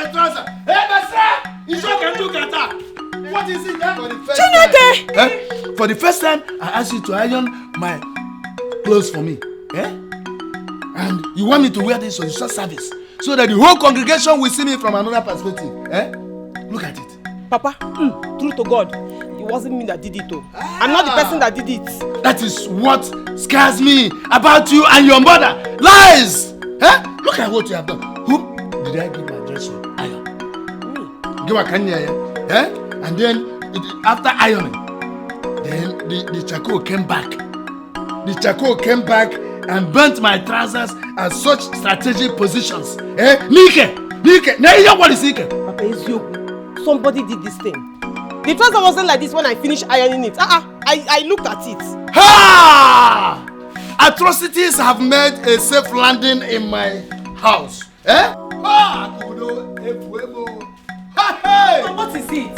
my trouser. Hey, Basra! You sure can look at that? What is it? For the first Chineke! For the first time, I asked you to iron my clothes for me. And you want me to wear this on your service so that the whole congregation will see me from another perspective. Look at it. Papa, true to God, it wasn't me that did it though. I'm not the person that did it. That is what scares me about you and your mother. Lies! Look at what you have done. Whom did I give my dress to? Iron. Give a kanya, and then after ironing, then the charcoal came back. The charcoal came back and burnt my trousers at such strategic positions. Nike! Now what is Nike? Papa, it's you. Somebody did this thing. The trouser wasn't like this when I finished ironing it. I looked at it. Ha! Atrocities have made a safe landing in my house. What is it?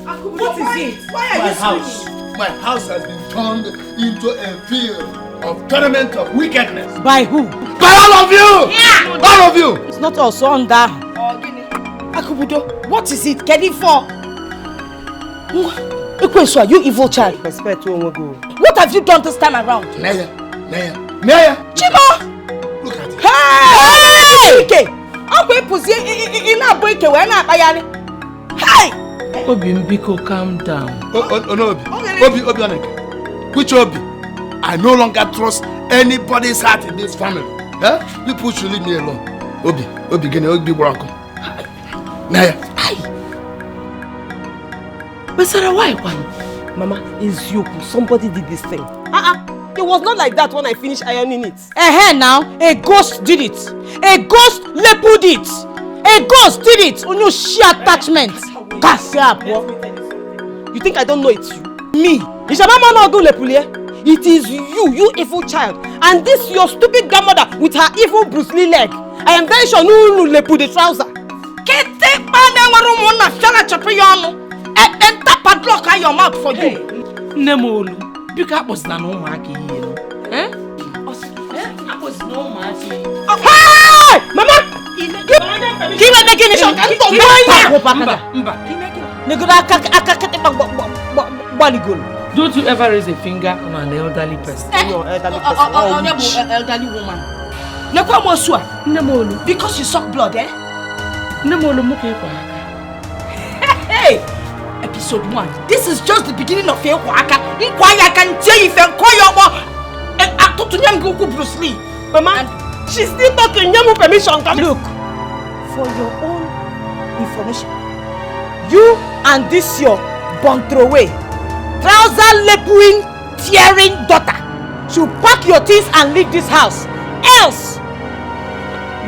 What is it? Why are you screaming? My house has been turned into a field of tournament of wickedness. By who? By all of you! Yeah! All of you! It's not us on that. Akubudo, what is it? Get it for? Ekwesu, you evil child. Respect to Onwego. What have you done this time around? Naya. Chibo! Look at it. Hey! Ike! Akwe pusi ina boy ke we na akpayari. Hey! Obi Mbiko, calm down. No, Obi Oneke. Which Obi? I no longer trust anybody's heart in this family. People should leave me alone. Obi, gene Obi Bronco. Naya. But Sarah, why? Mama, it's you. Somebody did this thing. It was not like that when I finished ironing it. Now, a ghost did it. A ghost leopard it. A ghost did it. On your sheer attachment. You think I don't know it's you? Me. It is you evil child. And this your stupid grandmother with her evil Bruce Lee leg. I am very sure no lepu the trouser. Padlock your mouth for you. Nemolu, because was not no market. I was no market. Hey! Mama! Give me making a shot. Don't you ever raise a finger on an elderly person? Elderly woman. Nemolu, because you suck blood, Nemolu, hey! Episode 1. This is just the beginning of your waka. I can tell you if I'm calling Bruce Lee. Mama, she's still talking. You have permission. Look, for your own information, you and this your Bontroway, trouser lepuing, tearing daughter should pack your things and leave this house. Else,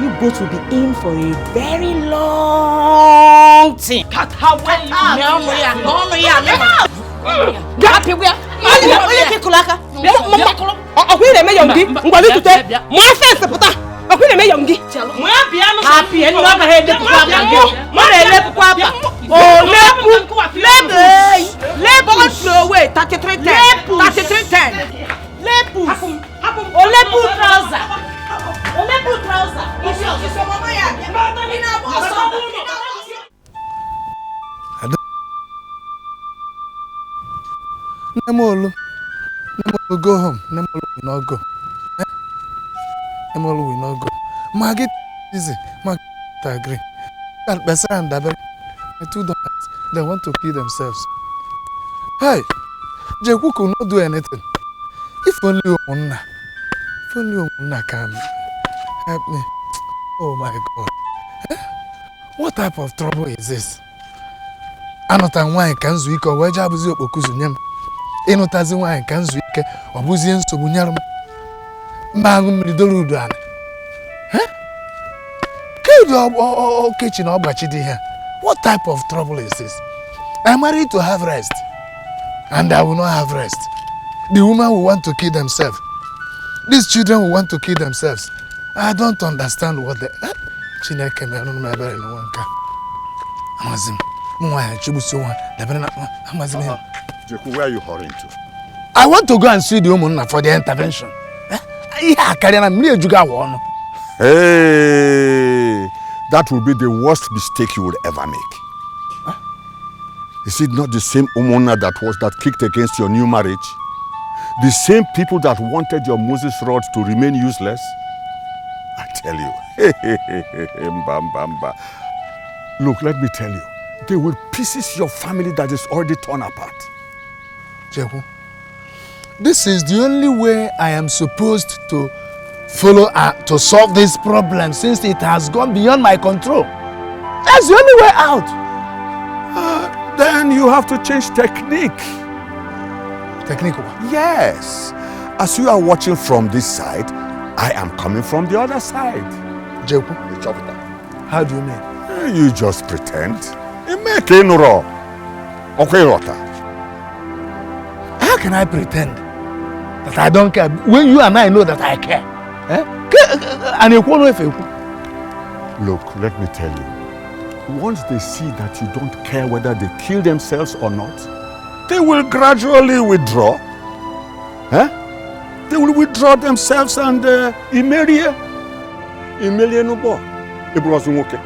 you both will be in for a very long time. Nemolu, go home. Nemolu will not go. Nemolu will not go. Maggie, easy. Maggie, agree. Besa and Dabere, the two daughters, they want to kill themselves. Hey, Jeku could not do anything. If only Omuna can help me. Oh my God. What type of trouble is this? Anota wine can zuik or wajabuzi okuzunyam. Enotazi wine can zuik or buzian sobunyam. Magum Lidoludan. Kitchen or bachidi here. What type of trouble is this? I'm married to have rest, and I will not have rest. The woman will want to kill themselves. These children will want to kill themselves. I don't understand what they. Chineke me no me bere no wanka. Amazim. Mwa chibuso wan. Amazim. Jeku, where are you hurrying to? I want to go and see the woman for the intervention. Yeah, carry na me ejuga wo no. Hey, That will be the worst mistake you will ever make. Huh? Is it not the same Umona that kicked against your new marriage? The same people that wanted your Moses rod to remain useless? I tell you, Mbamba. Look, let me tell you, they will pieces your family that is already torn apart. Jehu, this is the only way I am supposed to follow to solve this problem since it has gone beyond my control. That's the only way out. Then you have to change technique. Technique? Yes. As you are watching from this side, I am coming from the other side. Jehu, how do you mean? You just pretend. How can I pretend that I don't care when you and I know that I care? Look, let me tell you. Once they see that you don't care whether they kill themselves or not, they will gradually withdraw. They will withdraw themselves and Imerie Nubo. Ibrozumuke.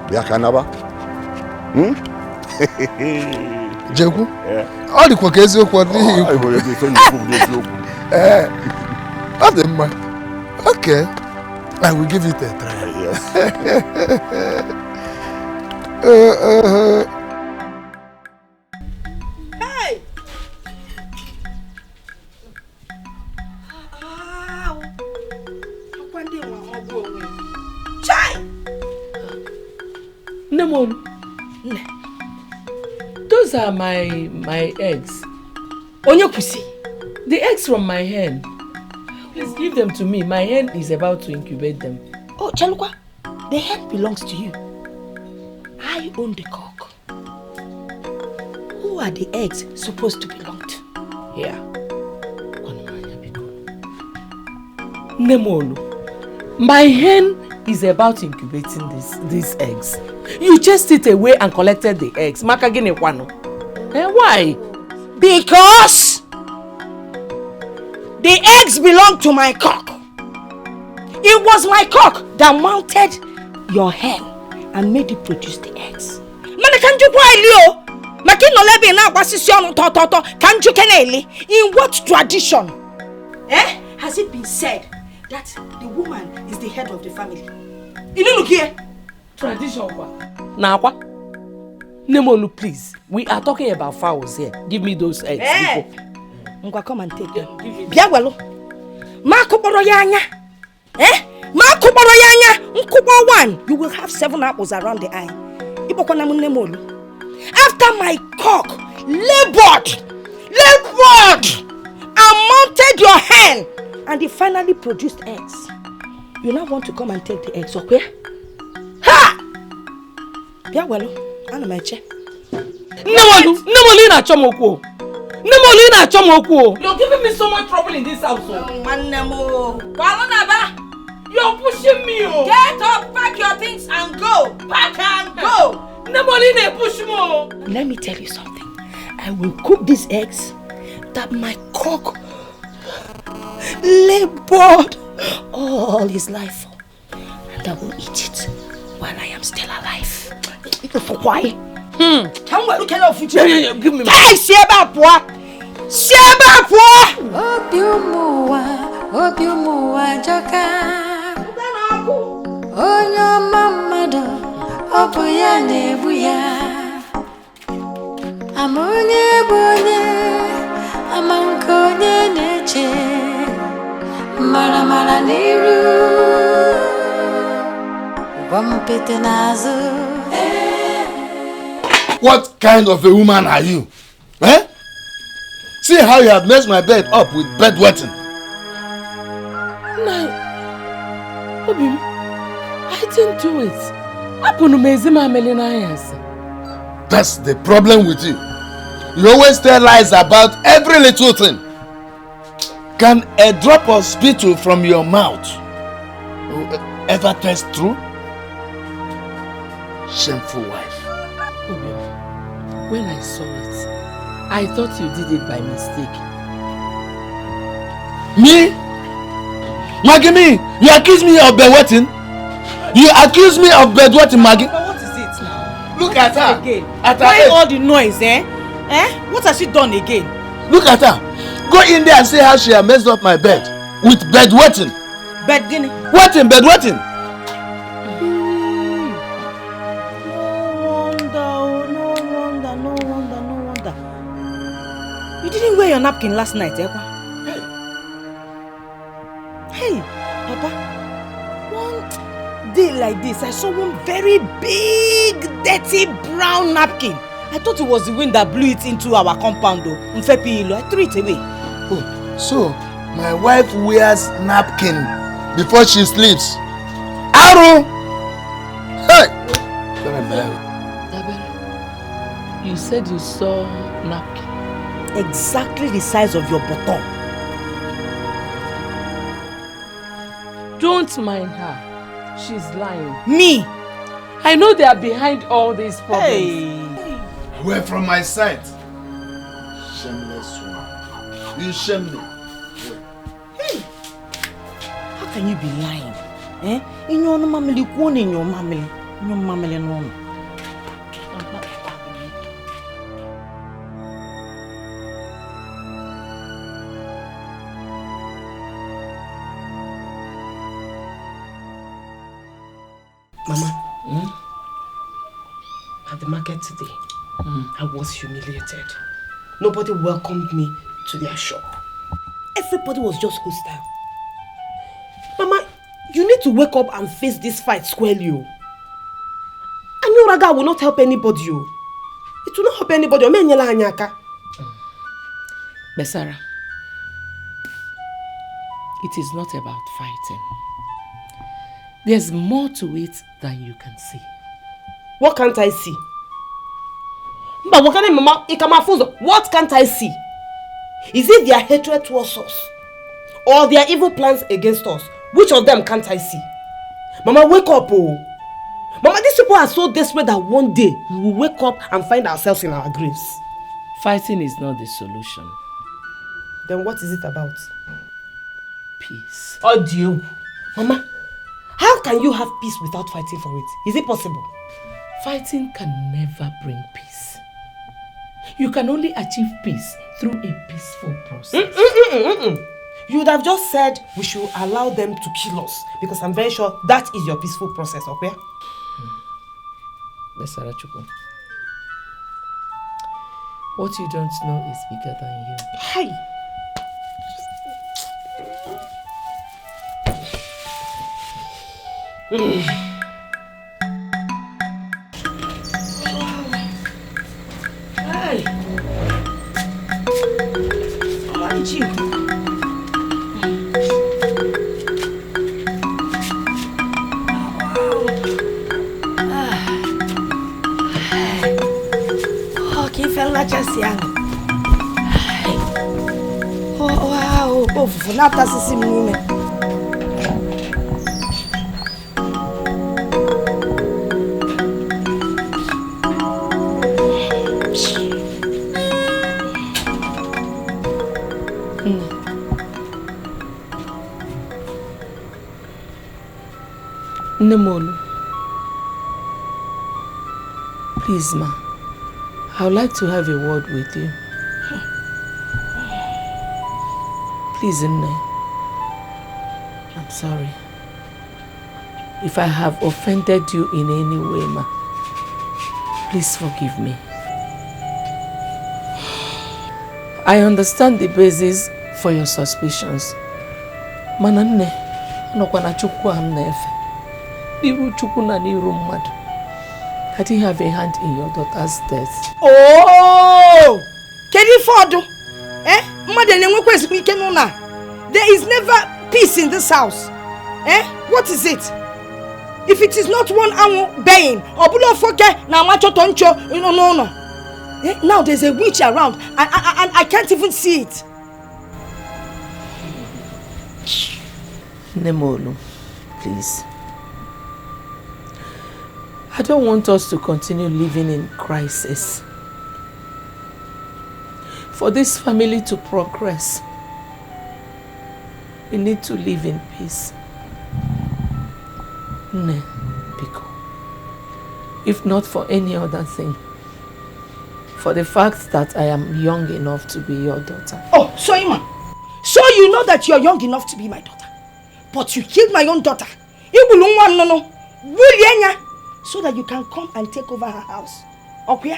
Biakanaba. Jeku? All the Kwakezi okay. I will give it a try. Hey! Chai! Nemon. Those are my eggs. Onyokusi. The eggs from my hen. Please give them to me. My hen is about to incubate them. Oh, Chalukwa, the hen belongs to you. I own the cock. Who are the eggs supposed to belong to? Here. Nemolu, my hen is about incubating these eggs. You chased it away and collected the eggs. Makagene kwano. Why? Because the eggs belong to my cock. It was my cock that mounted your hen and made it produce the eggs. In what tradition has it been said that the woman is the head of the family? Tradition what? Now what? Nemolu, please. We are talking about fowls here. Give me those eggs. Come and take them. Biawelo. Makuboro yanya. Makuboro yanya. Nkubo one. You will have 7 apples around the eye. After my cock labored and mounted your hen, and it finally produced eggs. You now want to come and take the eggs, okay? Ha! Biawelo. Anamache. Nemolina Chomoko. Nemolina Chomoko. You're giving me so much trouble in this house. You're pushing me. Get up, pack your things and go. Pack and go. Nemolina push me. Let me tell you something. I will cook these eggs that my cock labored all his life for. And I will eat it while I am still alive. Why? Give me hey, Obiumuwa joka Onyo mamado Obuya nebuya Amonye bonye Amankonye neche Mara niru Wampete nazo. What kind of a woman are you? See how you have messed my bed up with bedwetting. No. Obim, I didn't do it. That's the problem with you. You always tell lies about every little thing. Can a drop of spittle from your mouth ever taste true? Shameful wife. When I saw it, I thought you did it by mistake. Me? Magimi, you accuse me of bedwetting? You accuse me of bedwetting Maggie? But what is it now? Look at her. Again. At her Why age. all the noise, eh? What has she done again? Look at her. Go in there and see how she has messed up my bed with bedwetting. Bed guinea. Wetting, bedwetting. No wonder. You didn't wear your napkin last night, eh? Hey, Papa. One day like this, I saw one very big, dirty brown napkin. I thought it was the wind that blew it into our compound, though. I threw it away. Oh, so my wife wears napkin before she sleeps. Aru! Hey! Dabere, you said you saw napkin. Exactly the size of your bottom. Don't mind her. She's lying. Me? I know they are behind all these problems. Hey. Away from my sight. Shameless one. You shame me. Hey. How can you be lying? In your family, one in your family. In your family, no. Mama, at the market today, I was humiliated. Nobody welcomed me to their shop. Everybody was just hostile. Mama, you need to wake up and face this fight squarely. I know Raga will not help anybody. It will not help anybody. Besara, it is not about fighting. There's more to it than you can see. What can't I see? But what can't I see? Is it their hatred towards us? Or their evil plans against us? Which of them can't I see? Mama, wake up, oh! Mama, these people are so desperate that one day we will wake up and find ourselves in our graves. Fighting is not the solution. Then what is it about? Peace. Oh, dear. Mama, how can you have peace without fighting for it? Is it possible? Fighting can never bring peace. You can only achieve peace through a peaceful process. You would have just said we should allow them to kill us, because I'm very sure that is your peaceful process, okay? Besara Chukwu, what you don't know is bigger than you. Hi. Hey. How did you? Oh wow, both for not assisting me. Nemolu, please, ma. I would like to have a word with you. Please, Nne. I'm sorry. If I have offended you in any way, ma, please forgive me. I understand the basis for your suspicions. Mana Nne, nokwana Chukwu amnefe. Niru Chukwu na niru mmadu. I didn't have a hand in your daughter's death. Oh! There is never peace in this house. What is it? If it is not one hour baying, or below foke na macho toncho, no. Now there's a witch around, and I can't even see it. Nemolu, please. I don't want us to continue living in crisis. For this family to progress, we need to live in peace. Ne. If not for any other thing. For the fact that I am young enough to be your daughter. Oh, so Ima. So you know that you're young enough to be my daughter. But you killed my own daughter. So that you can come and take over her house. Okay?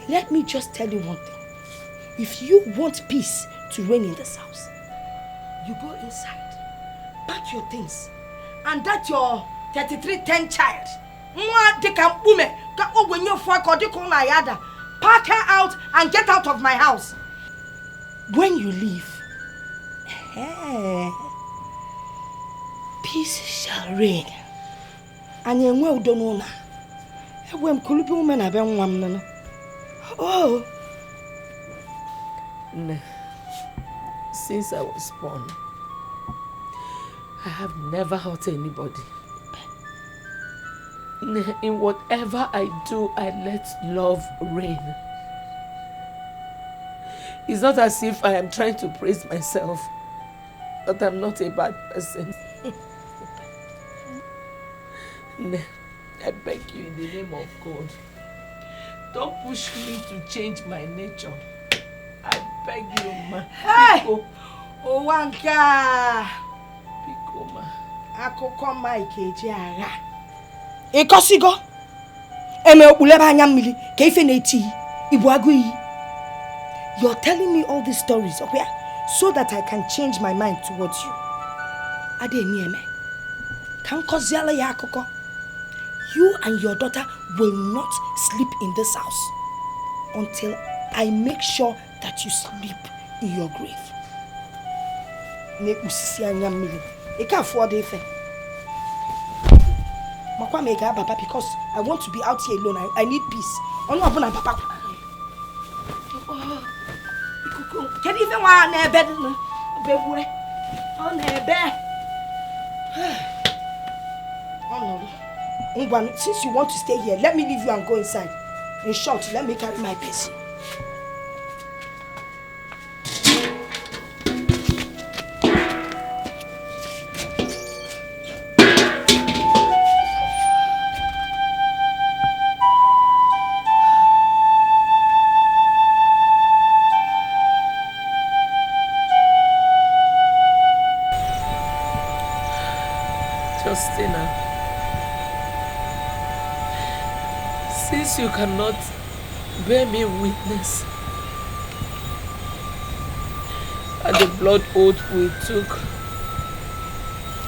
Let me just tell you one thing. If you want peace to reign in this house, you go inside, pack your things, and that your 3310 child, pack her out and get out of my house. When you leave, peace shall reign. And you will don't know now. Oh. Since I was born, I have never hurt anybody. In whatever I do, I let love reign. It's not as if I am trying to praise myself, but I'm not a bad person. I beg you in the name of God, don't push me to change my nature. I beg you, ma. Hey! Owanka! Pico, ma. Akoko Mike Jara. Ekosigo. Eme uleba nyamili. Keife neti. Ibuagui. You're telling me all these stories, okay? So that I can change my mind towards you. Ade nieme. Kankoziala ya akoko. You and your daughter will not sleep in this house until I make sure that you sleep in your grave. I can't afford it. Because I want to be out here alone. I need peace. Can you even want to bed? Since you want to stay here, let me leave you and go inside. In short, let me carry my person. Justina. Since you cannot bear me witness that the blood oath we took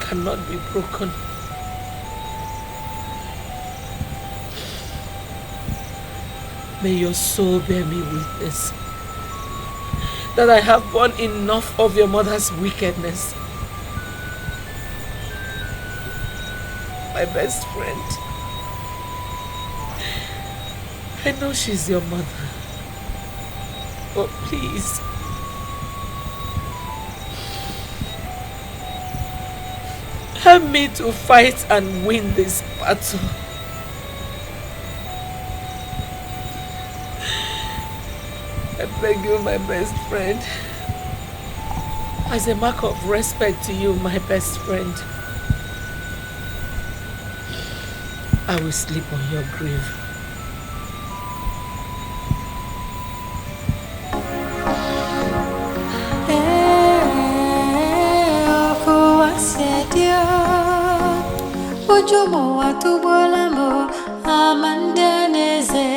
cannot be broken, may your soul bear me witness that I have borne enough of your mother's wickedness. My best friend, I know she's your mother, but please, help me to fight and win this battle. I beg you, my best friend, as a mark of respect to you, my best friend, I will sleep on your grave. Ojomo watubolamo amandaneze.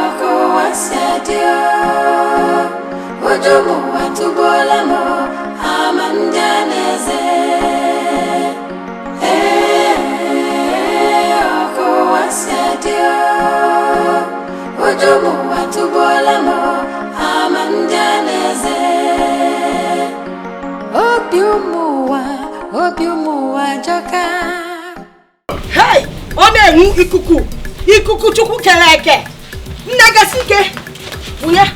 Oko wasadio. Ojomo watubolamo amandaneze. Oko wasadio. Ojomo watubolamo amandaneze. Obiumuwa joka. Hey! Ome ikuku. Ikuku chuku keleke. Nagasike. Uye.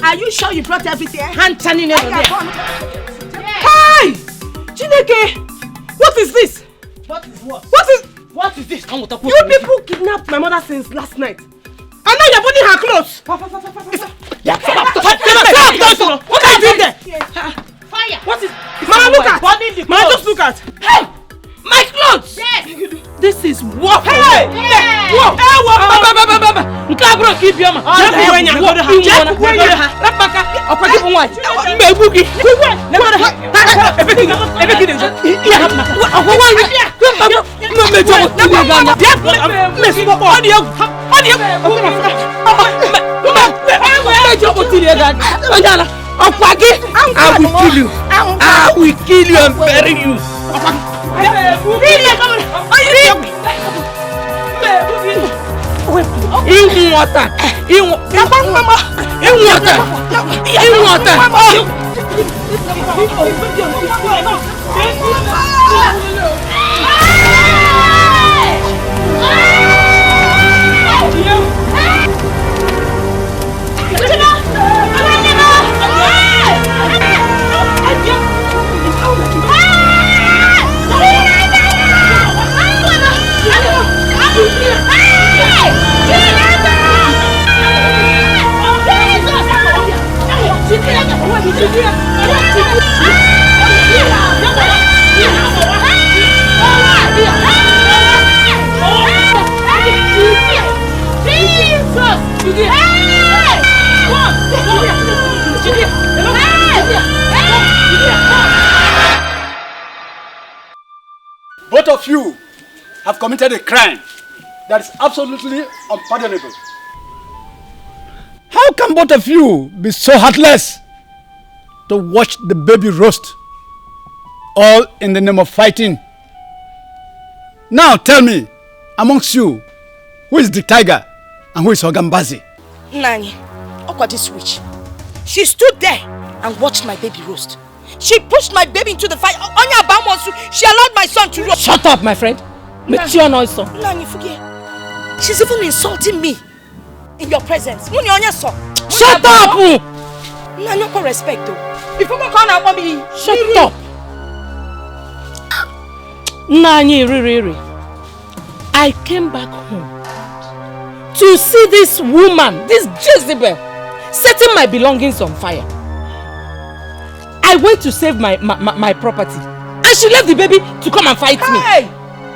Are you sure you brought everything? Hand turning it. Hey! Chineke! What is this? What is what? What is this? You people kidnapped my mother since last night. And now you're putting her clothes. What are you doing there? liar. What is... Mama, look at! Burning the Mama, clothes. just look at! Hey! My clothes! Yes! This is waffle! Hey! Wow! Hey, waffle! Nkabro keep your man! Jabu wenya! Jabu wenya! Rapaka! Okwagi bunwa! Mbebugi! Everything! I will kill you and bury you! In water! In Both of you have committed a crime that is absolutely unpardonable. How can both of you be so heartless to watch the baby roast, all in the name of fighting? Now tell me, amongst you, who is the tiger and who is Ogambazi? Nani, Okwa this witch. She stood there and watched my baby roast. She pushed my baby into the fire. Onya Abamosu, she allowed my son to roast. Shut up, my friend. Mature noise. Nani, forget. She's even insulting me in your presence. Shut up! Nani, no respect though. If you can't have me, shut up. Nani, really. I came back home to see this woman, this Jezebel, setting my belongings on fire. I went to save my property, and she left the baby to come and fight me.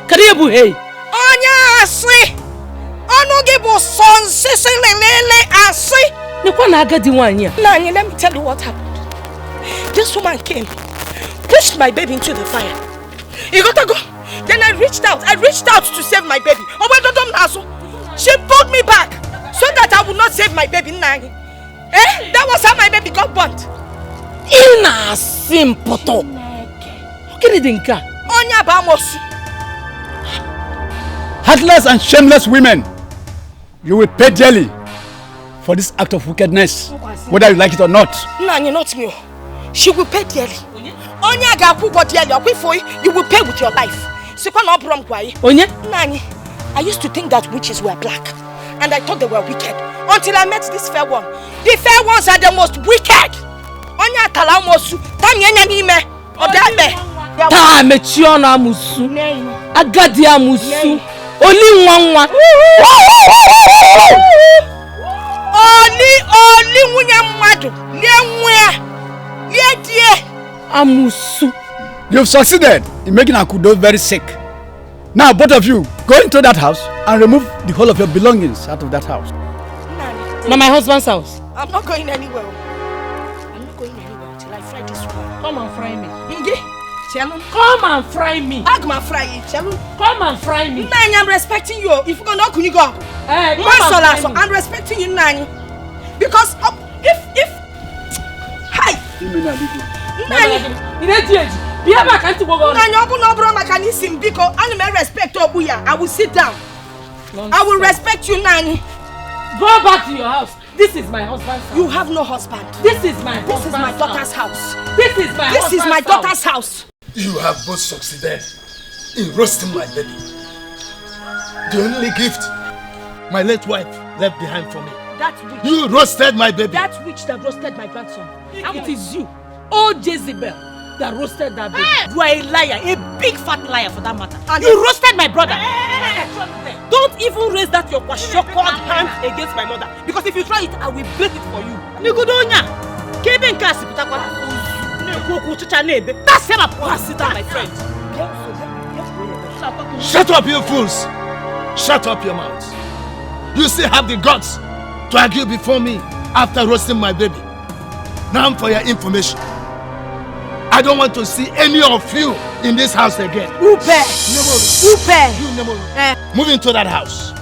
Karibu, hey. Onya asi, onogibo son sisi lelele asi. Nani, let me tell you what happened. This woman came, pushed my baby into the fire. You gotta go. Then I reached out to save my baby. She pulled me back so that I would not save my baby. Nani. That was how my baby got burnt. Ina simpoto. Okay, Dinka. Onya Bamosu. Heartless and shameless women, you will pay dearly for this act of wickedness, whether you like it or not. Nani, not me. She will pay dearly. Onya gapu go dearly. You will pay with your life. Onye? Nani, I used to think that witches were black, and I thought they were wicked until I met this fair one. The fair ones are the most wicked. Onya talamosu, tanyenya nime, odabe. Ta mechiona musu, agadi amusu, oli nwanwa. Oli nwunye mmadu, lie nwa, lie die. Amusu. You've succeeded in making Akudo very sick. Now both of you, go into that house and remove the whole of your belongings out of that house. Now my husband's house. I'm not going anywhere. I'm not going anywhere until I fry this one. Come and fry me. Come and fry me. Come and fry me. Nani, I'm respecting you. If you go, no, you go. I'm respecting you, Nani. Because if hi. Nani. I will sit down. I will respect you, Nani. Go back to your house. This is my husband's house. You have no husband. This is my daughter's house. This is my daughter's house. You have both succeeded in roasting my baby. The only gift my late wife left behind for me. That witch. You roasted my baby. That witch that roasted my grandson. It is you, old Jezebel, that roasted that baby. You are a liar, a big fat liar for that matter. And you roasted my brother. Don't even raise that your kwashokod hand against my mother. Because if you try it, I will break it for you. Nigudonya, Kevin Kasi Pitakwa. That's him. Sit down, my friend. Shut up, you fools! Shut up your mouths. You still have the guts to argue before me after roasting my baby. Now for your information, I don't want to see any of you in this house again. Move into that house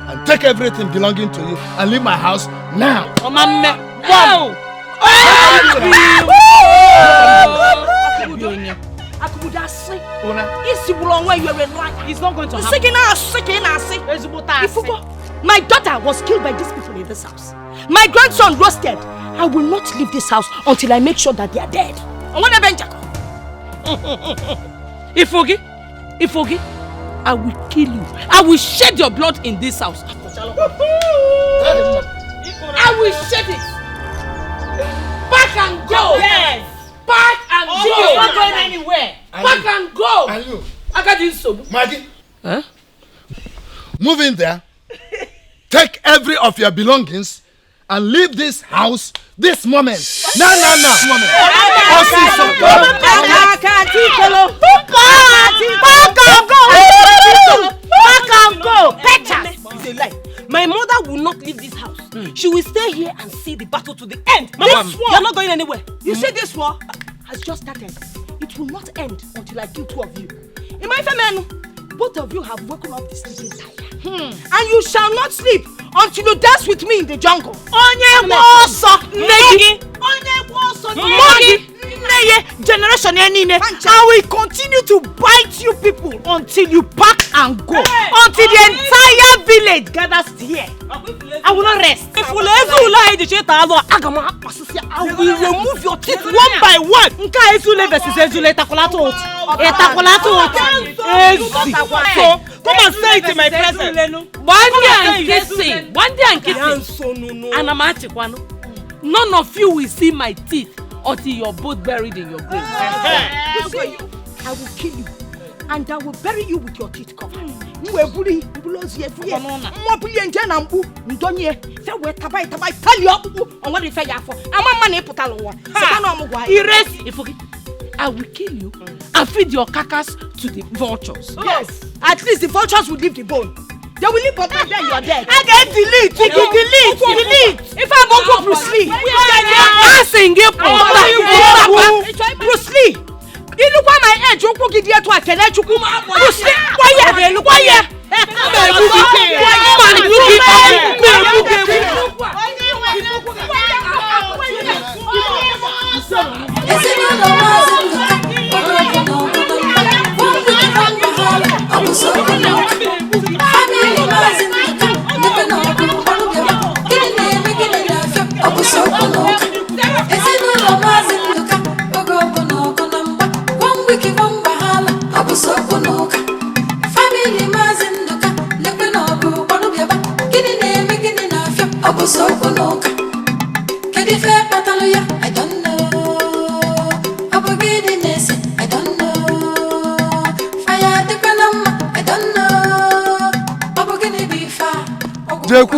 and take everything belonging to you and leave my house now. It's not going to happen. My daughter was killed by these people in this house. My grandson roasted. I will not leave this house until I make sure that they are dead. Ifogi, I will kill you. I will shed your blood in this house. I will shed it. Back and go. Yes. Back and go. You're not going anywhere. Back and go. And you? I got this so. Maggie. Huh? Move in there. Take every of your belongings and leave this house this moment. No. My mother will not leave this house. She will stay here and see the battle to the end. This war, you're not going anywhere. You see, this war has just started. It will not end until I kill two of you. In my family, both of you have woken up this sleeping tired. And you shall not sleep until you dance with me in the jungle. Generation I will continue to bite you people until you pack and go. Until the entire village gathers here. I will not rest. I will remove your teeth one by one. Come and say it in my presence. One day and kissing. None of you will see my teeth until you're both buried in your grave. I will kill you and I will bury you with your teeth covered. I will kill you and feed your carcass to the vultures. Yes. At least the vultures will leave the bone. They will leave, but then you are dead. I get delete. If I'm going to Bruce Lee. Bruce Lee. You look at my edge. You could get to a Bruce Lee.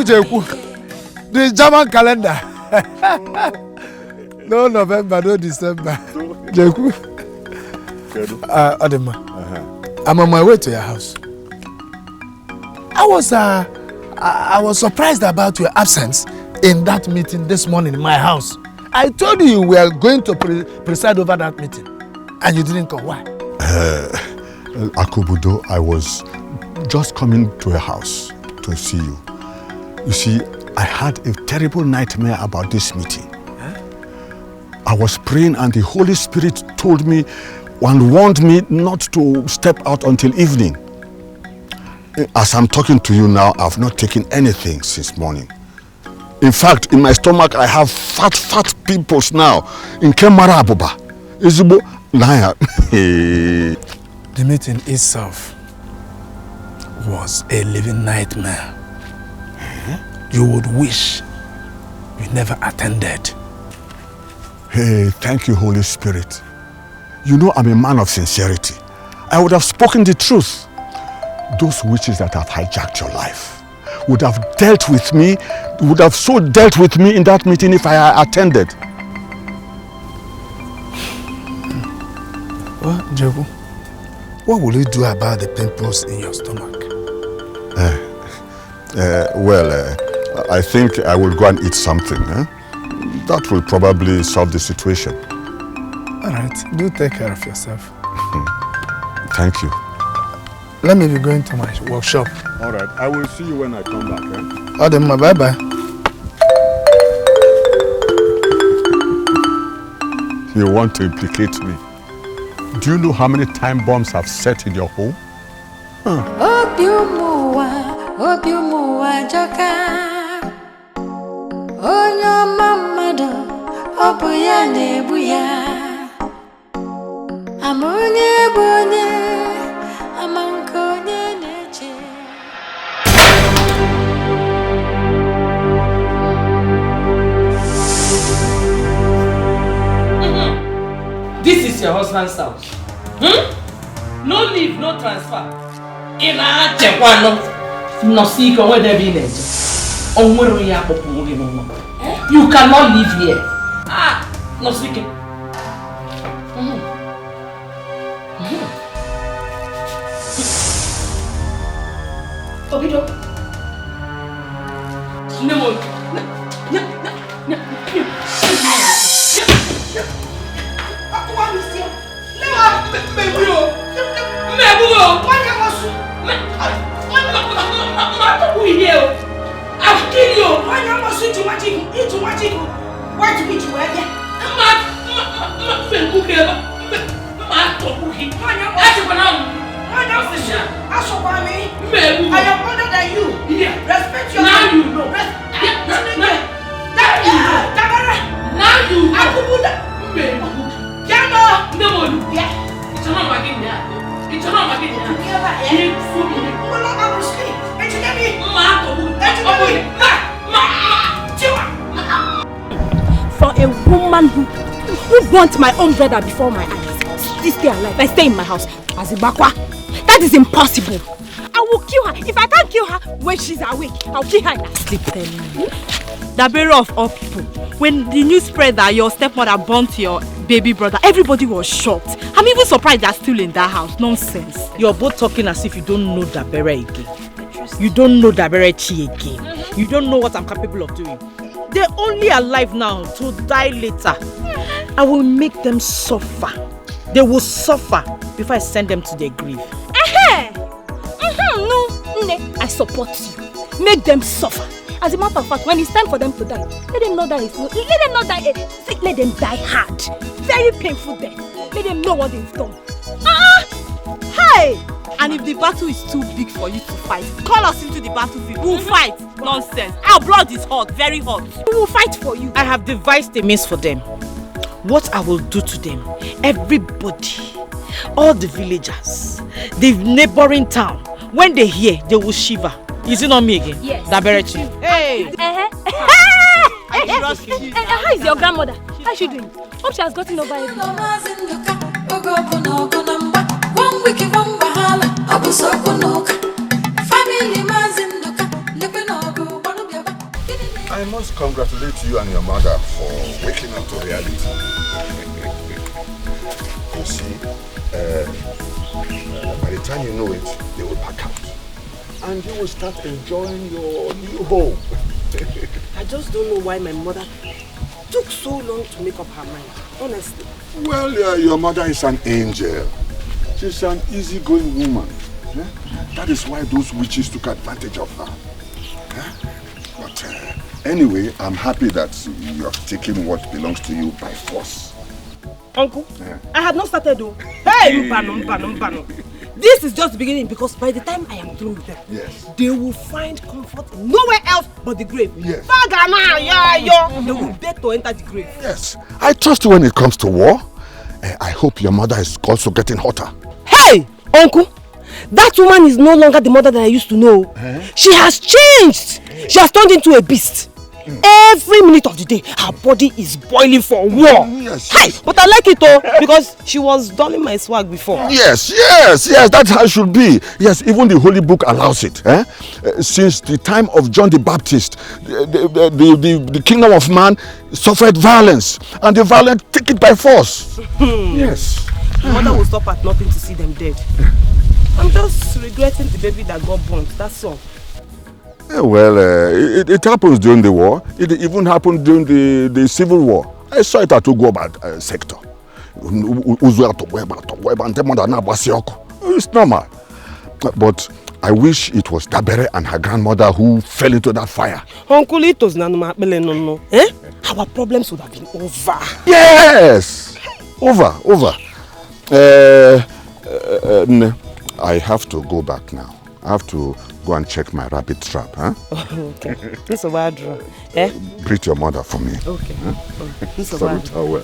Jeku, the German calendar. No November, no December. Jeku. Adema, I'm on my way to your house. I was surprised about your absence in that meeting this morning in my house. I told you we were going to preside over that meeting, and you didn't come. Why? Akubudo, I was just coming to your house to see you. You see, I had a terrible nightmare about this meeting. Huh? I was praying and the Holy Spirit told me and warned me not to step out until evening. As I'm talking to you now, I've not taken anything since morning. In fact, in my stomach, I have fat pimples now. In Kemara Abuba. Izubo Naya. The meeting itself was a living nightmare. You would wish you never attended. Hey, thank you, Holy Spirit. You know I'm a man of sincerity. I would have spoken the truth. Those witches that have hijacked your life would have dealt with me in that meeting if I attended. Well, Jobu, what will you do about the pimples in your stomach? I think I will go and eat something. That will probably solve the situation. All right, do take care of yourself. Thank you. Let me be going to my workshop. All right, I will see you when I come back. Adema, bye-bye. You want to implicate me? Do you know how many time bombs have set in your home? Obiumuwa joka Onyo mamado Obuya nebuya Amunye bunye Amankonye neche. This is your husband's house. No leave, no transfer. Ina chekwano. No see where they be in. You cannot live here. No speaking. Obido. Nemo. I'll kill you. Why not eat too much? Eat too much. Why to eat you? I am older than you. Respect your now you know. Now you For a woman who burnt my own brother before my eyes, still stay alive, I stay in my house as a bakwa. That is impossible. I will kill her. If I can't kill her when she's awake, I'll kill her in her sleep. The bearer of all people, when the news spread that your stepmother burnt your baby brother, everybody was shocked. I'm even surprised they're still in that house. Nonsense. You're both talking as if you don't know Dabere again. You don't know Dabere Chi again. You don't know what I'm capable of doing. They're only alive now to die later. I will make them suffer. They will suffer before I send them to their grave. No, I support you. Make them suffer. As a matter of fact, when it's time for them to die, let them know that it's not. Let them know that let them die hard. Very painful death. Let them know what they've done. Hey! And if the battle is too big for you to fight, call us into the battlefield. We'll fight. Nonsense. Our blood is hot, very hot. We will fight for you. I have devised a means for them. What I will do to them, everybody, all the villagers, the neighboring town, when they hear, they will shiver. Is it not me again? Yes. Daberechi. Hey! How is your grandmother? How is she doing? Hope she has gotten over it. I must congratulate you and your mother for waking up to reality. You see, by the time you know it, they will pack out. And you will start enjoying your new home. I just don't know why my mother took so long to make up her mind, honestly. Well, your mother is an angel. She's an easygoing woman. Yeah? That is why those witches took advantage of her. Yeah? But anyway, I'm happy that you have taken what belongs to you by force. Uncle, I had not started though. Hey, Mpano. This is just the beginning because by the time I am through with them, they will find comfort nowhere else but the grave. Yes. They will beg to enter the grave. Yes. I trust you when it comes to war. I hope your mother is also getting hotter. Hey, Uncle, that woman is no longer the mother that I used to know. She has changed. She has turned into a beast. Every minute of the day, her body is boiling for war. Yes. Hey, but I like it though, because she was dulling my swag before. Yes, that's how it should be. Yes, even the Holy Book allows it. Since the time of John the Baptist, the kingdom of man suffered violence, and the violent take it by force. Yes. Mother will stop at nothing to see them dead. I'm just regretting the baby that got burnt, that's all. Well, it happens during the war. It even happened during the Civil War. I saw it at Ugoba sector. It's normal. But I wish it was Dabere and her grandmother who fell into that fire. Uncle Ito's no. Eh? Our problems would have been over. Yes! Over. I have to go back now. I have to go and check my rabbit trap, huh? Okay. This is a bad draw. Eh? Greet your mother for me. Okay. Huh? This is a bad draw.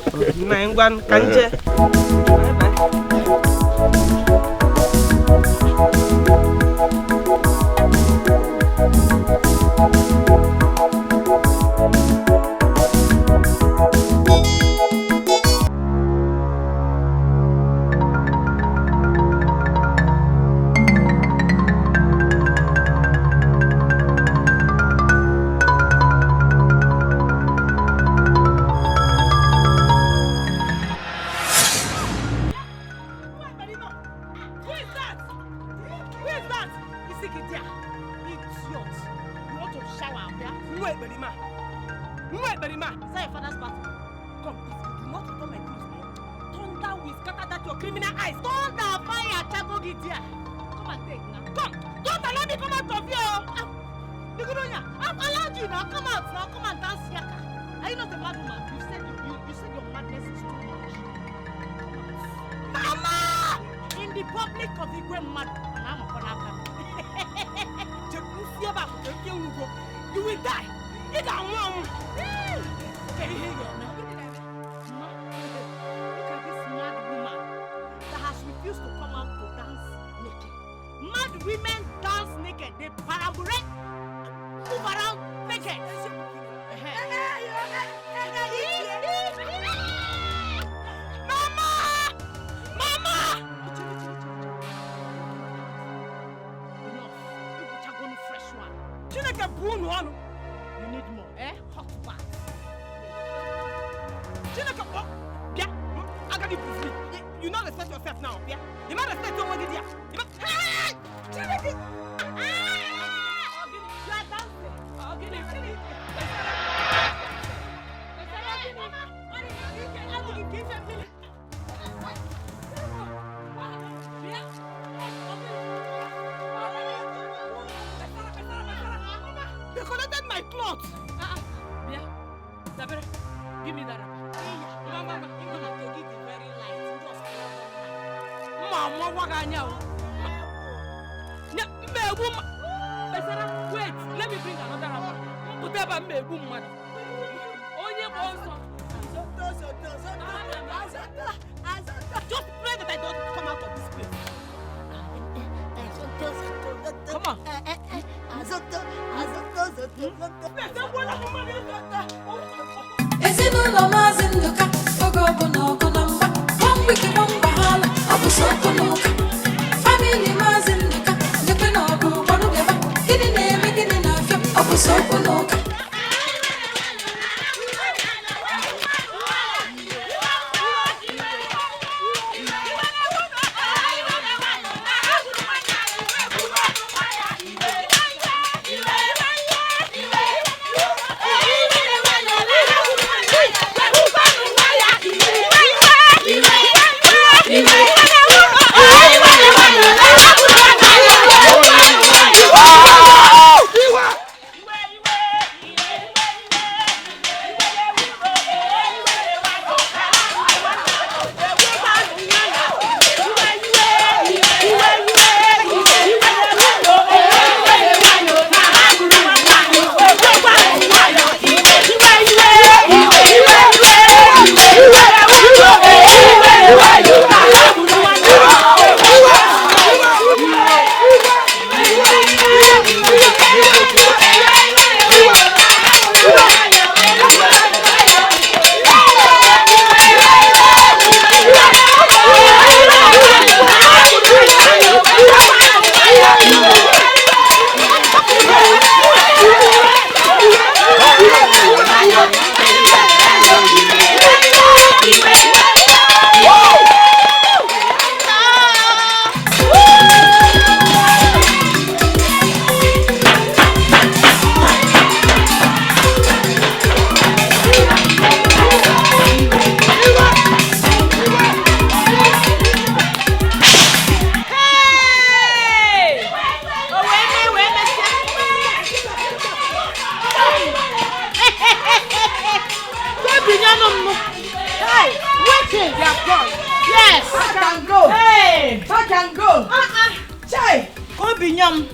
binyam.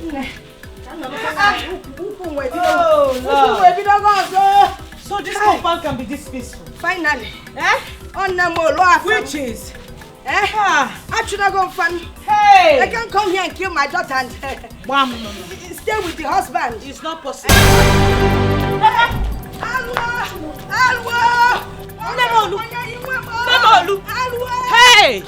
So this compound can be this peaceful. Finally. Which is? I should have gone fun. Hey! I can't come here and kill my daughter and stay with the husband. It's not possible. Hey!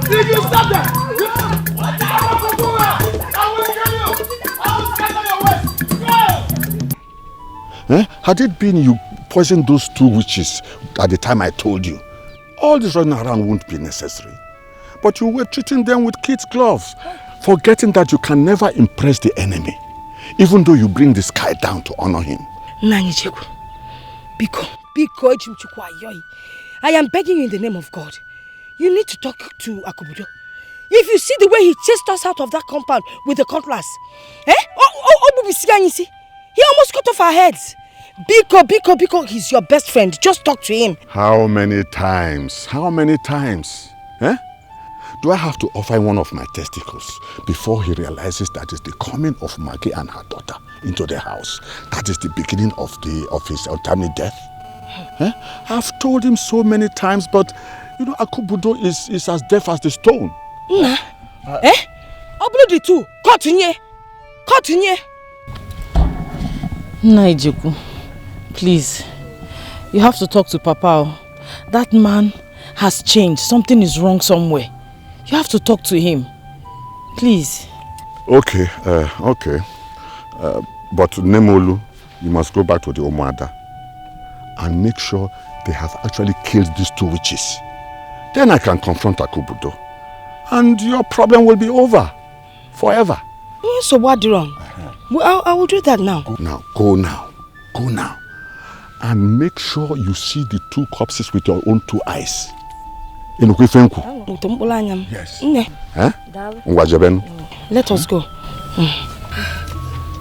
Did you stop that? Had it been you poisoned those 2 witches at the time I told you, all this running around wouldn't be necessary. But you were treating them with kid's gloves, forgetting that you can never impress the enemy, even though you bring the sky down to honor him. I am begging you in the name of God. You need to talk to Akubudo. If you see the way he chased us out of that compound with the cutlass, he almost cut off our heads. Biko, he's your best friend. Just talk to him. How many times? How many times? Do I have to offer him one of my testicles before he realizes that it's the coming of Maggie and her daughter into the house? That is the beginning of his untimely death? I've told him so many times, but Akubudo is as deaf as the stone. Oblo too. Continue. Naijeku, please. You have to talk to Papa. That man has changed. Something is wrong somewhere. You have to talk to him. Please. Okay. But Nemolu, you must go back to the Omoada and make sure they have actually killed these 2 witches. Then I can confront Akubudo. And your problem will be over. Forever. So what do wrong? I will do that now. Go now. And make sure you see the 2 corpses with your own 2 eyes. Yes. Let us go.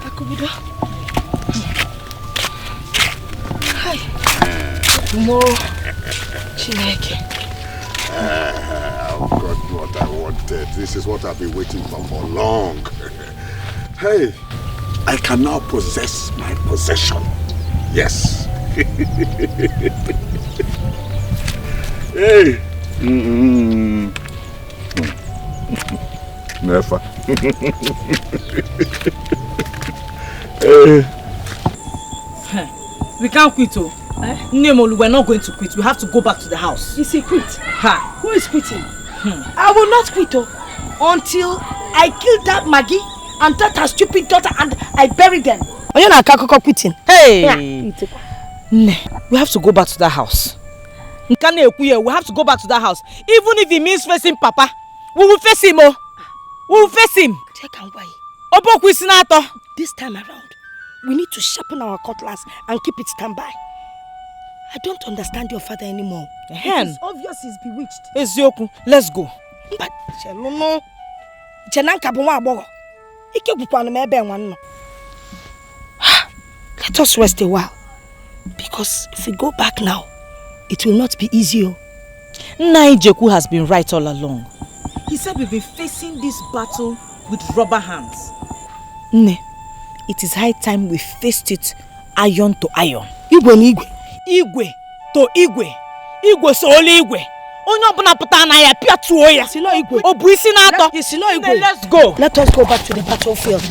Akubudo. Hi. I've got what I wanted. This is what I've been waiting for long. Hey, I can now possess my possession. Yes. Hey. Never. We can't quit. Nemolu, we're not going to quit. We have to go back to the house. You say quit? Who is quitting? I will not quit until I kill that Maggie and that her stupid daughter and I bury them. Are you not quitting? Hey! We have to go back to that house. We have to go back to that house. Even if it means facing Papa, we will face him. We will face him. This time around, we need to sharpen our cutlass and keep it standby. I don't understand your father anymore. It is obvious he's bewitched. Let's go. But let us rest a while. Because if we go back now, it will not be easy. Naijeku has been right all along. He said we've been facing this battle with rubber hands. It is high time we faced it iron to iron. Igwe to igwe. Igwe so only igwe. Let's go. Let us go back to the battlefield.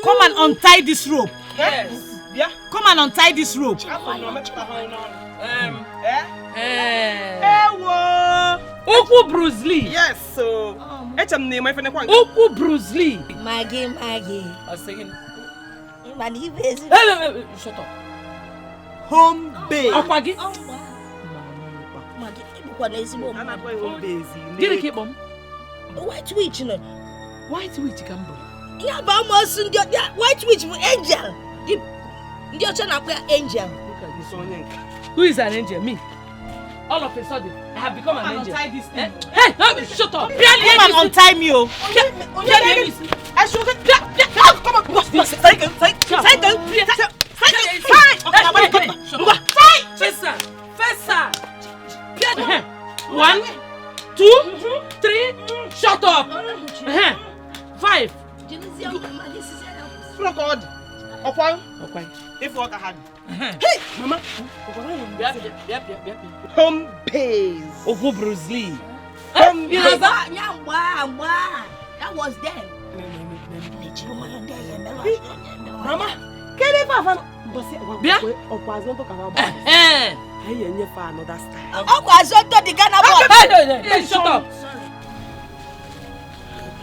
Come and untie this rope. Yes. Yeah. Come and untie this rope. Uku Bruce Lee. Yes, so. Uku Bruce Lee. Maggie. I was singing. Shut up. Home base. Akwagi. kwa na ezigbo mma. Ana kwa home base. Gịnị ka ịkpọ m? White witch no. White witch ka m bụ. Ya ba almost ndị white witch bụ angel. Ndị ọcha na-akpọ ya angel. Who is an angel? Me. All of a sudden, I have become an angel. Untie this thing. Hey, shut up. Come and untie me, oh. I should come on. Cycle. Fessa. 1, 2, 3. Shut up. 5. Record. Okay. If what I had. Hey, Mama. Home base. Ovo Bruce Lee. That was then. Mama, can you have Bia? another style. Hey, shut up.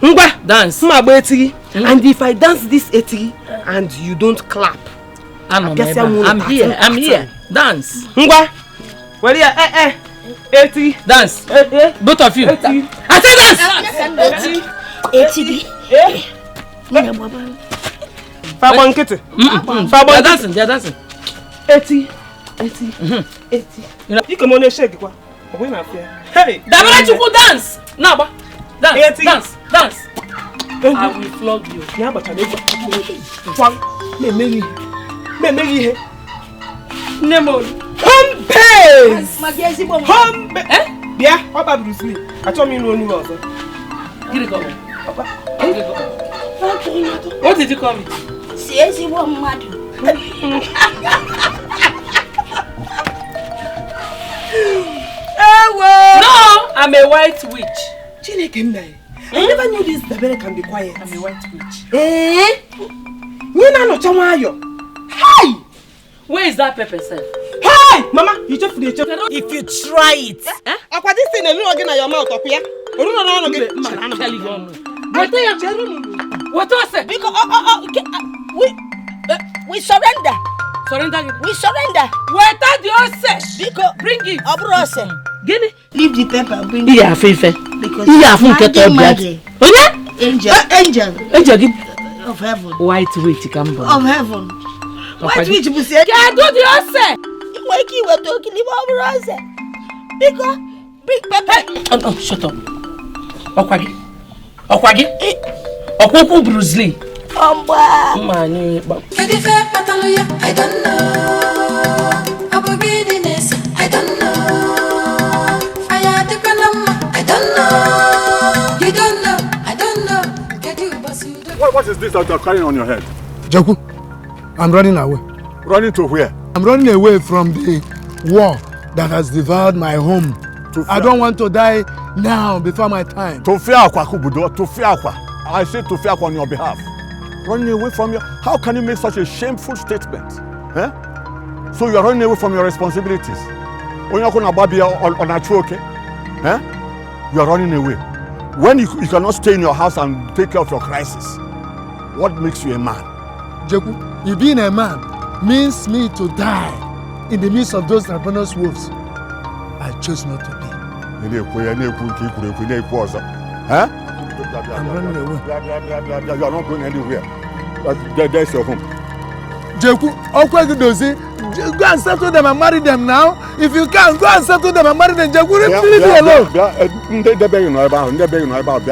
Ngwa, dance. And if I dance this etiri and you don't clap, I'm here. Dance. Ngwa. Where you? Etiri. Dance. Both of you. I said dance. Etiri. Fabon kete. Fabon they're dancing. Eti. You come on shake kwa. Obo na fear. Hey, Dabara chuku dance. Na ba. Dance. I will flog you. Ya ba tane kwa. Kwang. Me meri he. Nemo. Home base. Home base. Bia, Papa Bruce Lee. Acho mi no nu ozo. Giri go. What did you call me? Siezi wa mmadu. No, I'm a white witch. Chineke nai. I never knew this Dabere can be quiet. I'm a white witch. Nina no chawayo. Hi! Where is that pepper self? Hi! Mama, you just the chef. If you try it. Akwa this thing alone again na your mouth okia. No again. What was it? Because we surrender. We surrender. What did you say? Because bring it. Obrose. Guinea. Leave the pepper. Bring it. Yeah, Fefe. Because angel of heaven. White witch can of heaven. White witch bu say. Yeah, do you say? Wake you were talking about Obrose. Because bring pepper. Oh, shut up. Okwagi. Okwoku Bruce Lee. Mani. I don't know. About greediness, I don't know. Fire the panama, I don't know. You don't know, I don't know. What is this that you're carrying on your head? Jaku, I'm running away. Running to where? I'm running away from the war that has devoured my home. I don't want to die now before my time. To Fiakwa Kubudo, to Fiakwa. I say to Fiakwa on your behalf. Running away from your... How can you make such a shameful statement? Eh? So you are running away from your responsibilities. When you're going to baby on a choke, eh? You are running away. When you cannot stay in your house and take care of your crisis, what makes you a man? Jaku, you being a man means me to die in the midst of those ravenous wolves. I chose not to be. Huh? I'm running away. You are not going anywhere. There's your home. Jaku, go and settle them and marry them now. If you can't, go and settle them and marry them. Jaku, leave me alone.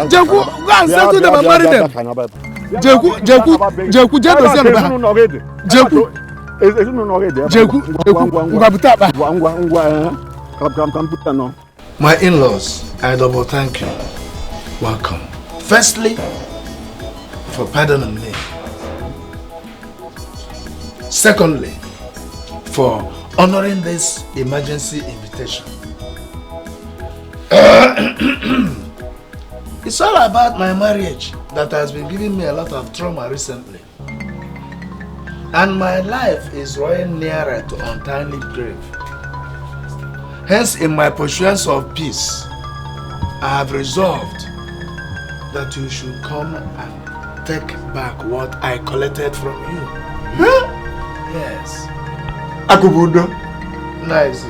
Jaku, go and settle them and marry them. Jaku, My in-laws, I double thank you. Welcome. Firstly, for pardoning me. Secondly, for honoring this emergency invitation. It's all about my marriage that has been giving me a lot of trauma recently. And my life is drawing nearer to untimely grave. Hence, in my pursuance of peace, I have resolved that you should come and take back what I collected from you. Huh? Yes. Akubudo. Nice.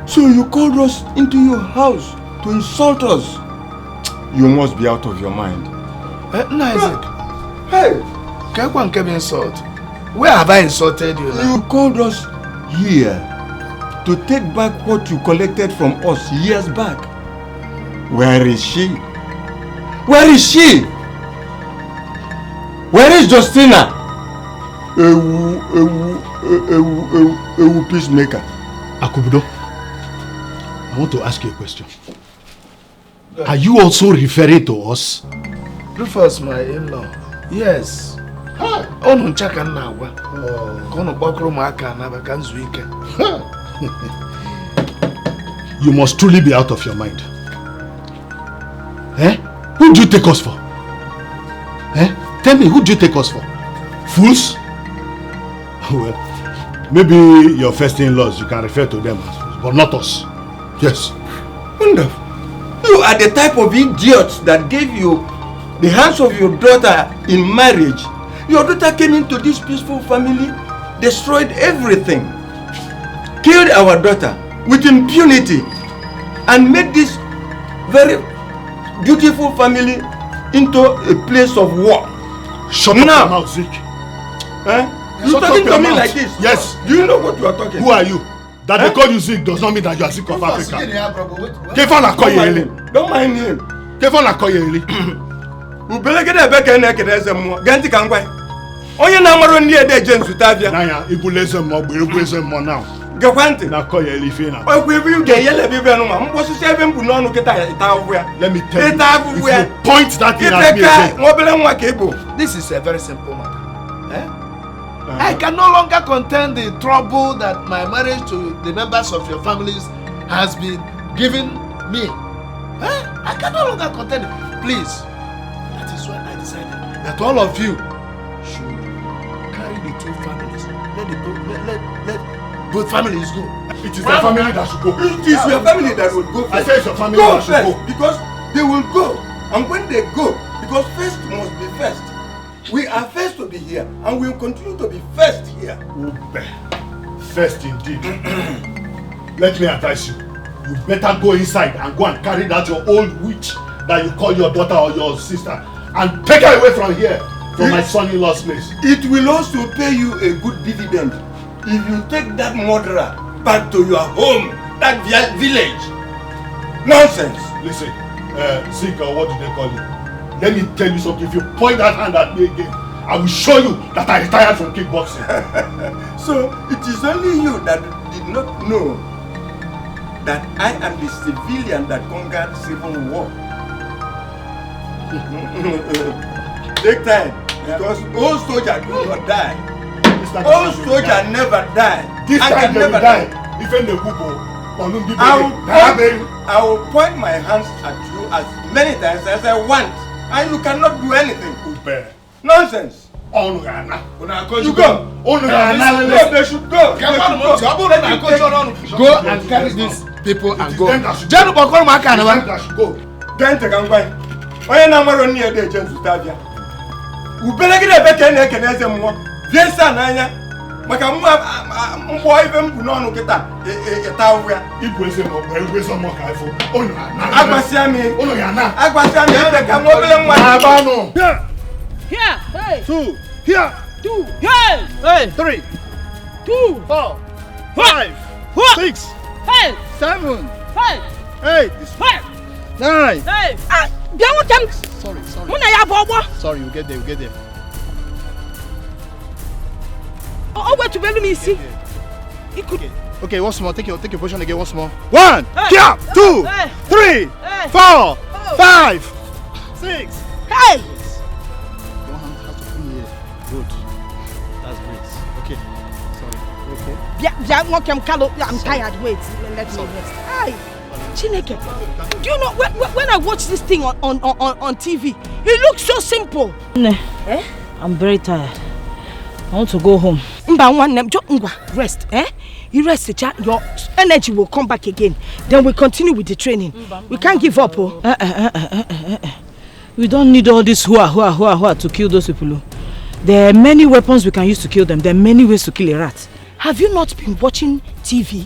So you called us into your house to insult us? You must be out of your mind. Isaac. Hey, can't come insult. Where have I insulted you now? You called us here to take back what you collected from us years back. Where is she? Where is she? Where is Justina? Ewu peacemaker. Akubudo, I want to ask you a question. Are you also referring to us? Rufus, my in-law. Yes. Onu nchaka nna agwa. Kono gbakuru maka na baka nzu ike. You must truly be out of your mind. Eh? Who do you take us for? Eh? Tell me, who do you take us for? Fools? Well, maybe your first in-laws, you can refer to them as fools, but not us. Yes. Wonderful. You are the type of idiots that gave you the hands of your daughter in marriage. Your daughter came into this peaceful family, destroyed everything, killed our daughter with impunity, and made this very beautiful family into a place of war. Shut up your mouth, Zeke. You're talking to me like this? Yes. Do you know what you are talking? Who are you? That they call you Zeke does not mean that you are Zeke of Africa. Don't mind him. Ubelegede beke na kedeze mo. Ganti kangwa. Onye na amaro ndi ede James Utavia. Na ya ibuleze mo gbe mo now. Gekwanti na call you Elife na. O kwe bi ge yele bi be no ma. Mbo so se be mbu no nu kita ita awu ya. Let me tell you. If you point that thing at me again. This is a very simple matter. I can no longer contain the trouble that my marriage to the members of your families has been giving me. I can no longer contain it. Please, that is why I decided that all of you should carry the two families. Let both families go. It is the family that should go. It is your family that will go first. I say it's your family that should go. Because they will go. And when they go, because first must be first. We are first to be here, and we will continue to be first here. First indeed. Let me advise you. You better go inside and go and carry that your old witch that you call your daughter or your sister and take her away from here, from my son-in-law's place. It will also pay you a good dividend if you take that murderer back to your home, that village. Nonsense. Listen, Zeke, what do they call you? Let me tell you something. If you point that hand at me again, I will show you that I retired from kickboxing. So it is only you that did not know that I am the civilian that conquered civil war. Take time, because old soldier do not die. Old soldier never die. This time they will die. Even the people. I will point my hands at you as many times as I want, and you cannot do anything. Nonsense. You go. They should go. Go and carry these people and go. Onye na amaro ni ede James Utavia. Ubelegide beke na ekeneze mwo. Viesa na anya. Maka mbo ife mbu no nu kita eta wuya. Ibu ese mo ka ifo. Onu na. Agbasia mi. Onu ya na. Agbasia mi ede ka mo bele mwa. Aba no. Here. Hey. 2. Here. 2. Hey. Hey. 3. 2. 4. 5. 6. Hey. 7. Hey. 8. Hey. 9. Hey. Sorry. Sorry, you get there. Oh, wait to me see. Okay, once more. Take your position again once more. 1. Here. 2. 3. 4. 5. 6. Hey. Don't have to come here. Good. That's great. Okay. Sorry. Okay. Yeah, I'm tired. Wait, let me rest. Hi. Chineke, do you know when I watch this thing on TV, it looks so simple. I'm very tired. I want to go home. Rest. You rest, your energy will come back again. Then we continue with the training. We can't give up. We don't need all this hua to kill those people. There are many weapons we can use to kill them. There are many ways to kill a rat. Have you not been watching TV?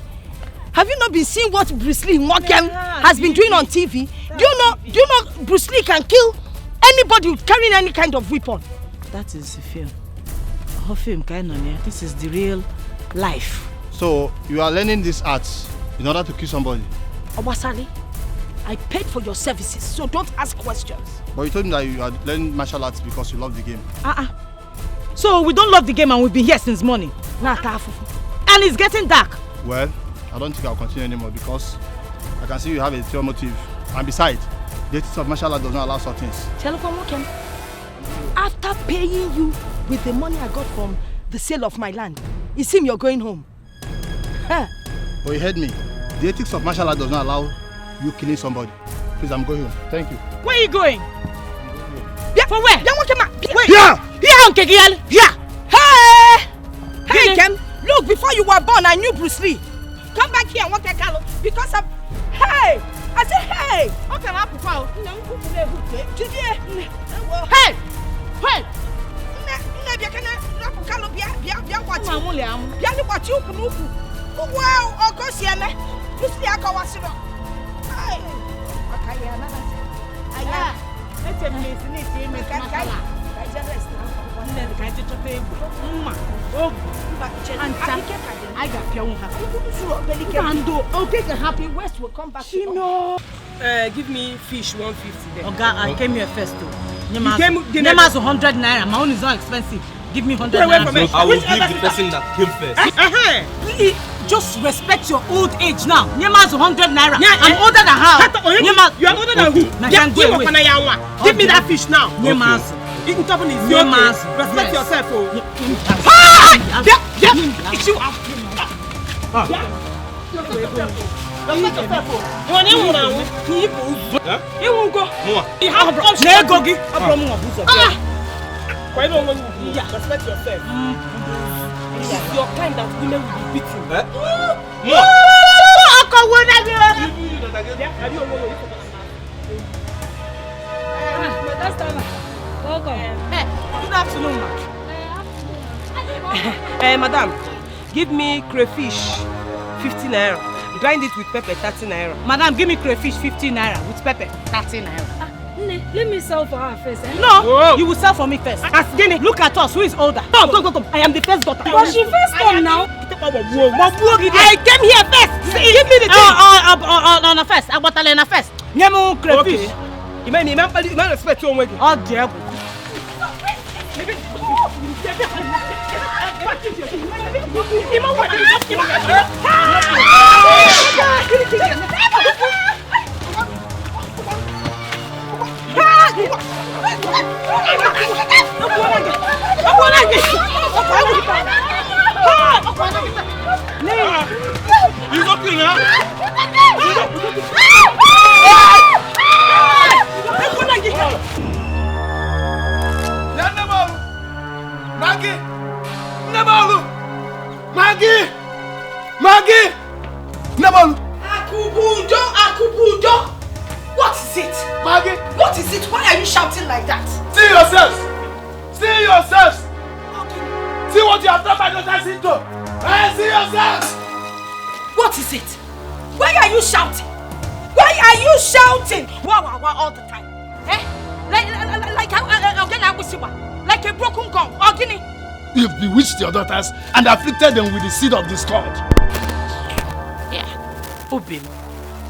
Have you not been seeing what Bruce Lee Mokem has been doing on TV? Do you know Bruce Lee can kill anybody carrying any kind of weapon? That is a film. A film kind of, yeah. This is the real life. So you are learning these arts in order to kill somebody? Obasani, I paid for your services, so don't ask questions. But you told me that you are learning martial arts because you love the game. So we don't love the game and we've been here since morning. And it's getting dark. Well, I don't think I'll continue anymore because I can see you have a ulterior motive. And besides, the ethics of martial art does not allow such things. After paying you with the money I got from the sale of my land, it seems you're going home. Huh? But you heard me. The ethics of martial art does not allow you killing somebody. Please, I'm going home. Thank you. Where are you going? Yeah, for where? Wait. Here! Here! Hey! Hey, Kem! Look, before you were born, I knew Bruce Lee. Come back here and walk a calo because of. Hey! I said, hey! Okay, I'm Hey! Hey! Wow, of course, yeah, Bruce Lee, I go was it. Hey! Let's I got your okay, happy West will come back. Give me fish 150 then. Okay, I came here first too. Nema's 100 naira. My own is not expensive. Give me 100 naira. I will give the person that came first. Please, just respect your old age now. Nema's 100 naira. I'm older than her. You are older than who? Give me that fish now. Nema's. You can talk on his respect yourself. It's you. Respect yourself. This is your kind that women will be beating. Good afternoon, madam. Give me crayfish 50 naira. Grind it with pepper 30 naira. Madam, give me crayfish 50 naira with pepper 30 naira. Let me sell for her first. No, you will sell for me first. Look at us. Who is older? Come. I am the first daughter. But she first come now. I came here first. Give me the thing. On the first. I want to learn first. Nemu crayfish. You may respect your way. Oh, dear. Maggie! Nemalu! Akubudo! What is it? Maggie! What is it? Why are you shouting like that? See yourselves! See yourselves! See what you have done by daughter's into! Hey, see yourselves! What is it? Why are you shouting? Why are you shouting? Wow, all the time. Eh? Like a broken gong. You've bewitched your daughters and afflicted them with the seed of discord. Yeah. Obim,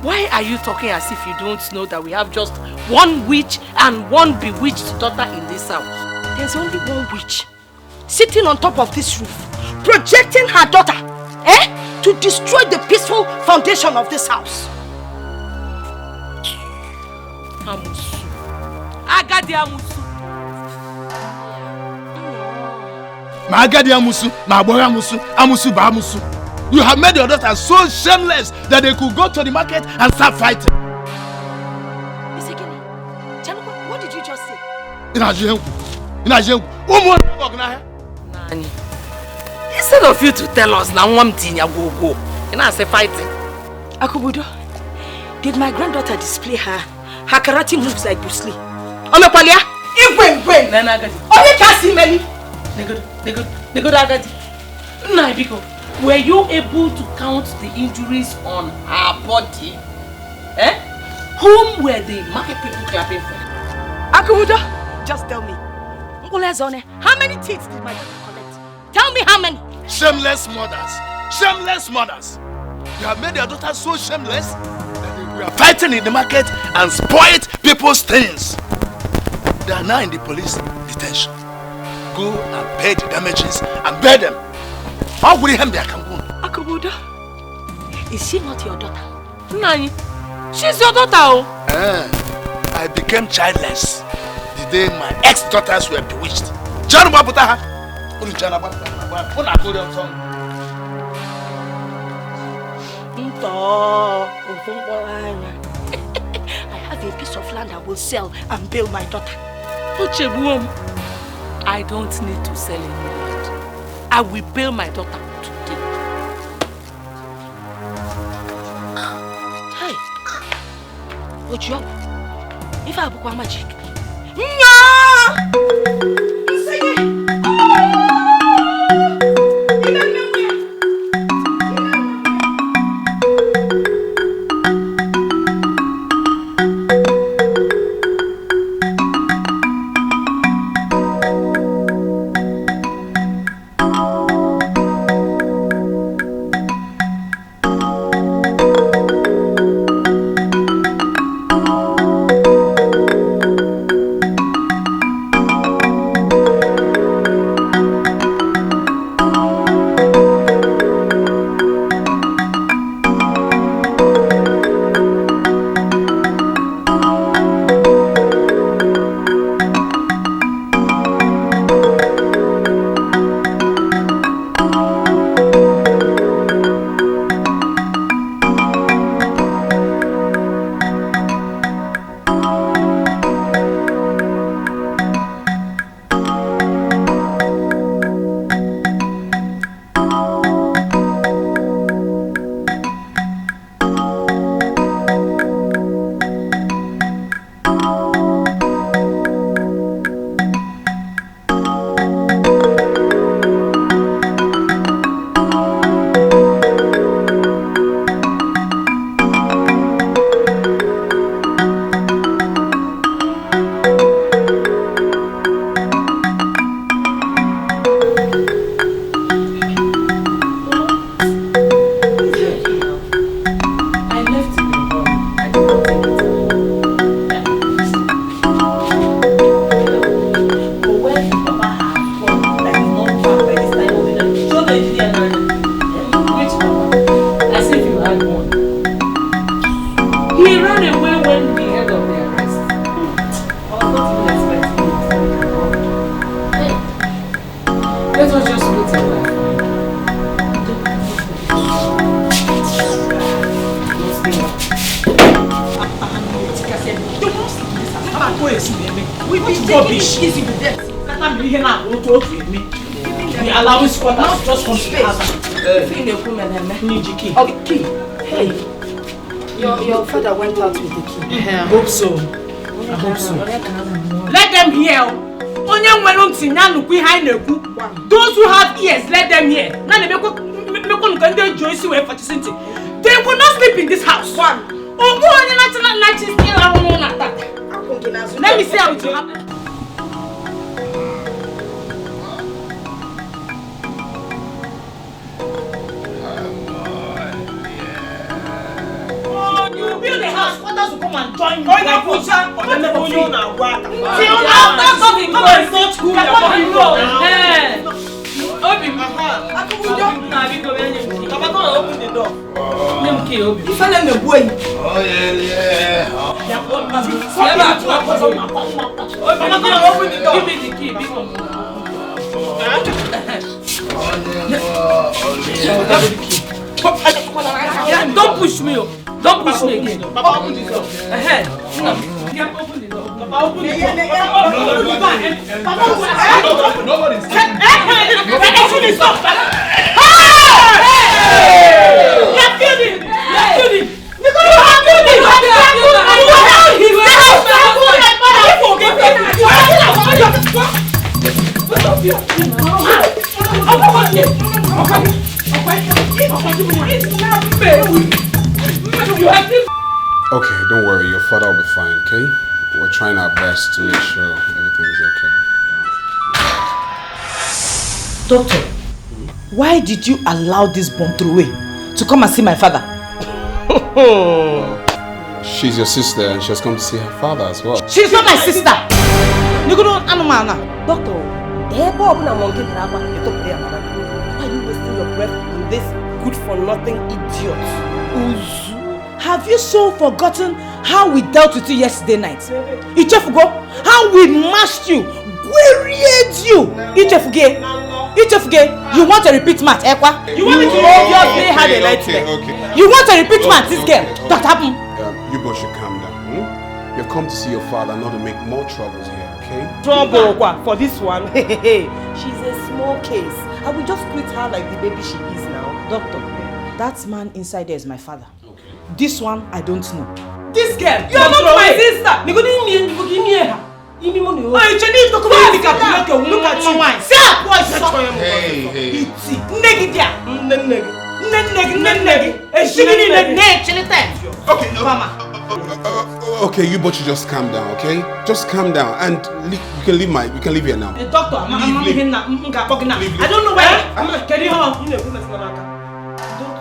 why are you talking as if you don't know that we have just one witch and one bewitched daughter in this house? There's only one witch sitting on top of this roof, projecting her daughter, to destroy the peaceful foundation of this house. Amusu. Agadi Amusu. Magadi Amusu, Maboya Amusu, Amusu Ba Amusu. You have made your daughters so shameless that they could go to the market and start fighting. What did you just say? Nani. Instead of you to tell us now one thing you go. And I say fighting. Akubudo, did my granddaughter display her karate moves like Bruce Lee? Omepalia, Igwe. Nana Agadi. Only can see many. Nego Agadi. Nah, Biko. Were you able to count the injuries on her body? Eh? Whom were the market people clapping for? Akubudo, just tell me. How many teeth did my daughter collect? Tell me how many. Shameless mothers. Shameless mothers. You have made your daughter so shameless that we are fighting in the market and spoiled people's things. They are now in the police detention. Go and pay the damages and bear them. How will you help their Cameroon? Akubudo, is she not your daughter? Nani, she's your daughter. I became childless the day my ex-daughters were bewitched. I have a piece of land I will sell and bail my daughter. I don't need to sell any land. I will bail my daughter today. Hey, what's your? If I book magic. No! Your father went out with the key. I hope so. I hope so. Let them hear. Those who have ears, let them hear. They will not sleep in this house. Let me see how it will happen. Build a house, others will come and join you. Like Pucha, or the level you now. That's something. Come and not cool. Open my heart. Open the door. If I let me boy. Oh yeah. Open the door. Give me the key. Don't push me. Don't push me again. Papa, open the door. Ahead. Open the door. Papa, open the door. Papa, open the door. Nobody's taking it. Open the door. Hey! You're building. You're building. your father will be fine, okay? We're trying our best to make sure everything is okay. Doctor, why did you allow this bomb throwaway to come and see my father? She's your sister and she has come to see her father as well. She's not my sister! Doctor, why are you wasting your breath on this good-for-nothing idiot? Have you so forgotten how we dealt with you yesterday night? Ichefugo, how we mashed you, queried you. Ichefuge, you want a repeat match, Ekwa? You want me to obviously have a nightmare? You want a repeat match, this girl? That happened. You both should calm down. You've come to see your father, not to make more troubles here, okay? Trouble for this one? She's a small case. I will just treat her like the baby she is now. Doctor, that man inside there is my father. Okay. This one, I don't know. This girl, you are not my sister. You give me her. Give me money. Oh, you need to come and look at you. See that boy, Hey. Okay, you both should just calm down, okay? Just calm down and you can leave here now. Doctor, I'm leaving now. I don't know where. I'm not getting home. Don't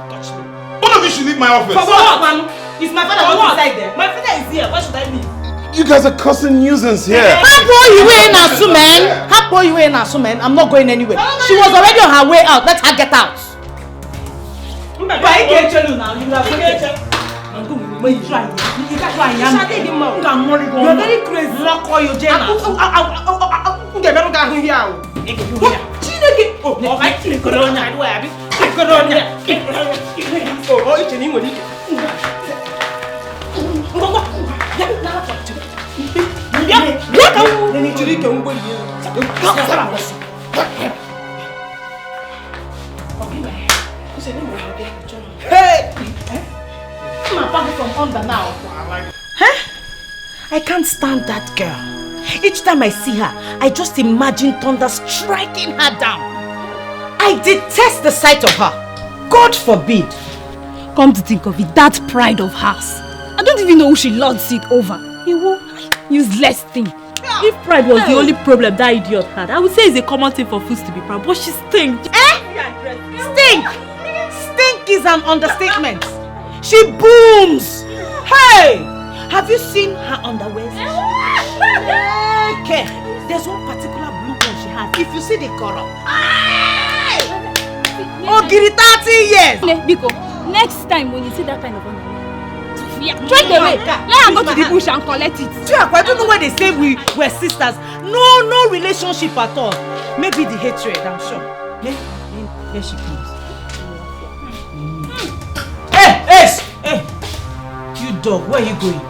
touch me. One of you should leave my office. For what, man? Is my father not inside there? My father is here. Why should I leave? You guys are causing nuisance here. I'm not going anywhere. She was already on her way out. Let her get out. But I can't tell you now. You are very crazy. Lock all your jail. I can't stand that girl. Each time I see her, I just imagine thunder striking her down. I detest the sight of her. God forbid. Come to think of it, that pride of hers. I don't even know who she lords it over. Useless thing. If pride was the only problem that idiot had, I would say it's a common thing for fools to be proud, but she stinks. Stink! Stink is an understatement. She booms! Hey! Have you seen her underwear? Okay. There's one particular blue one she has. If you see the color. Oh, give it 30 years! Biko, next time when you see that kind of underwear, try the way. Let her go to the bush and collect it. I don't know why they say we were sisters. No relationship at all. Maybe the hatred, I'm sure. Here she comes. Hey! You dog, where are you going?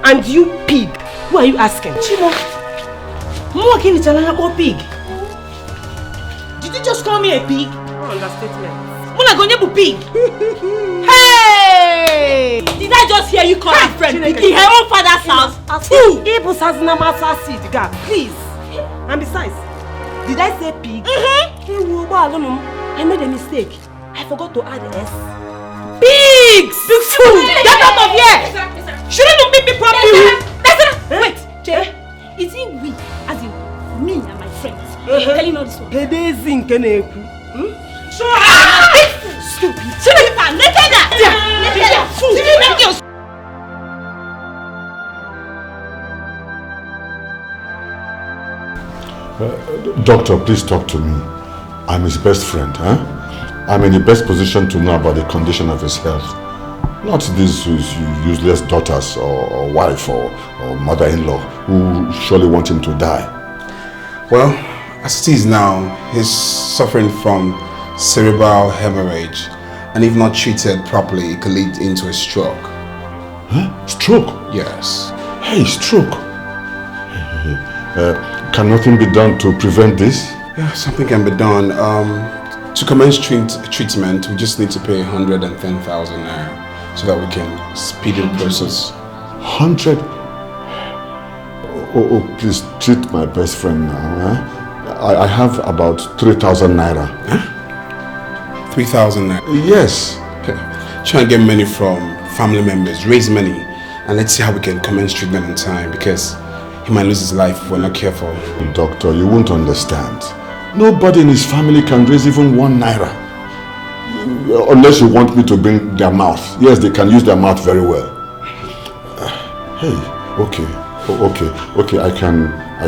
And you pig, who are you asking? Chimo, more can you tell her about pig? Did you just call me a pig? No understatement. Muna go nyebu pig. Hey! Did I just hear you call her friend pig in her own father's house? Who? Ibu Sazinamasa seed, girl, please. And besides, did I say pig? I made a mistake. I forgot to add S. Pigs! Get out of here! Shouldn't you make me properly? Wait, Jay. Is it we, as in me and my friends, telling all this one? Stupid. Doctor, please talk to me. I'm his best friend, huh? I'm in the best position to know about the condition of his health. Not these useless daughters or wife or mother-in-law who surely want him to die. Well, as it is now, he's suffering from cerebral hemorrhage, and if not treated properly, it could lead into a stroke. Huh? Stroke? Yes. Hey, stroke. Can nothing be done to prevent this? Yeah, something can be done. To commence treatment, we just need to pay 110,000 naira so that we can speed the process. 100? Oh, please treat my best friend now. Huh? I have about 3,000 naira. Huh? 3,000 naira? Yes. Okay. Try and get money from family members, raise money, And let's see how we can commence treatment in time, because he might lose his life if we're not careful. Doctor, you won't understand. Nobody in his family can raise even 1 naira. Unless you want me to bring their mouth. Yes, they can use their mouth very well. Hey, okay, I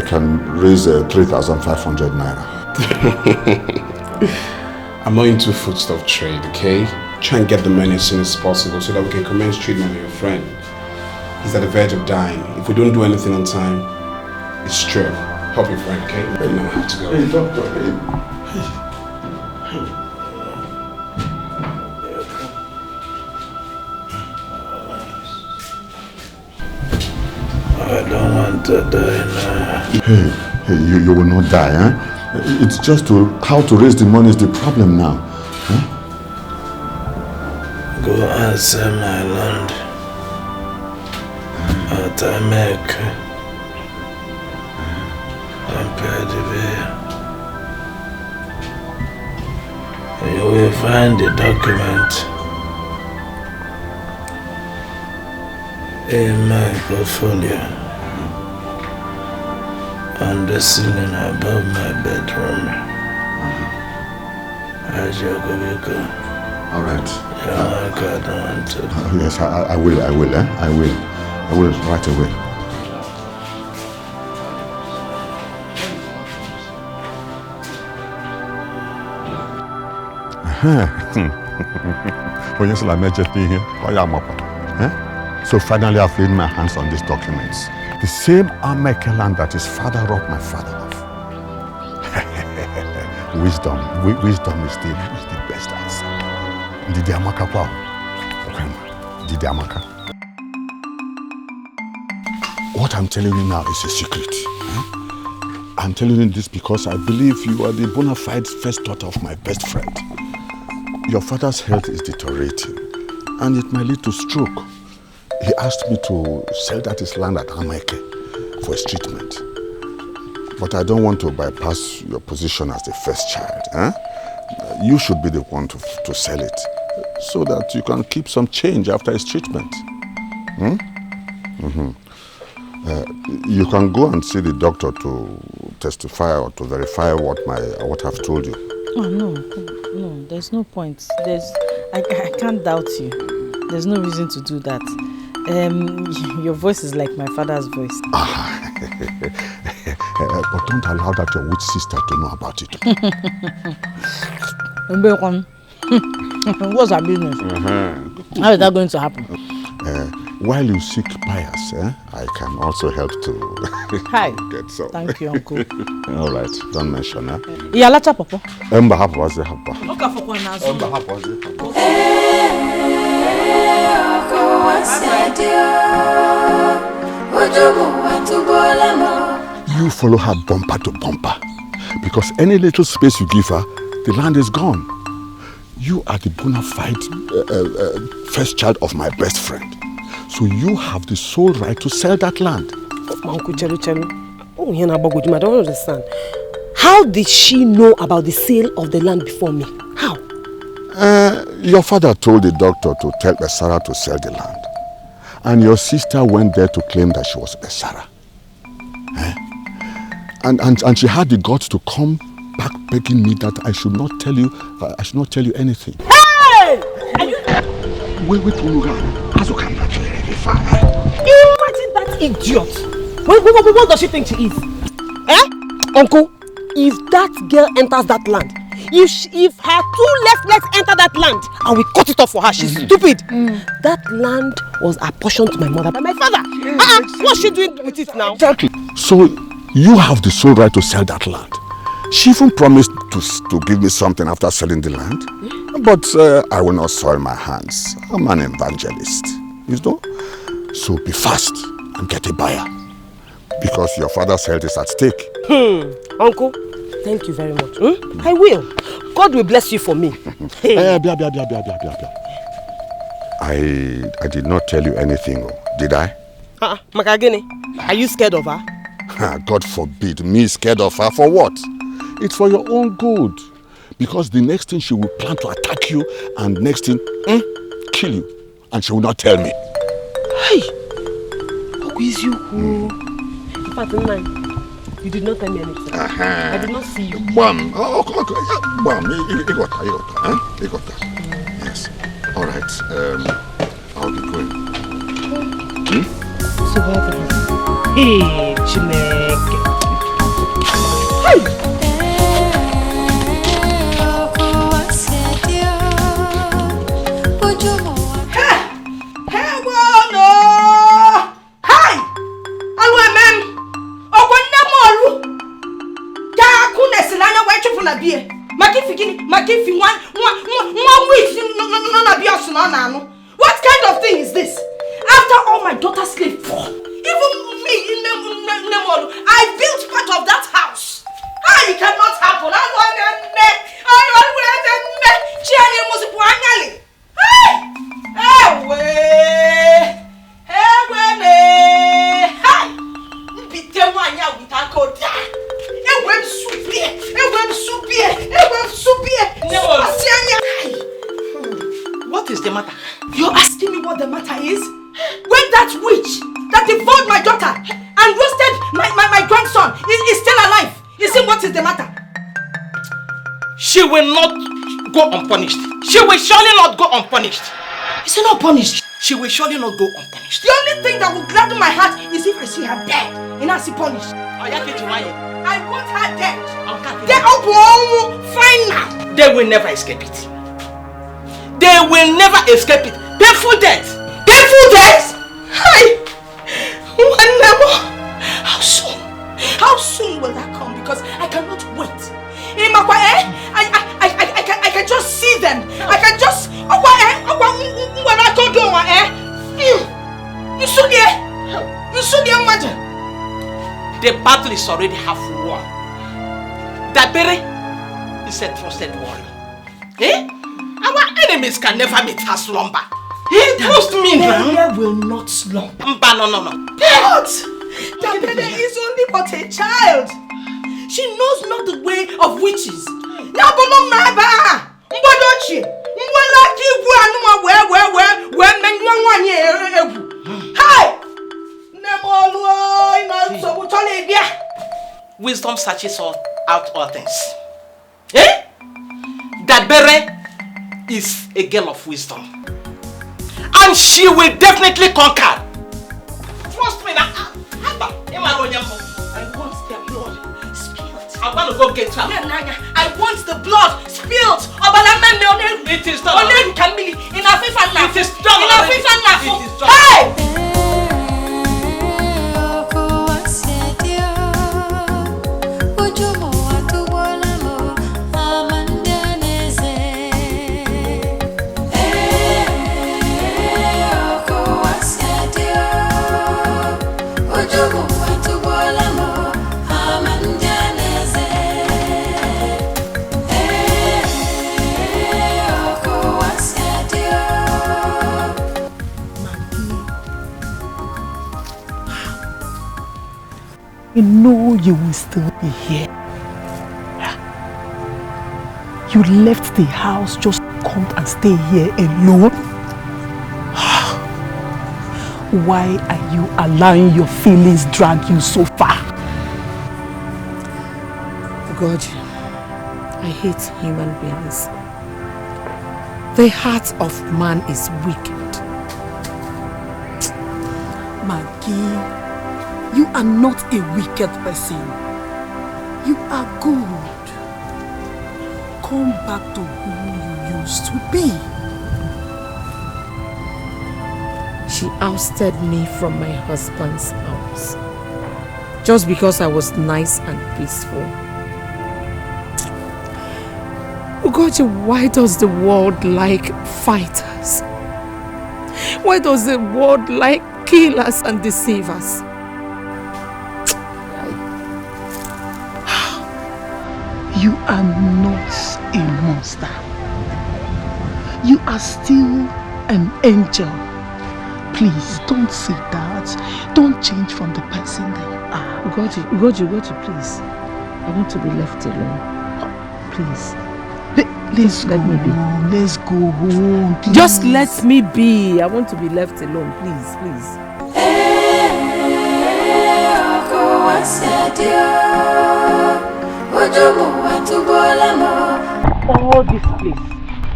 can raise 3,500 naira. I'm not into foodstuff trade, okay? Try and get the money as soon as possible so that we can commence treatment on your friend. He's at the verge of dying. If we don't do anything on time, it's true. Help your friend, okay? Right now I have to go. Hey, doctor, hey. I don't want to die now. Hey, you will not die, huh? It's just how to raise the money is the problem now. Huh? Go and sell my land at America and pay the bill. You will find the document in my portfolio on the ceiling above my bedroom. All right. Yeah, yes, I will, I will right away. When you say I met here, so finally I've laid my hands on these documents. The same Amekeland that his father robbed my father of. Wisdom is the best answer. Didi Amaka wow. Didi Amaka. What I'm telling you now is a secret. I'm telling you this because I believe you are the bona fide first daughter of my best friend. Your father's health is deteriorating and it might lead to stroke. He asked me to sell that his land at Ameke for his treatment. But I don't want to bypass your position as the first child. You should be the one to sell it so that you can keep some change after his treatment. You can go and see the doctor to testify or to verify what I've told you. Oh, no, there's no point. I can't doubt you. There's no reason to do that. Your voice is like my father's voice. But don't allow that your witch sister to know about it. What's our business? How is that going to happen? While you seek buyers, I can also help to get some. Thank you, Uncle. All right, don't mention that. Yalacha Papa. Emba hapo wazi hapa. Oka fokwa nazo. Emba hapo wazi hapa. You follow her bumper to bumper because any little space you give her, the land is gone. You are the bona fide first child of my best friend. So you have the sole right to sell that land. Uncle Chelu. Oh, I don't understand. How did she know about the sale of the land before me? How? Your father told the doctor to tell Besara to sell the land. And your sister went there to claim that she was Besara. And she had the guts to come back begging me that I should not tell you anything. Hey! Are you... Wait, imagine that idiot. What does she think she is? Uncle, if that girl enters that land, if her 2 left legs enter that land and we cut it off for her, she's stupid. That land was apportioned to my mother by my father. What's she doing with it now? Exactly. So you have the sole right to sell that land. She even promised to give me something after selling the land. But I will not soil my hands. I'm an evangelist, you know. So be fast and get a buyer. Because your father's health is at stake. Uncle, thank you very much. I will. God will bless you for me. I did not tell you anything, did I? Makagene, are you scared of her? God forbid me scared of her. For what? It's for your own good. Because the next thing she will plan to attack you and next thing, kill you. And she will not tell me. Hey, You did not tell me anything. I did not see you. Bam. Oh, come on. Bam. You got that. You got that. Yes. All right. I'll be going. So what happened? Hey, Chineke. Hey! What kind of thing is this? After all my daughter sleep for, even me in Nemolu, I built part of that house. It cannot happen. What is the matter? You're asking me what the matter is? When that witch that devoured my daughter and roasted my grandson is still alive, you see what is the matter? She will not go unpunished. She will surely not go unpunished. Is she not punished? She will surely not go unpunished. The only thing that will gladden my heart is if I see her dead and I see punished. I want her dead. They are fine now. They will never escape it. They will never escape it. Painful death. Painful death? Hi. How soon? How soon will that come? Because I cannot wait. I can just see them. I can just. You imagine. The battle is already half won. Dabere is a trusted warrior. Our enemies can never meet her slumber. Trust me now. Dabere will not slumber. No. But Dabere is only but a child. She knows not the way of witches. Wisdom searches out all things. Dabere is a girl of wisdom. And she will definitely conquer. Trust me now. I want the blood spilled. I want to go get her. I want the blood spilled. It is done. It is done. Hey! You know you will still be here. You left the house just to come and stay here alone. Why are you allowing your feelings drag you so far? God, I hate human beings. The heart of man is wicked. Maggie, you are not a wicked person. You are good. Come back to who you used to be. She ousted me from my husband's house just because I was nice and peaceful. Ugochi, why does the world like fighters? Why does the world like killers and deceivers? You are not a monster. You are still an angel. Please don't say that. Don't change from the person that you are. Ugochi, please. I want to be left alone. Please. Let's let me be. Let's go home. Please. Just let me be. I want to be left alone. Please. All this place,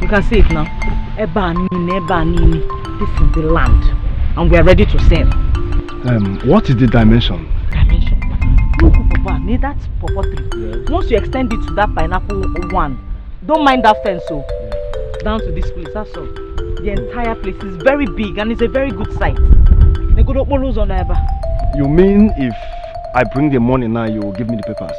you can see it now. Ebanini. This is the land, and we are ready to sell. What is the dimension? Look, Papa, need that pawpaw tree. Yes. Once you extend it to that pineapple one, don't mind that fence, so down to this place. That's all. The entire place is very big and it's a very good site. You mean if I bring the money now, you will give me the papers?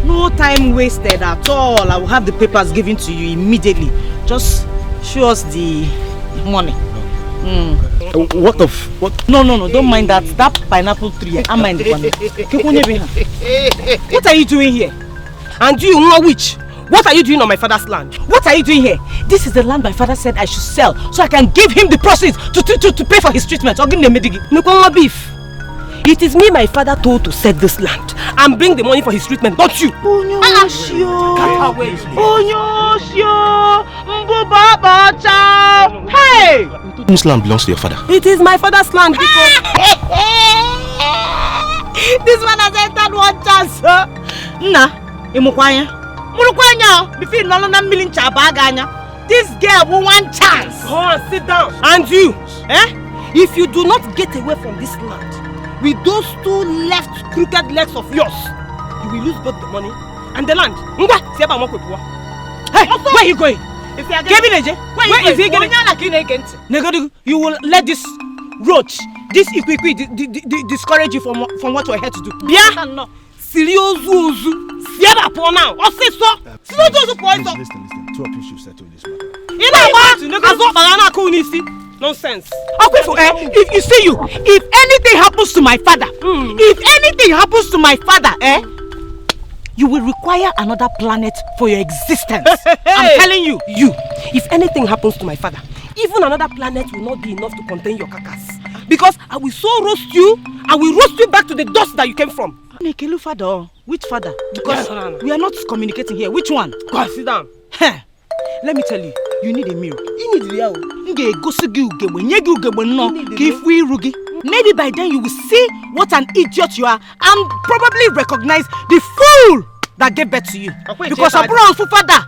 No time wasted at all. I will have the papers given to you immediately. Just show us the money. What? No, don't mind that. That pineapple tree. I mind the money. What are you doing here? And you know which? What are you doing on my father's land? What are you doing here? This is the land my father said I should sell so I can give him the proceeds to pay for his treatment. Or give him the medigi. No beef. It is me my father told to sell this land and bring the money for his treatment, not you. Hey! Whose land belongs to your father? It is my father's land because... This one has entered one chance. This girl will one chance. Go on, sit down. And you, if you do not get away from this land with those two left crooked legs of yours, you will lose both the money and the land. Hey, where are you going? Where is he going? You will let this roach, this equity discourage you from what you are here to do. Yeah? Serious now. Listen. Two of you should settle this matter. Nonsense. If anything happens to my father, you will require another planet for your existence. I'm telling you. If anything happens to my father, even another planet will not be enough to contain your carcass. Because I will so roast you, I will roast you back to the dust that you came from. Father? Which father? Because we are not communicating here. Which one? Go and sit down. Let me tell you, you need a mirror. You need the Maybe by then you will see what an idiot you are and probably recognize the fool that gave birth to you. Because a brown father.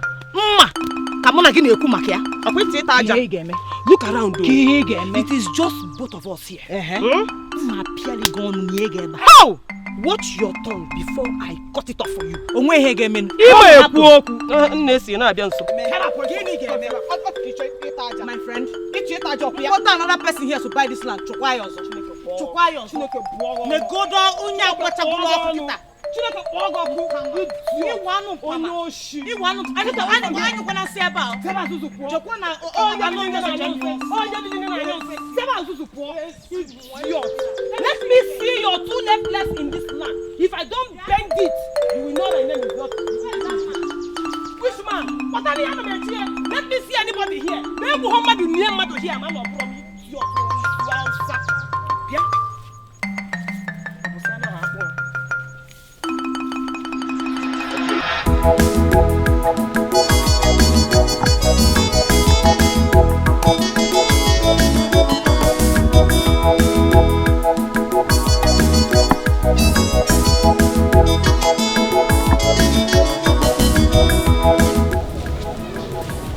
Look around though. It is just both of us here. How? Watch your tongue before I cut it off for you. My friend, what another person here to buy this land? Let me see your two left legs in this land. If I don't bend it, you will know my name is not. Which man? What are the animals here? Let me see anybody here. Maybe Muhammad will near Madu here. Man, no problem.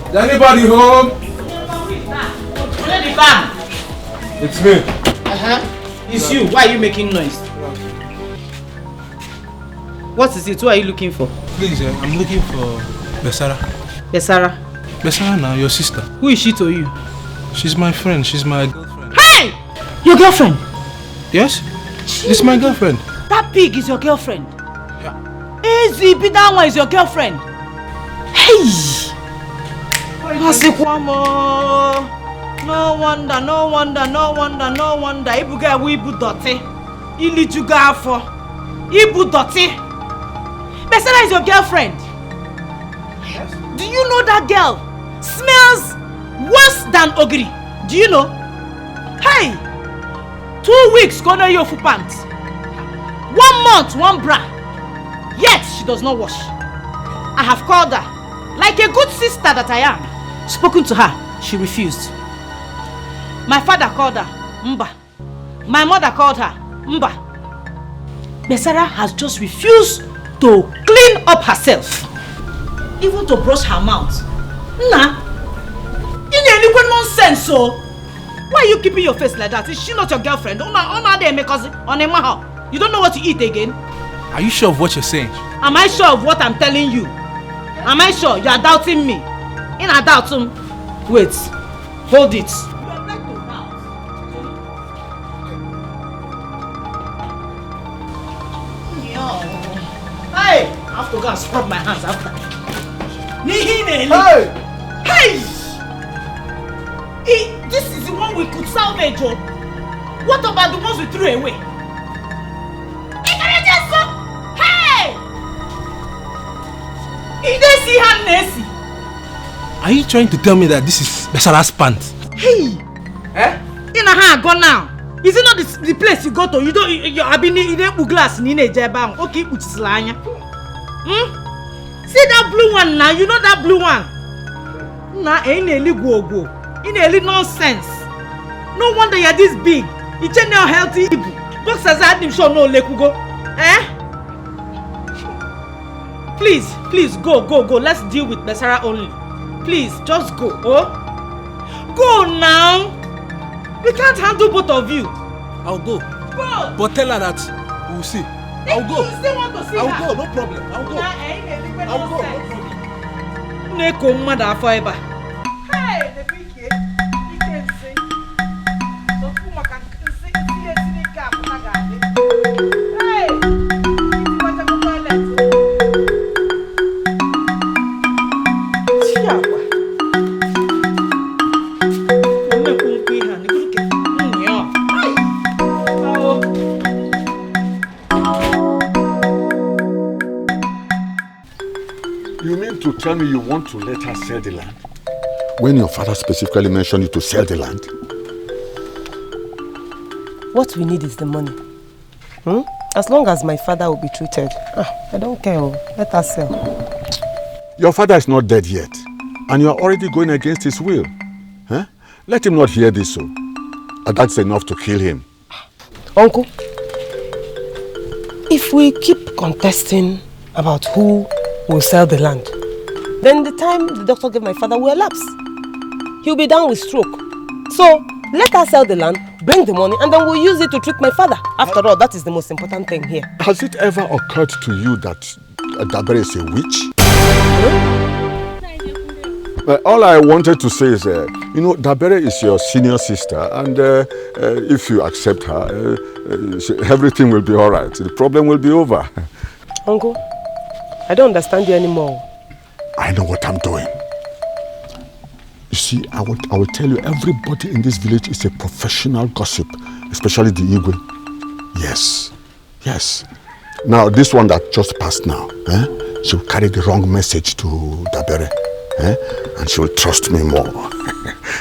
Is anybody home? It's me. It's you. Why are you making noise? What is it? Who are you looking for? Please, I'm looking for Besara. Besara? Besara now, your sister. Who is she to you? She's my friend. She's my girlfriend. Hey! Your girlfriend? Yes? It's my girlfriend. That pig is your girlfriend? Yeah. Easy, that one is your girlfriend. Hey! No wonder. Ibuga Ibu Dotti. Ilijuga Afo. Ibu Dotti. Besara is your girlfriend. Yes. Do you know that girl smells worse than Ogiri? Do you know? Hey! 2 weeks gonna your full pants. 1 month, one bra. Yet she does not wash. I have called her like a good sister that I am. Spoken to her, she refused. My father called her Mba. My mother called her. Mba. Besara has just refused to clean up herself. Even to brush her mouth. Nah. You need nonsense, so. Why are you keeping your face like that? Is she not your girlfriend? You don't know what to eat again? Are you sure of what you're saying? Am I sure of what I'm telling you? Am I sure? You are doubting me. In a doubt. Wait. Hold it. Hey! I have to go and scrub my hands after. Hey! Hey! This is the one we could salvage. What about the ones we threw away? Hey! You didn't see her, Nancy. Are you trying to tell me that this is Besara's pants? Hey! Eh? In a hand, go now. Is it not the place you go to? You don't. I've been in the glass in a jabang. Okay, put slanya. See that blue one now? You know that blue one? Nah, ain't a little go. In a little nonsense. No wonder you're this big. You change your healthy. Boxers had him show no lekugo. Eh? Please go. Let's deal with Besara only. Please, just go. Oh? Go now. We can't handle both of you. I'll go. Go. But tell her that we'll see. I'll go. You still want to see her? I'll go, no problem. I'll go. I'll go, no problem. Forever. Hey, the big kid. You can sing. So Puma can sing. Hey, you want to go toilet? You mean to tell me you want to let her sell the land? When your father specifically mentioned you to sell the land? What we need is the money. As long as my father will be treated, I don't care. Let her sell. Your father is not dead yet, and you are already going against his will. Huh? Let him not hear this, so. And that's enough to kill him. Uncle, if we keep contesting about who will sell the land, then the time the doctor gave my father will elapse. He'll be down with stroke. So, let her sell the land, bring the money, and then we'll use it to treat my father. After all, that is the most important thing here. Has it ever occurred to you that Dabere is a witch? All I wanted to say is, Dabere is your senior sister, and if you accept her, everything will be all right. The problem will be over. Uncle, I don't understand you anymore. I know what I'm doing. You see, I will tell you, everybody in this village is a professional gossip, especially the Igwe. Yes. Now, this one that just passed now, she will carry the wrong message to Dabere. And she will trust me more.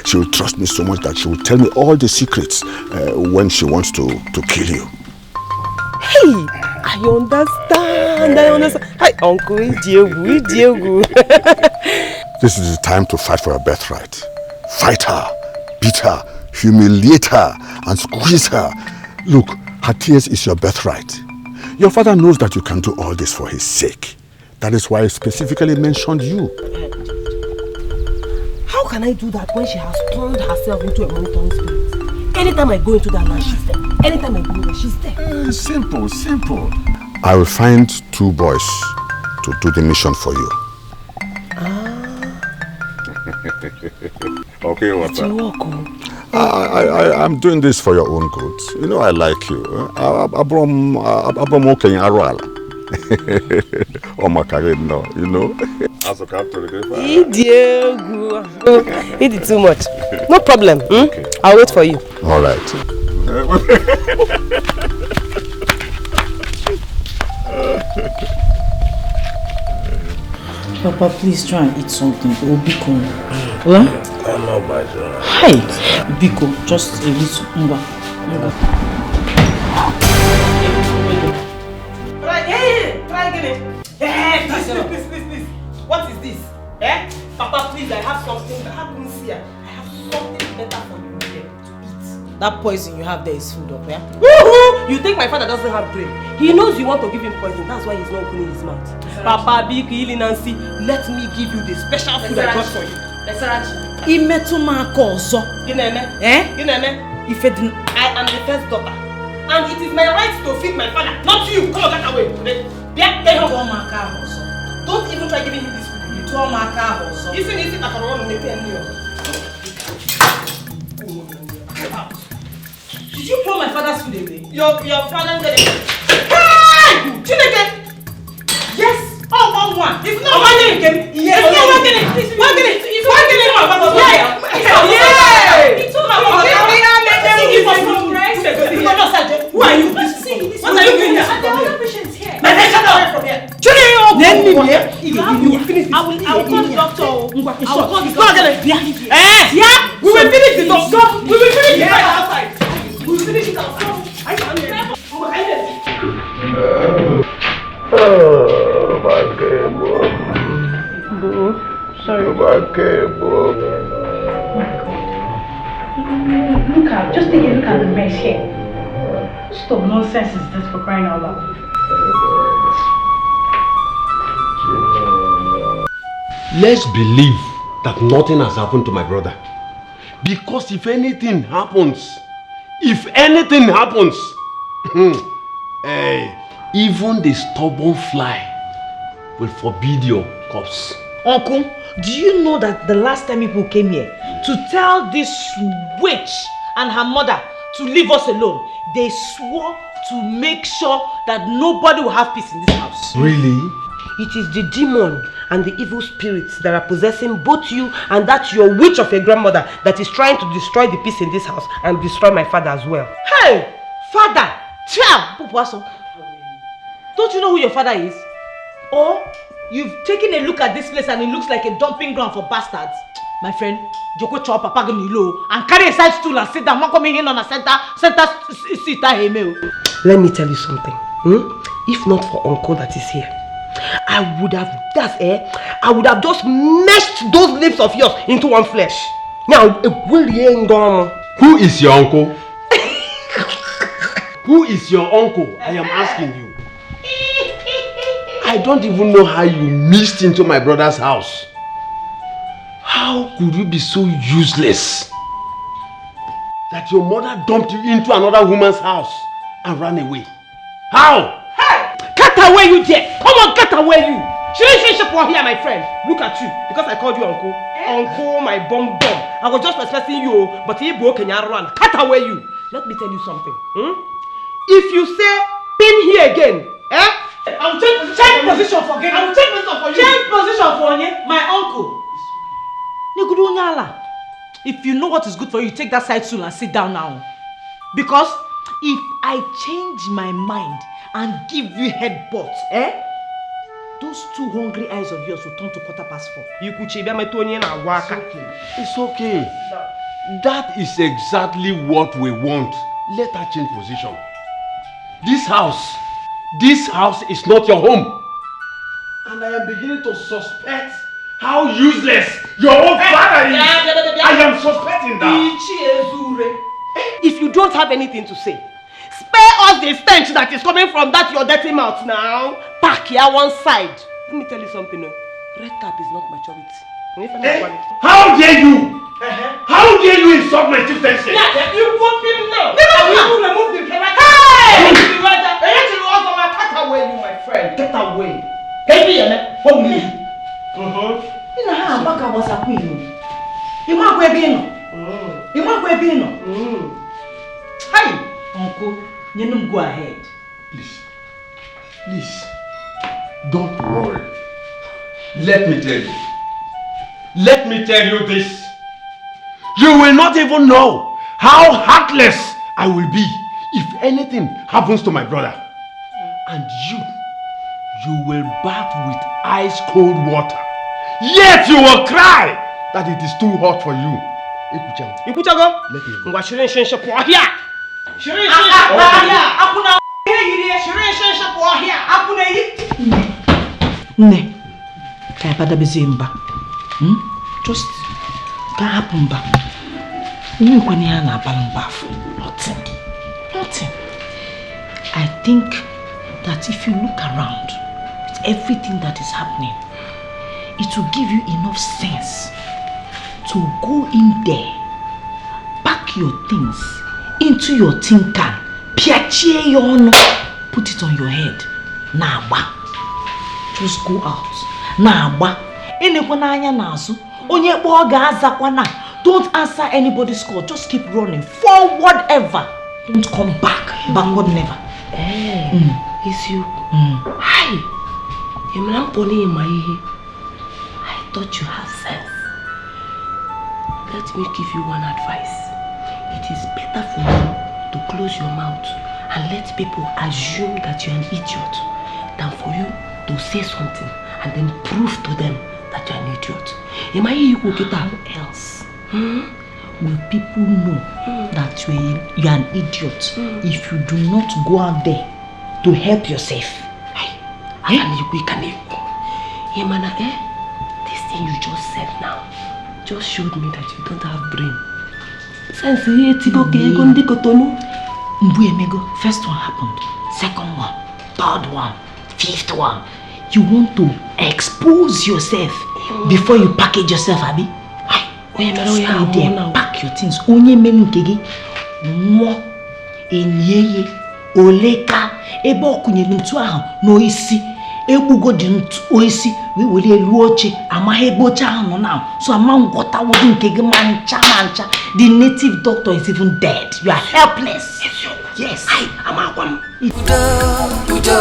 She will trust me so much that she will tell me all the secrets when she wants to kill you. Hey, I understand. Hi, Uncle Diego. This is the time to fight for her birthright. Fight her, beat her, humiliate her, and squeeze her. Look, her tears is your birthright. Your father knows that you can do all this for his sake. That is why I specifically mentioned you. How can I do that when she has turned herself into a monitoring spirit? Anytime I go into that land, she's there. Anytime I go there, she's there. Simple. I will find 2 boys to do the mission for you. Okay, what's up? I'm doing this for your own good. You know I like you. Abram okay Arwala. You know. As a captain, He did too much. No problem. Okay. I'll wait for you. All right. Papa, please try and eat something. Biko. I'm not bad. Hi. Biko, just a little. Try get it. Please. What is this? Papa, please, I have something. I have something better for you here to eat. That poison you have there is food up, yeah? Woohoo! You think my father doesn't have brain? He knows you want to give him poison. That's why he's not opening his mouth. Papa, Big, Ili, Nancy, let me give you the special food I got for you. Imetuma kozo. If I am the first daughter. And it is my right to feed my father, not you. Come on, get away. Don't even try giving him this food. You see, I can run in Did you throw my father's food away? Your father did it. Hey! Chineke! Yes! Oh, one. It's not working again. Yes. It's not working. It's working. It's working. Yeah. He told my father. Who are you? What are you doing here? There are other patients here. Shut up from here. Let me hear. You finish. I will call the doctor. It's not gonna be. Yeah. We will finish the doctor. We will finish it outside. We will finish it outside. Oh, my cable. Sorry. My cable. Look at, just take a look at the mess here. Stop nonsense is this for crying out loud? Let's believe that nothing has happened to my brother. Because if anything happens, hey, even the stubborn fly will forbid your corpse. Uncle, do you know that the last time people came here to tell this witch and her mother to leave us alone, they swore to make sure that nobody will have peace in this house? Really? It is the demon and the evil spirits that are possessing both you and that your witch of a grandmother that is trying to destroy the peace in this house and destroy my father as well. Hey! Father! Don't you know who your father is? Or you've taken a look at this place and it looks like a dumping ground for bastards? My friend, Joko chop papa nilo and carry a side stool and sit down. Man coming in on a center seat. Let me tell you something. If not for Uncle that is here, I would have just meshed those lips of yours into one flesh. Now, who is your uncle? Who is your uncle? I am asking you. I don't even know how you missed into my brother's house. How could you be so useless that your mother dumped you into another woman's house and ran away? How? Hey! Get away, you there! Come on, get away, you! She here, my friend. Look at you, because I called you uncle. Uncle, my bum. I was just expecting you, but he broke and you run. Cut away, you! Let me tell you something. If you say pin here again, I'll change position for you. I'll change position for you. Change position for you, my uncle. If you know what is good for you, take that side stool and sit down now. Because if I change my mind and give you headbutts, those two hungry eyes of yours will turn to 4:15. It's okay. That is exactly what we want. Let her change position. This house is not your home. And I am beginning to suspect how useless your own father is. I am suspecting that. If you don't have anything to say, spare us the stench that is coming from that your dirty mouth now. Pack here one side. Let me tell you something. Red cap is not maturity. How dare you? How dare you insult my chieftaincy? Yeah, you put him now. I will remove the camera. Hey! Cut away, you, my friend. Get away. Hey, what will you do? Hey, uncle, go ahead. Please, don't worry. Let me tell you this. You will not even know how heartless I will be if anything happens to my brother. And you will bath with ice cold water. Yet you will cry that it is too hot for you. Ikuchago? Let me go. Ne, kaya pada bezimba. Just ka happen ba. Ni kwa ni ana balambafu. Nothing. Nothing. I think that if you look around with everything that is happening, it will give you enough sense to go in there, pack your things into your tin can, piachie yon, put it on your head. Naba. Just go out. Naba. Enekwana nazu. Onye boga azakwana. Don't answer anybody's call. Just keep running. Forward ever. Don't come back. Backward never. It's you. Hi. I thought you have sense. Let me give you one advice. It is better for you to close your mouth and let people assume that you're an idiot than for you to say something and then prove to them that you're an idiot. Am I you get else? Will people know that you're an idiot if you do not go out there to help yourself? This thing you just said now just showed me that you don't have brain. First one happened, second one, third one, fifth one. You want to expose yourself before you package yourself, Abi? Stay there, pack your things. Onye menu kegi, mo, enyeye, oleka, ebe okunyelu ntu ahụ n'oisi, egbugo dị ntu oisi, we were elu oche, amaghị ebe oche ahụ nọ now. So amangwọta wodu nkegi mancha. The native doctor is even dead. You are helpless. Yes. Amakwam. Udoka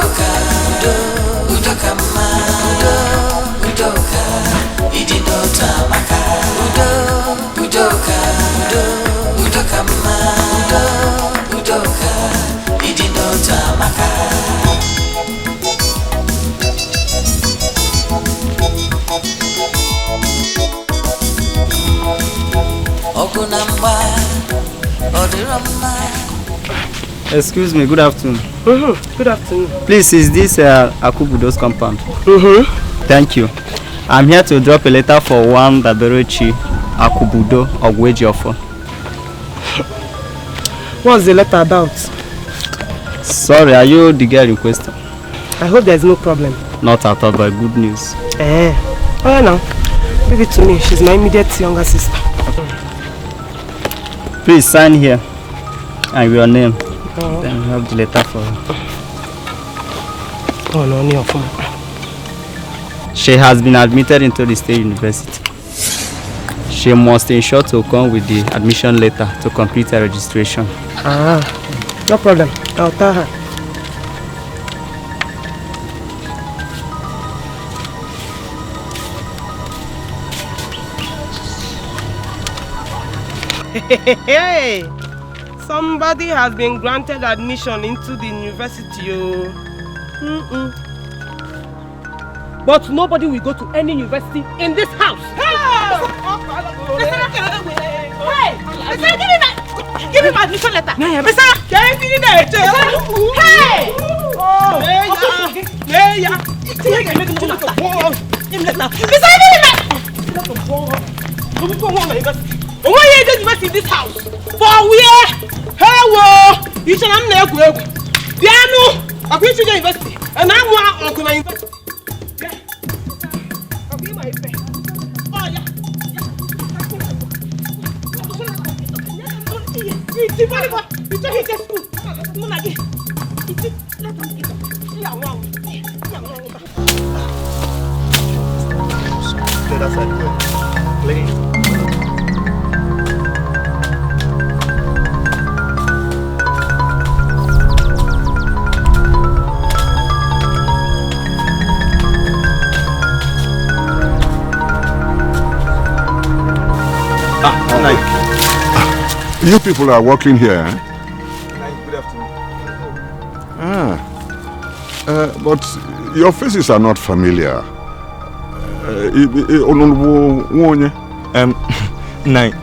ma, Udoka, idinota maka. Udoka ma, Udoka, idinota maka. Excuse me, good afternoon. Good afternoon. Please, is this Akubudo's compound? Thank you. I'm here to drop a letter for one Daberechi Akubudo of Wejiofo. What's the letter about? Sorry, are you the girl in question? I hope there's no problem. Not at all, but good news. Oh yeah, now. Give it to me. She's my immediate younger sister. Please sign here and your name. Then we have the letter for her. Oh no, no, for She has been admitted into the State University. She must ensure to come with the admission letter to complete her registration. No problem. I'll tell her. Hey! Somebody has been granted admission into the university. But nobody will go to any university in this house. Hey! Give me my admission letter. Hey! Why are you just in this house? For where? Hello! You should not know where. Piano! I'm going to the university. And I want to my university. I'll be my friend. Oh, yeah. It's You people are working here, eh? Good afternoon. But your faces are not familiar.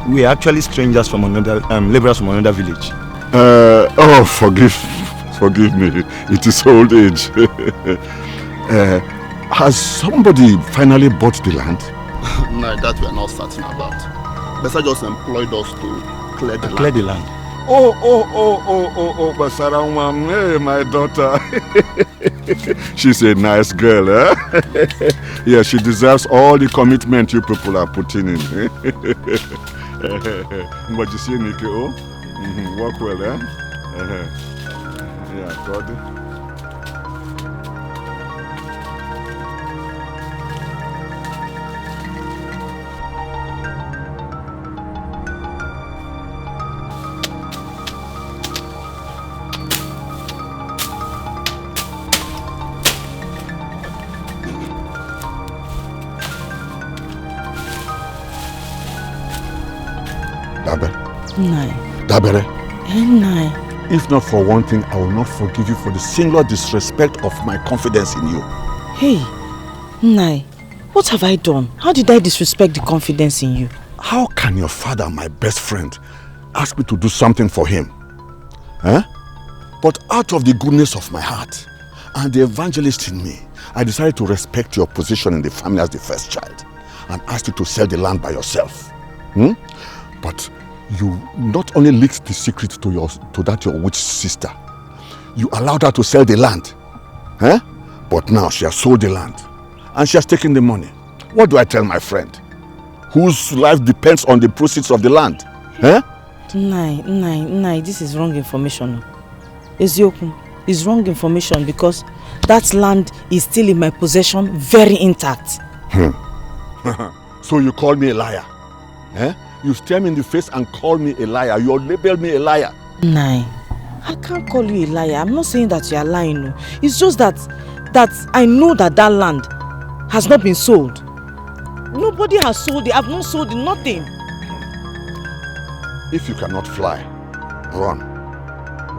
We are actually strangers from another, laborers from another village. Oh, forgive me. It is old age. Has somebody finally bought the land? No, that we are not certain about. Besa just employed us to clear the land. Clear the land. Oh, Basara, hey, my daughter. She's a nice girl, eh? Yeah, she deserves all the commitment you people are putting in. But you see, Nikki, work well, eh? Yeah, God. Dabere. If not for one thing, I will not forgive you for the singular disrespect of my confidence in you. Hey, Nai, what have I done? How did I disrespect the confidence in you? How can your father, my best friend, ask me to do something for him? Eh? But out of the goodness of my heart and the evangelist in me, I decided to respect your position in the family as the first child and asked you to sell the land by yourself. But you not only leaked the secret to your witch sister, you allowed her to sell the land. But now she has sold the land and she has taken the money. What do I tell my friend, whose life depends on the proceeds of the land? Nai, this is wrong information. Ezioku, it's wrong information because that land is still in my possession, very intact. So you call me a liar? You stare me in the face and call me a liar. You label me a liar. Nai, I can't call you a liar. I'm not saying that you are lying. No. It's just that I know that land has not been sold. Nobody has sold it. I've not sold it. Nothing. If you cannot fly, run.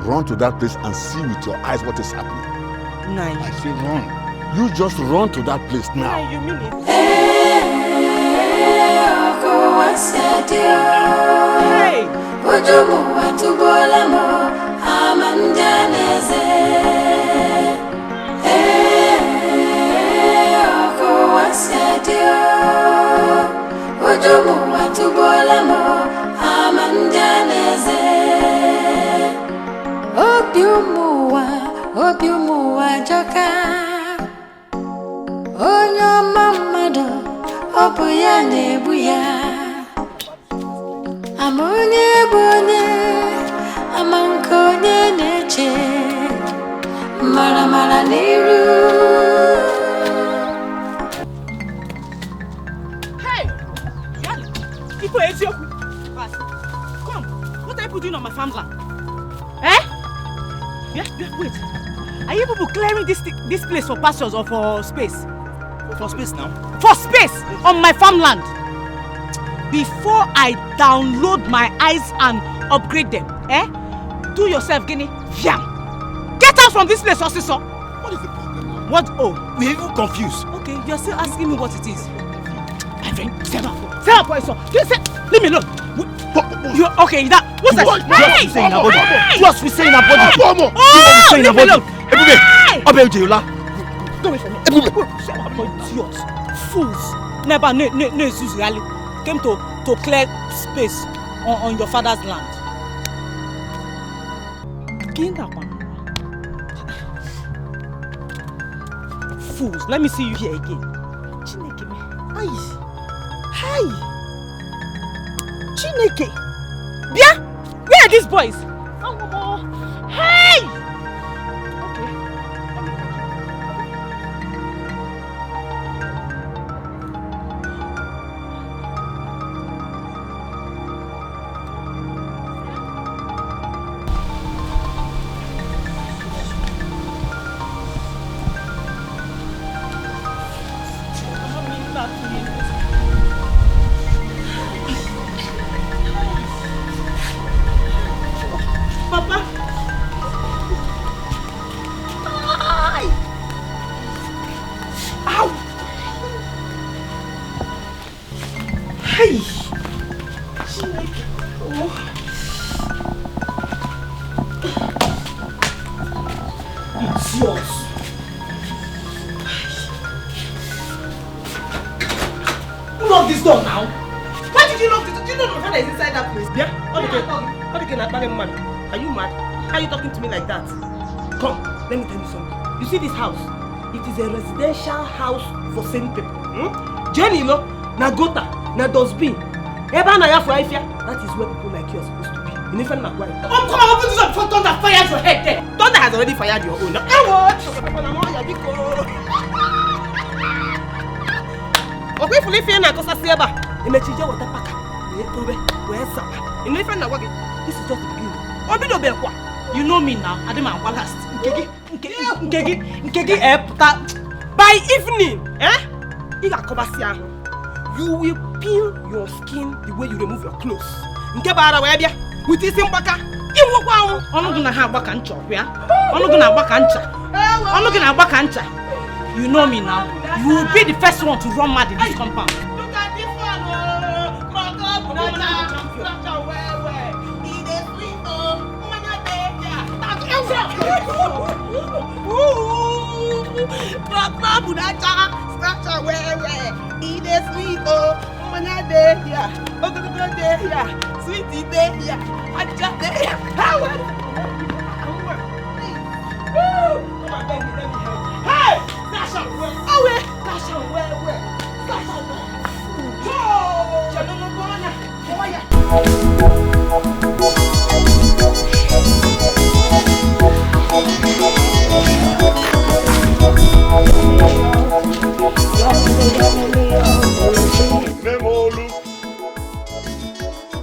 Run to that place and see with your eyes what is happening. Nai. I say run. You just run to that place now. Nai, you mean it? Hey! Ojomu atubolamo amanjaneze. Oko wasadio. Ojomu atubolamo amanjaneze. Obiumuwa joka. Onyo mamado obuya nebuya. Amonye bonye, amankonye neche, mara niru. Hey, Yali, people Ezioku, come. What are you doing on my farmland? Wait. Are you people clearing this place for pastures or for space? For space now. For space on my farmland. Before I download my eyes and upgrade them, do yourself, Guinea. Get out from this place, Osiso. What is the problem now? What? Oh, we're even confused. Okay, you're still asking me what it is. My friend, stand up, leave me alone. You okay? What's that? Hey! Just we say in our body. Leave me alone. Go away from me. Idiot, fools. Never, no, Zuzuali. Came to clear space on your father's land. Fools, let me see you here again. Chineke me. Hi. Chineke. Bia, where are these boys? Hey! man. Are you mad? How are you talking to me like that? Come, let me tell you something. You see this house? It is a residential house for sane people. Jenny, no? Na gota, na dustbin. Eba na ya for ifya. That is where people like you are supposed to be. You need to find my wife. Oh, come on, open this up before Thunder fires your head there. Thunder has already fired your own. I watch. Okay, if you na kosa sieba, imechije water paka. You need to find my wife. This is just the beginning. Obido bekwa. You know me now. I didn't want last. By evening, you will peel your skin the way you remove your clothes. With this baka, you know me now. You will be the first one to run mad in this compound. Look at this one,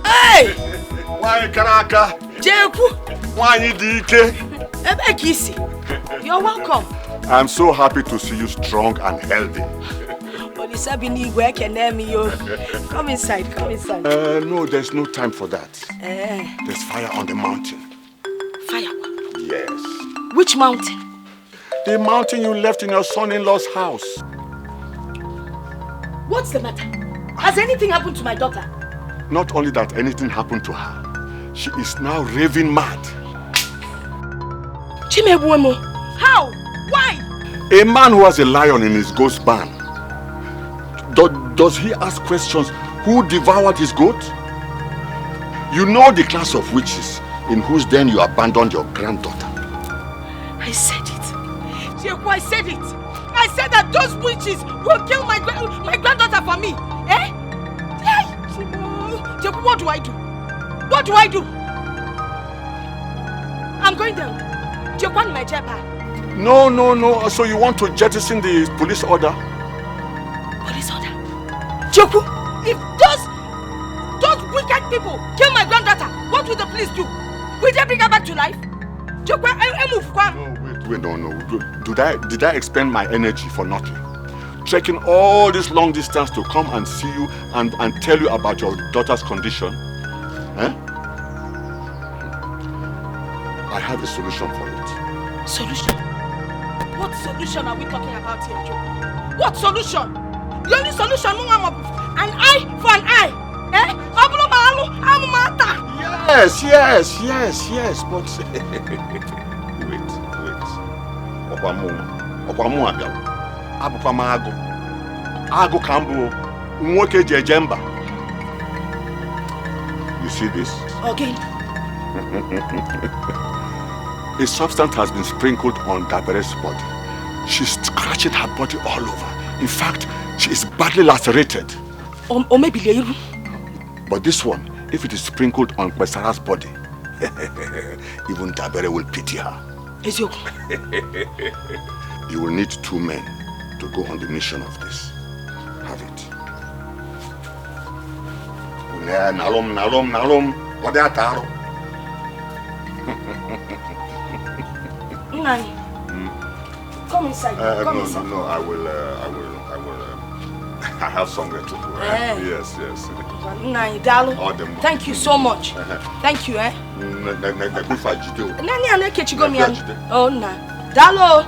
Hey! Why Karaka? Jeku! Why Dikeh? Ebekisi, you're welcome. I'm so happy to see you strong and healthy. Come inside, come inside. No, there's no time for that. There's fire on the mountain. Fire? Yes. Which mountain? The mountain you left in your son-in-law's house. What's the matter? Has anything happened to my daughter? Not only that anything happened to her, she is now raving mad. Chimebuemo, how? Why? A man who has a lion in his ghost barn. Does he ask questions? Who devoured his goat? You know the class of witches in whose den you abandoned your granddaughter. I said it. Jeku, I said it. I said that those witches will kill my granddaughter for me. Eh? Jeku, what do I do? What do I do? I'm going there. Jeku, in my japa. No. So you want to jettison the police order? Police order? Jeku, if those wicked people kill my granddaughter, what will the police do? Will they bring her back to life? Jeku, I move. Wait, no. Did I expend my energy for nothing? Trekking all this long distance to come and see you and tell you about your daughter's condition? Eh? I have a solution for it. Solution? What solution are we talking about here, Joe? What solution? The only solution, an eye for an eye. Eh? Yes, but wait. You see this? Okay. A substance has been sprinkled on Dabere's body. She's scratching her body all over. In fact, she is badly lacerated. Or maybe Leiru. But this one, if it is sprinkled on Besara's body, even Dabere will pity her. You will need 2 men to go on the mission of this. Have it. Nalom. What are you? Nani, come inside. Come inside. No. I will. I have somewhere to go. Yes. Nani, Dalo. Thank you so much. Thank you, eh? Nani ane kechigomi an. Oh na. Dalo.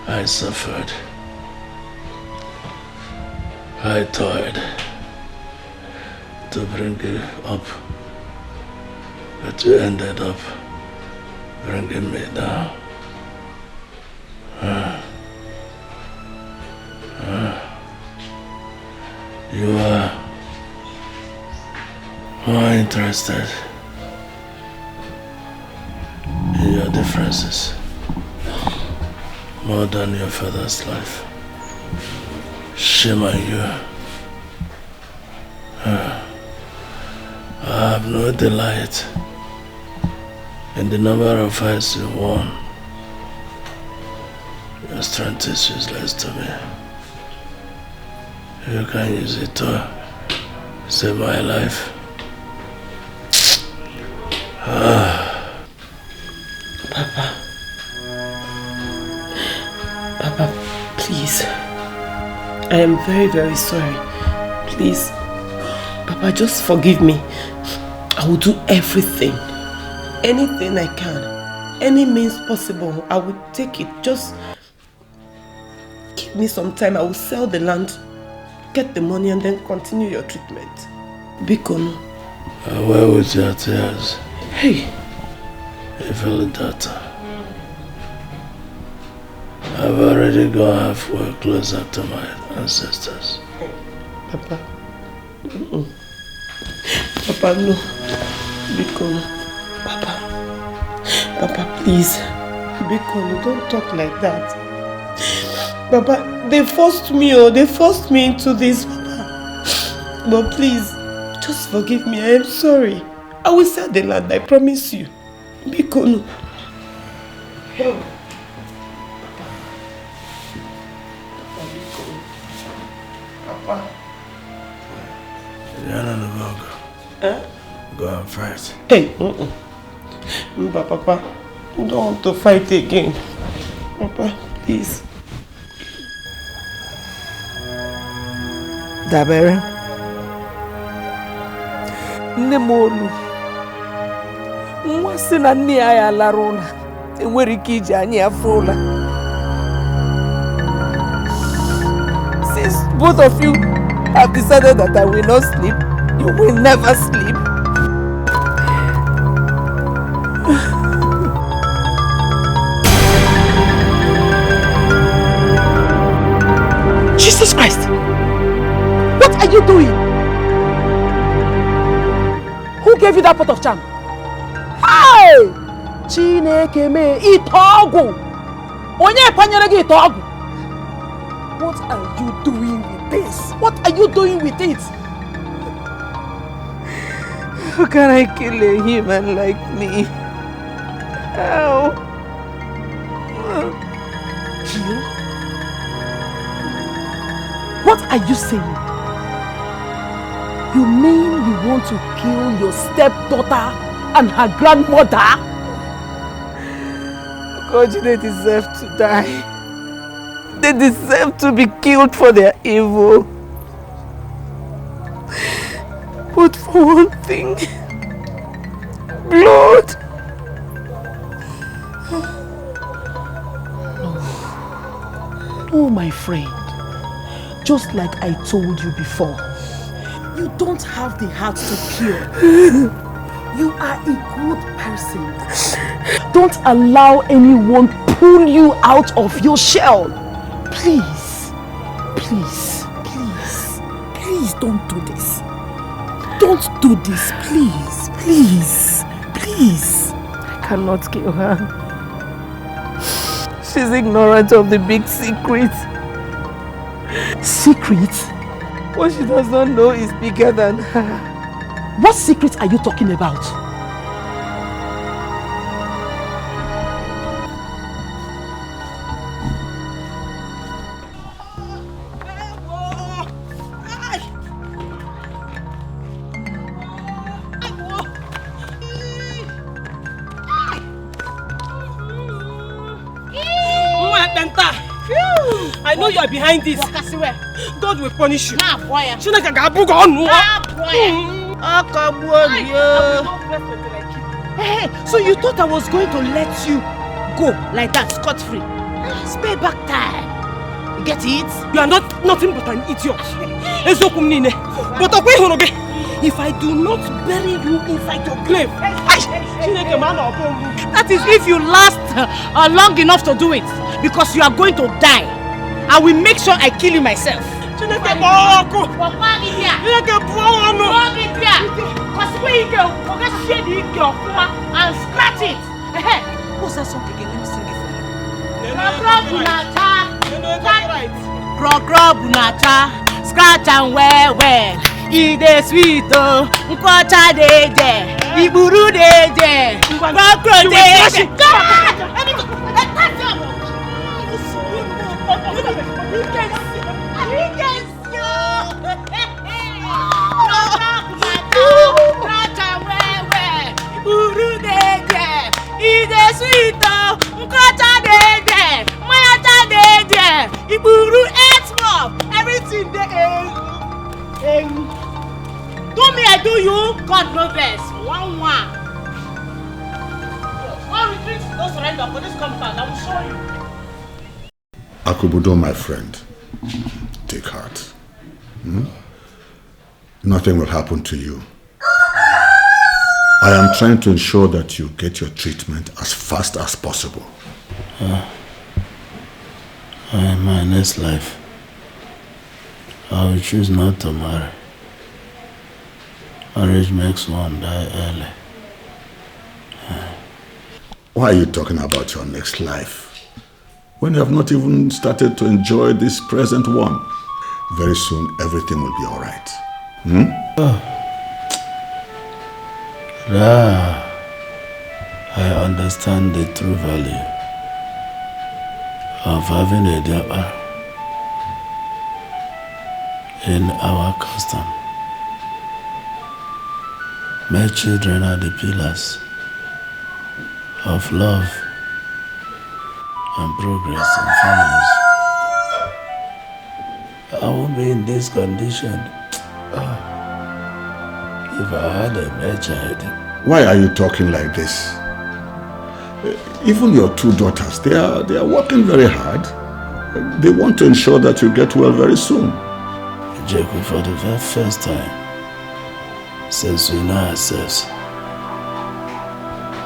I suffered. I toiled to bring you up, but you ended up bringing me down. You are more interested in your differences more than your father's life. Shame on you. I have no delight in the number of fights you won. Your strength is useless to me. You can use it to save my life. Papa. Papa, please. I am very, very sorry. Please. Papa, just forgive me. I will do everything. Anything I can. Any means possible. I will take it. Just give me some time. I will sell the land, get the money, and then continue your treatment. Bikono. Where with your tears? Hey. You feel that? I've already gone halfway closer to my ancestors. Papa. Papa, no. Bikono. Papa. Papa, please. Bikono, don't talk like that. Papa, they forced me, they forced me into this, Papa. But please, just forgive me. I am sorry. I will sell the land, I promise you. Bikono. Help. Papa. Go and fight. Hey, Papa, don't want to fight again. Papa, please. Dabere. Nne m olu. Nwa si na nne ya lara ụla. Enwere ike iji anyị afọ ụla. Since both of you have decided that I will not sleep, you will never sleep. Jesus Christ! What are you doing? Who gave you that pot of charm? Hey! Chineke me itogu! Onye panyere gi itogu! What are you doing with this? What are you doing with it? How can I kill a human like me? How? Kill? What are you saying? You mean you want to kill your stepdaughter and her grandmother? God, they deserve to die. They deserve to be killed for their evil. But for one thing, blood. No, my friend. Just like I told you before, you don't have the heart to kill. You are a good person. Don't allow anyone pull you out of your shell. Please, please, please, please don't do this. Don't do this, please, please, please. I cannot kill her. She's ignorant of the big secret. Secret? What she does not know is bigger than her. What secret are you talking about? I know you are behind this. God will punish you. Hey, so you thought I was going to let you go like that, scot-free? Spare back time. You get it? You are not nothing but an idiot. But if I do not bury you inside your grave, that is if you last long enough to do it, because you are going to die. I will make sure I kill you myself. And scratch it. What's that song again? Let me sing it for you. Scratch and wear. It is sweet, oh, Nkwacha deje, Iburu deje, Kwakro deje. Everything there. Do me, I do you. God no best. One. One retreat, don't surrender. Police come back. I will show you. Akubudo, my friend, take heart. Nothing will happen to you. I am trying to ensure that you get your treatment as fast as possible. In my next life, I will choose not to marry. Marriage makes one die early. Why are you talking about your next life when you have not even started to enjoy this present one? Very soon, everything will be all right. I understand the true value of having a diapa in our custom. My children are the pillars of love and progress in families. I won't be in this condition if I had a male child. Why are you talking like this? Even your two daughters, they are working very hard. They want to ensure that you get well very soon. Jacob, for the very first time since we know ourselves,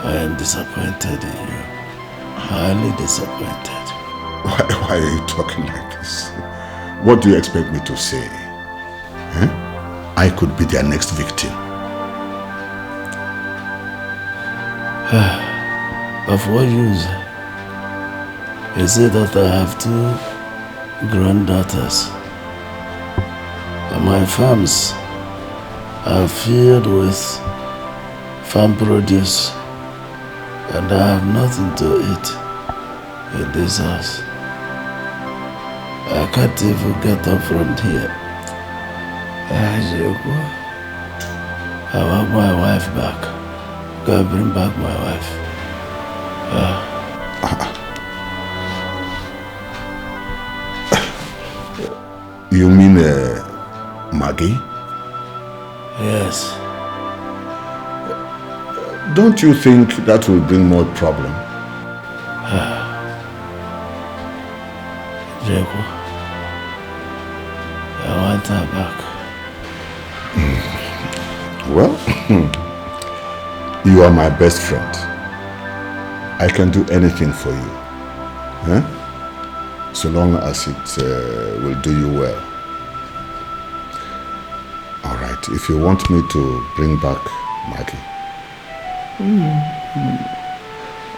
I am disappointed in you. Highly disappointed. Why are you talking like this? What do you expect me to say? I could be their next victim. Of what use? You say that I have two granddaughters, and my farms are filled with farm produce, and I have nothing to eat in this house. I can't even get up from here. I want my wife back. Go bring back my wife. You mean Maggie? Yes. Don't you think that will bring more problem? Jacob, I want her back. Well, you are my best friend. I can do anything for you. So long as it will do you well. Alright, if you want me to bring back Maggie,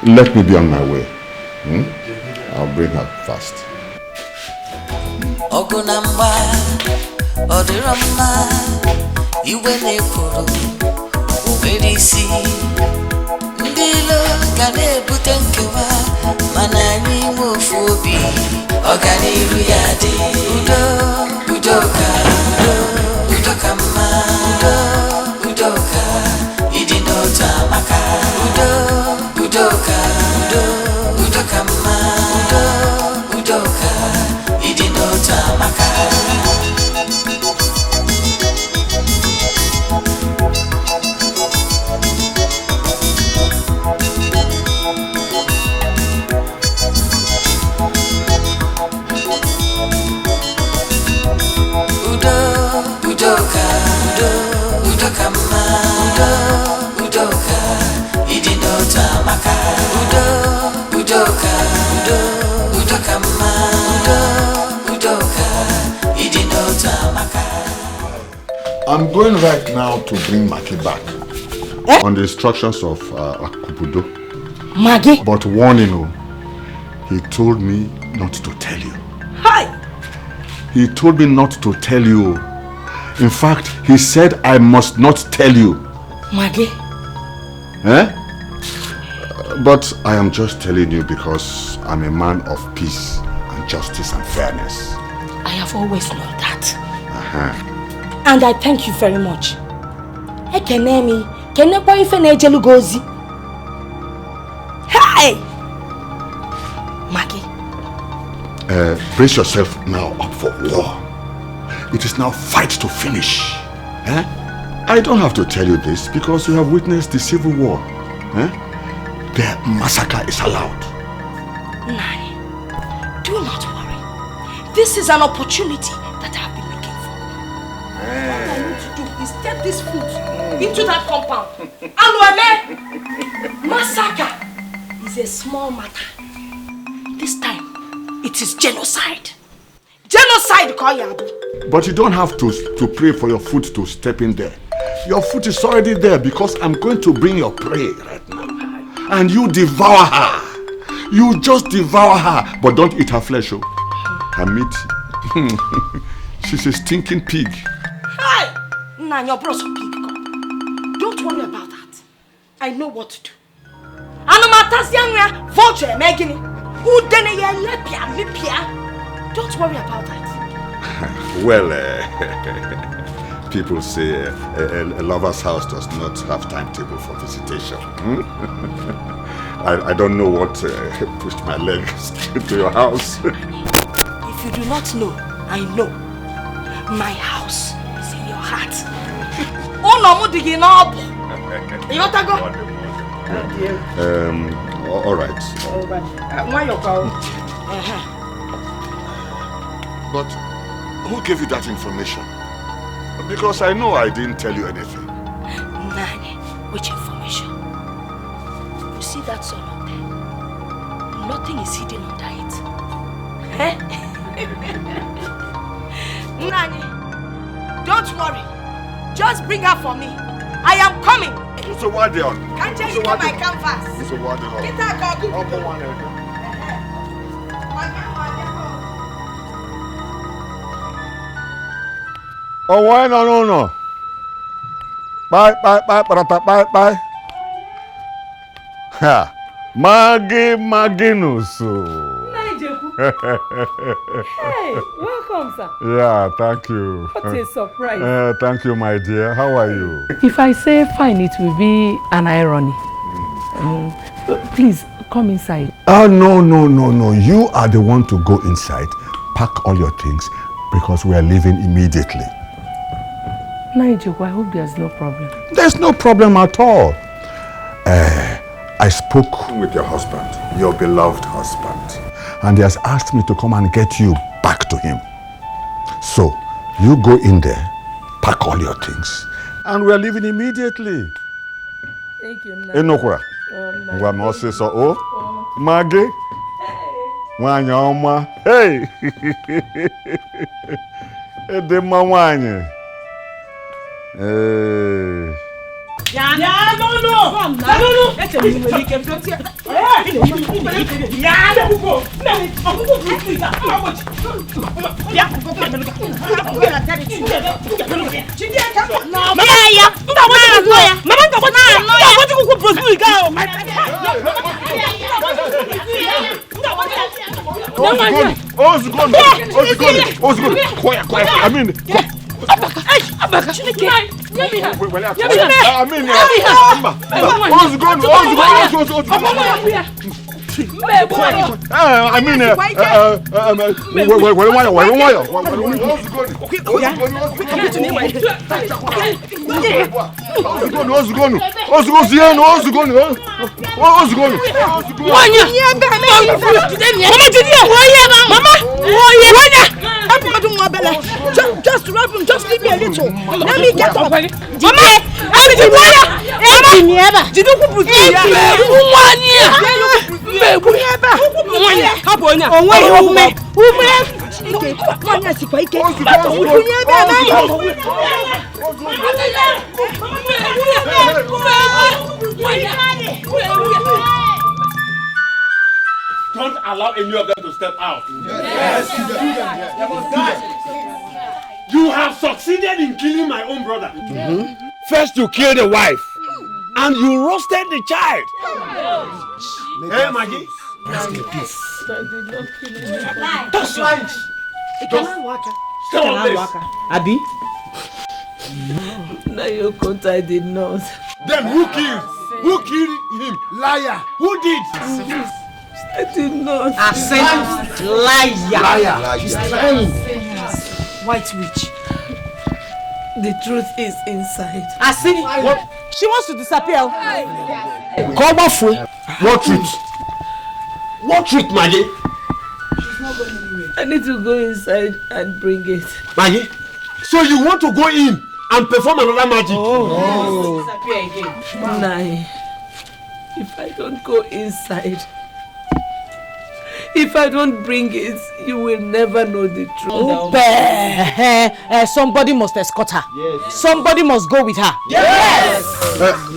let me be on my way. I'll bring her fast. Ogunamba, Odirama, Iwene Kuru, Uberisi, Ndilo, Kane Butenkewa, Manani Mufobi, Ogani Ruyadi, Udoka, Udokama, Udoka, Idinota Maka, Udoka, Udokama, Udoka, Idinota Maka. I'm going right now to bring Maki back. On the instructions of Akubudo. Maggie? But warning you, he told me not to tell you. Hi! He told me not to tell you. In fact, he said I must not tell you. Maggie? But I am just telling you because I'm a man of peace and justice and fairness. I have always known that. And I thank you very much. Hey! Maggie. Brace yourself now up for war. It is now fight to finish. I don't have to tell you this because you have witnessed the civil war. The massacre is allowed. Nani, do not worry. This is an opportunity that I have been looking for. All I need to do is step this foot into that compound. Massacre is a small matter. This time, it is genocide. Genocide, Koyabu. But you don't have to pray for your foot to step in there. Your foot is already there because I'm going to bring your prey right now. And you devour her. You just devour her. But don't eat her flesh, oh. Her meat. She's a stinking pig. Hey! Nah, your bro's a pig. Don't worry about that. I know what to do. Don't worry about that. Well, people say a lover's house does not have timetable for visitation. I don't know what pushed my legs to your house. If you do not know, I know. My house is in your heart. Oh no, all right. But who gave you that information? Because I know I didn't tell you anything. Nani, which information? You see that sun up there? Nothing is hidden under it. Nani, don't worry. Just bring her for me. I am coming. So what they on? Can't you get my canvas? So what they on? Get her, go. Oh, why no. Bye. Ha. Maggie Nusu. Hey, welcome, sir. Yeah, thank you. What a surprise. Thank you, my dear. How are you? If I say fine, it will be an irony. Please, come inside. Oh, no. You are the one to go inside. Pack all your things because we are leaving immediately. Nigel, I hope there's no problem. There's no problem at all. I spoke with your husband, your beloved husband, and he has asked me to come and get you back to him. So, you go in there, pack all your things, and we are leaving immediately. Thank you, Nigel. Enokwa. Oh, Maggie. Wanyoma. Hey. Edema wanye. Hey. Just wrap him, just leave me a little. Let me get up. Mama, ike. Nwanyị sikwa ike. Don't allow any of them to step out. Yes. You have succeeded in killing my own brother. First you killed the wife, and you roasted the child. Hey, Maggie. I did not kill him. That's right. Stay on this. Abi? No, you can't. I did not. Then who killed? Who killed him? Liar. Who did? I did not. Accent liar. She's lying. White witch. The truth is inside. I see. What? She wants to disappear. Come off. What truth? What truth, Maggie? She's not going anywhere. I need to go inside and bring it. Maggie? So you want to go in and perform another magic? Oh. Disappear again. Nai, if I don't go inside, if I don't bring it, you will never know the truth. Somebody must escort her. Yes. Somebody must go with her. Yes.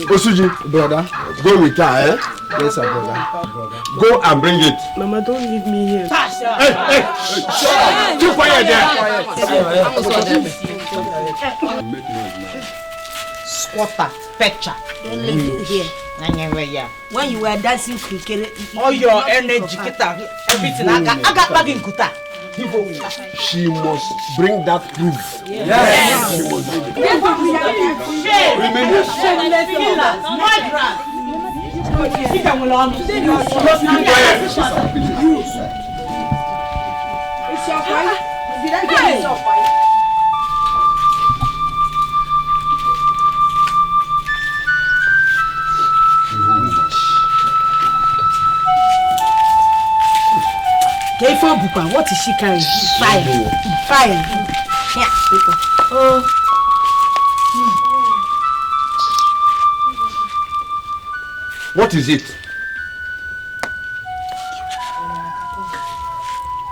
Osuji, brother, go with her, eh? Yes, sir, brother. Go and bring it. Mama, don't leave me here. Hey, keep quiet there. Squatter, fetcher. Don't leave me here. When you were dancing cricket, all your energy, everything. I got back in Kuta. She must bring that proof. Yes. She must bring it. it's your fight. Did I get it? Your fight. What is she carrying? Fire. Yeah, people. Oh. What is it?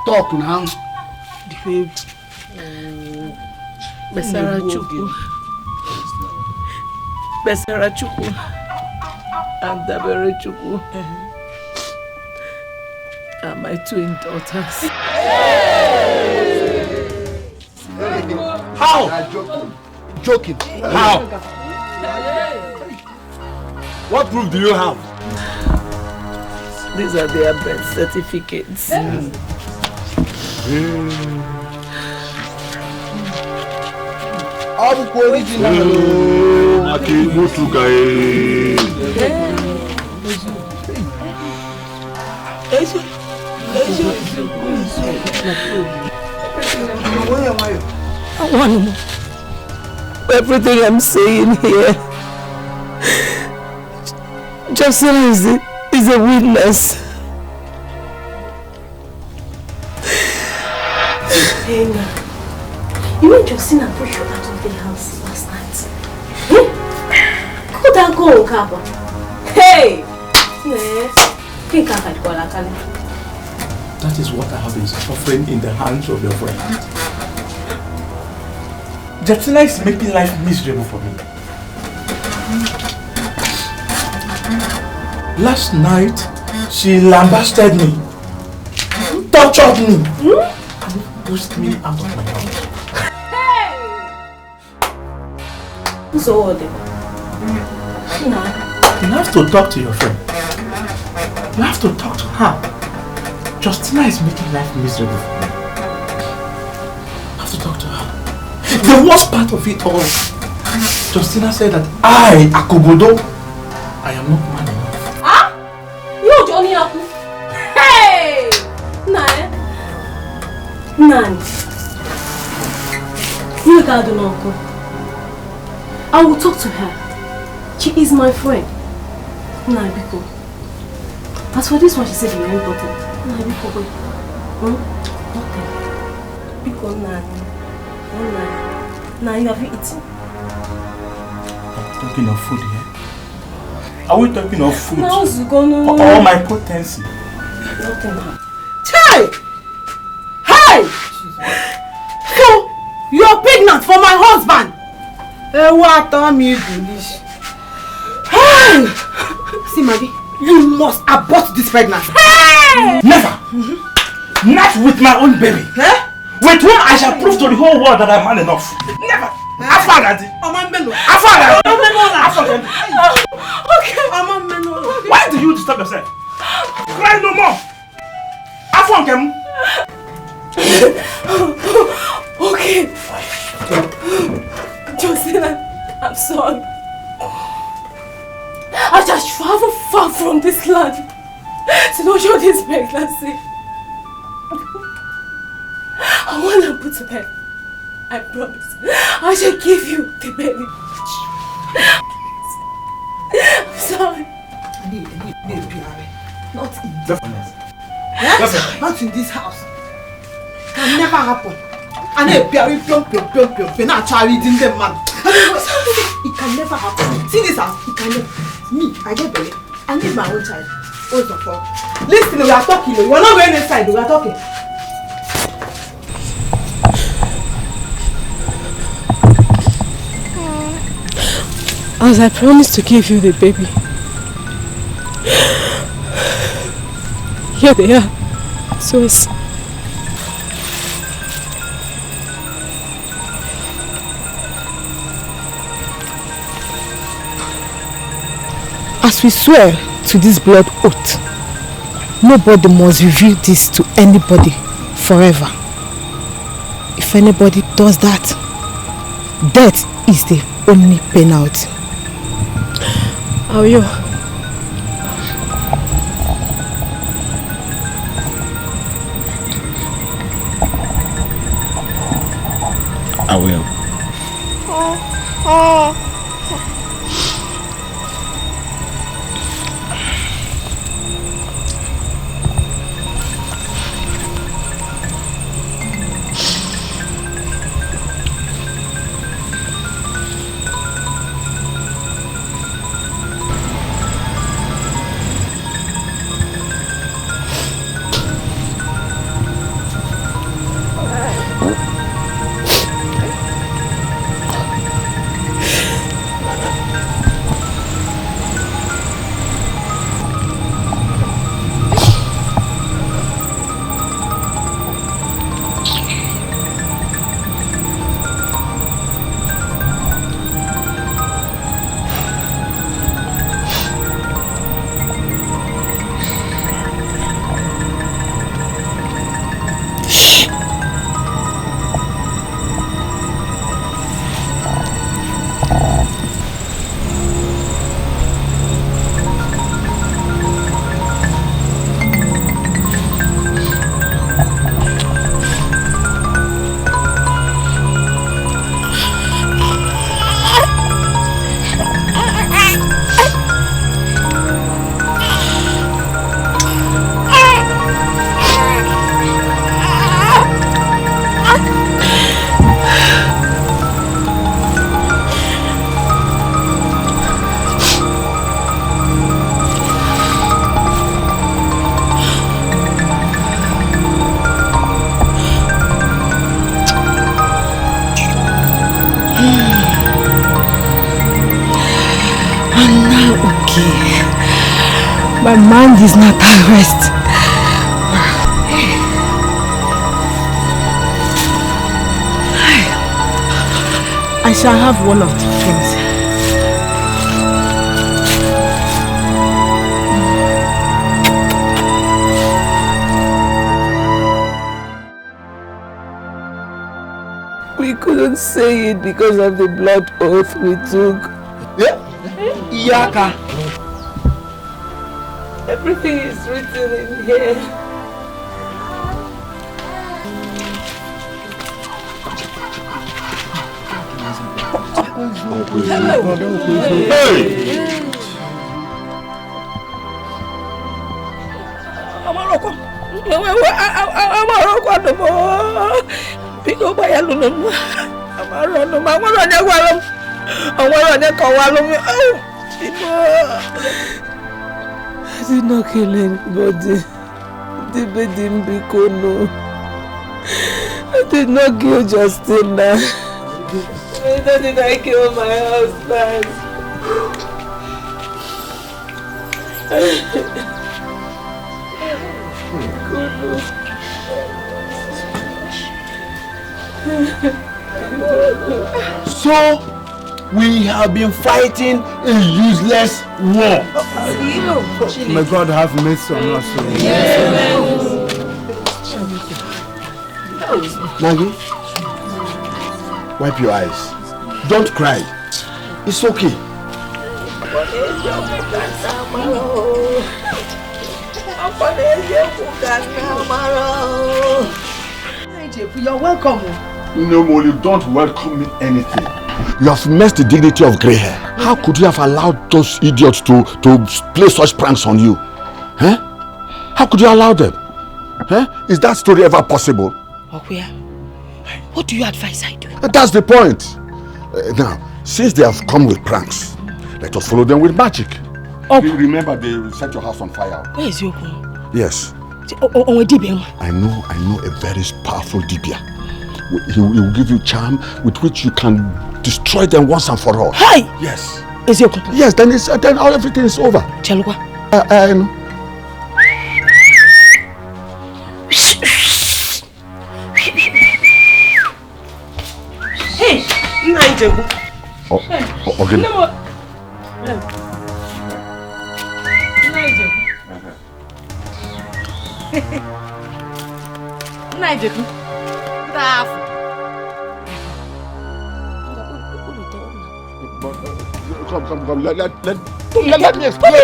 Talk now. Besara Chukwu and Dabere Chukwu and my twin daughters. How? Joking. How? What proof do you have? These are their birth certificates. Everything I'm saying here, Jocelyn is a witness. Hey, you and Jocelyn are pushed out of the house last night. Could I go, Kaba? Hey! That is what I have been suffering in the hands of your friend. Jatina is making life miserable for me. Last night, she lambasted me, tortured me, and pushed me out of my house. So what? You have to talk to your friend. You have to talk to her. Justina is making life miserable for me. You have to talk to her. The worst part of it all, Justina said that I, Akobodo, I am not man enough. Ah? You Johnny Aku? Hey! Nani? You can't do no. I will talk to her. She is my friend. Nani, Biko. As for this one, she said very important. Nani, Biko, wait. Nothing. Biko, Nani. Now you have eaten. Are we talking of food here? Are we talking of food? Now you gonna or my potency? Nothing. Hey! Hey! So, you're pregnant for my husband? What time you do this? Hey! See, Maggie, you must abort this pregnancy. Hey! Never! Not with my own baby. With whom I shall prove to the whole world that I'm man enough. Never! Afagadi! Afagadi! Okay, why do you disturb yourself? Cry no more! Afagem! Okay. Jocelyn, I'm sorry. I just travel far from this land to not show this pregnancy. I want to put to bed. I promise. I shall give you the baby. I'm sorry. Not in Definitely. Not in this house. It can never happen. And it can never happen. See this house? It can never. Me, I get belly. I need my own child. First of all, listen, we are talking. You are not going inside. We are talking. As I promised to give you the baby, here they are. So it's... As we swear to this blood oath, nobody must reveal this to anybody forever. If anybody does that, death is the only penalty. How are you? I will. My mind is not at rest. I shall have one of two things. We couldn't say it because of the blood oath we took. Iyaka. Everything is written in here. I did not kill anybody. The baby no. I did not kill Justina. Neither did I kill my husband. So, we have been fighting a useless war. May God have mercy on us. Maggie, wipe your eyes. Don't cry. It's okay. You're welcome. No, Molly, don't welcome me anything. You have messed the dignity of grey hair. How could you have allowed those idiots to play such pranks on you? Huh? How could you allow them? Huh? Is that story ever possible? Okuya, what do you advise I do? That's the point. Now, since they have come with pranks, let us follow them with magic. You remember they set your house on fire. Where is Yoko? Yes. I know a very powerful Dibia. He will give you charm with which you can destroy them once and for all. Hi! Yes. Is Yoko? Yes, then everything is over. Chalwa. Hey! Nigel. Okay. Nigel. Come. Let me explain.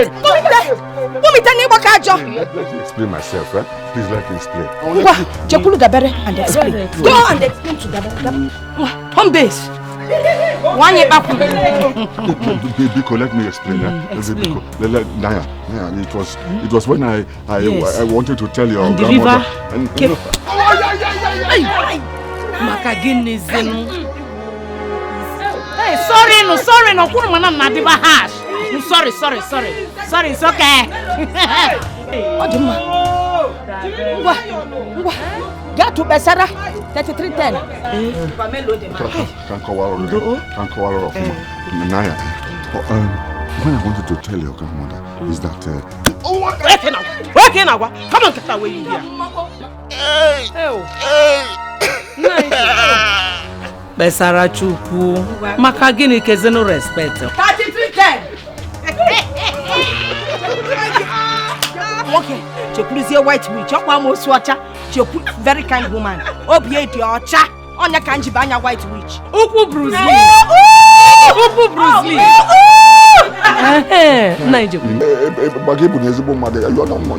Let me explain myself, right? Please let me explain. Jekulu Dabere and explain. Go and explain to Dabere. Home base. One year back. Biko, let me explain. Biko, Naya, it was when I wanted to tell your grandmother. Hey, sorry, no, hash. Sorry, it's okay. Get to Besara, 3310. Can't call out of Naya. When I wanted to tell your grandmother is that Working now. Come on, get away here. Besara Chuku, maka gini kezeno respect. 3310. Okay, Chepuluzie white witch. Okwa mo suacha. Chepu very kind woman. Obie di ocha. Onya kanji banya white witch. Ukwu Bruce Lee.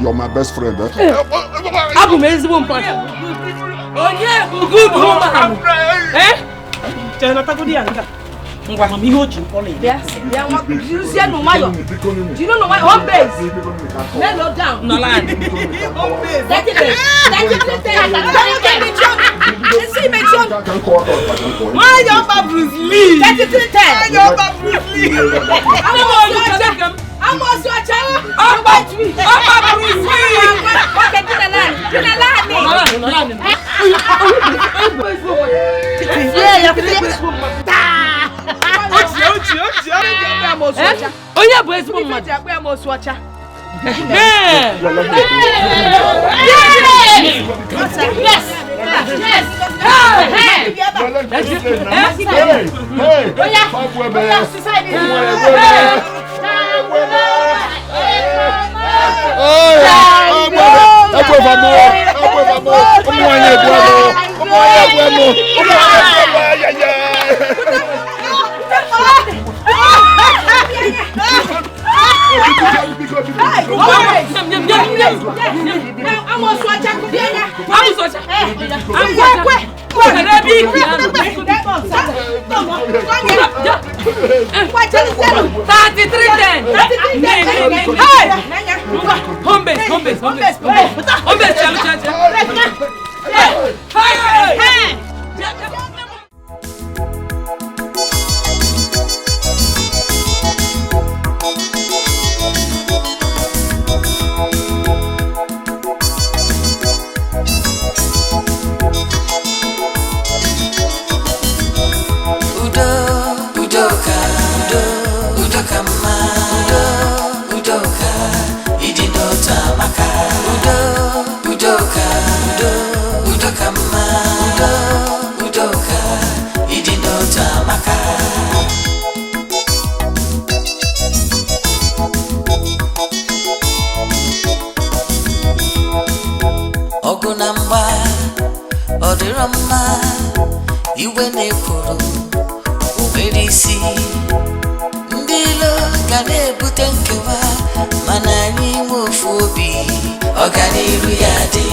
You're my best friend. Abu mezibo mpaka. Good woman. Chana takudi anga. Ngwa mami hoji mpole. Yes. You see no mayo. Do you know my home base? Mellow down. No land. Home base. That's it. See me John. Why your Bruce Lee? 3310. Your Bruce Lee. I'm also a child. Bruce Lee. Okay, Oya boys mama. Yes. ọgụ na mgba ọ dịrọ mma iwe na-ekoro nwere isi ndị ilo ga na-ebute nkewa mana anyị nwe ofu obi ọganiru ya dị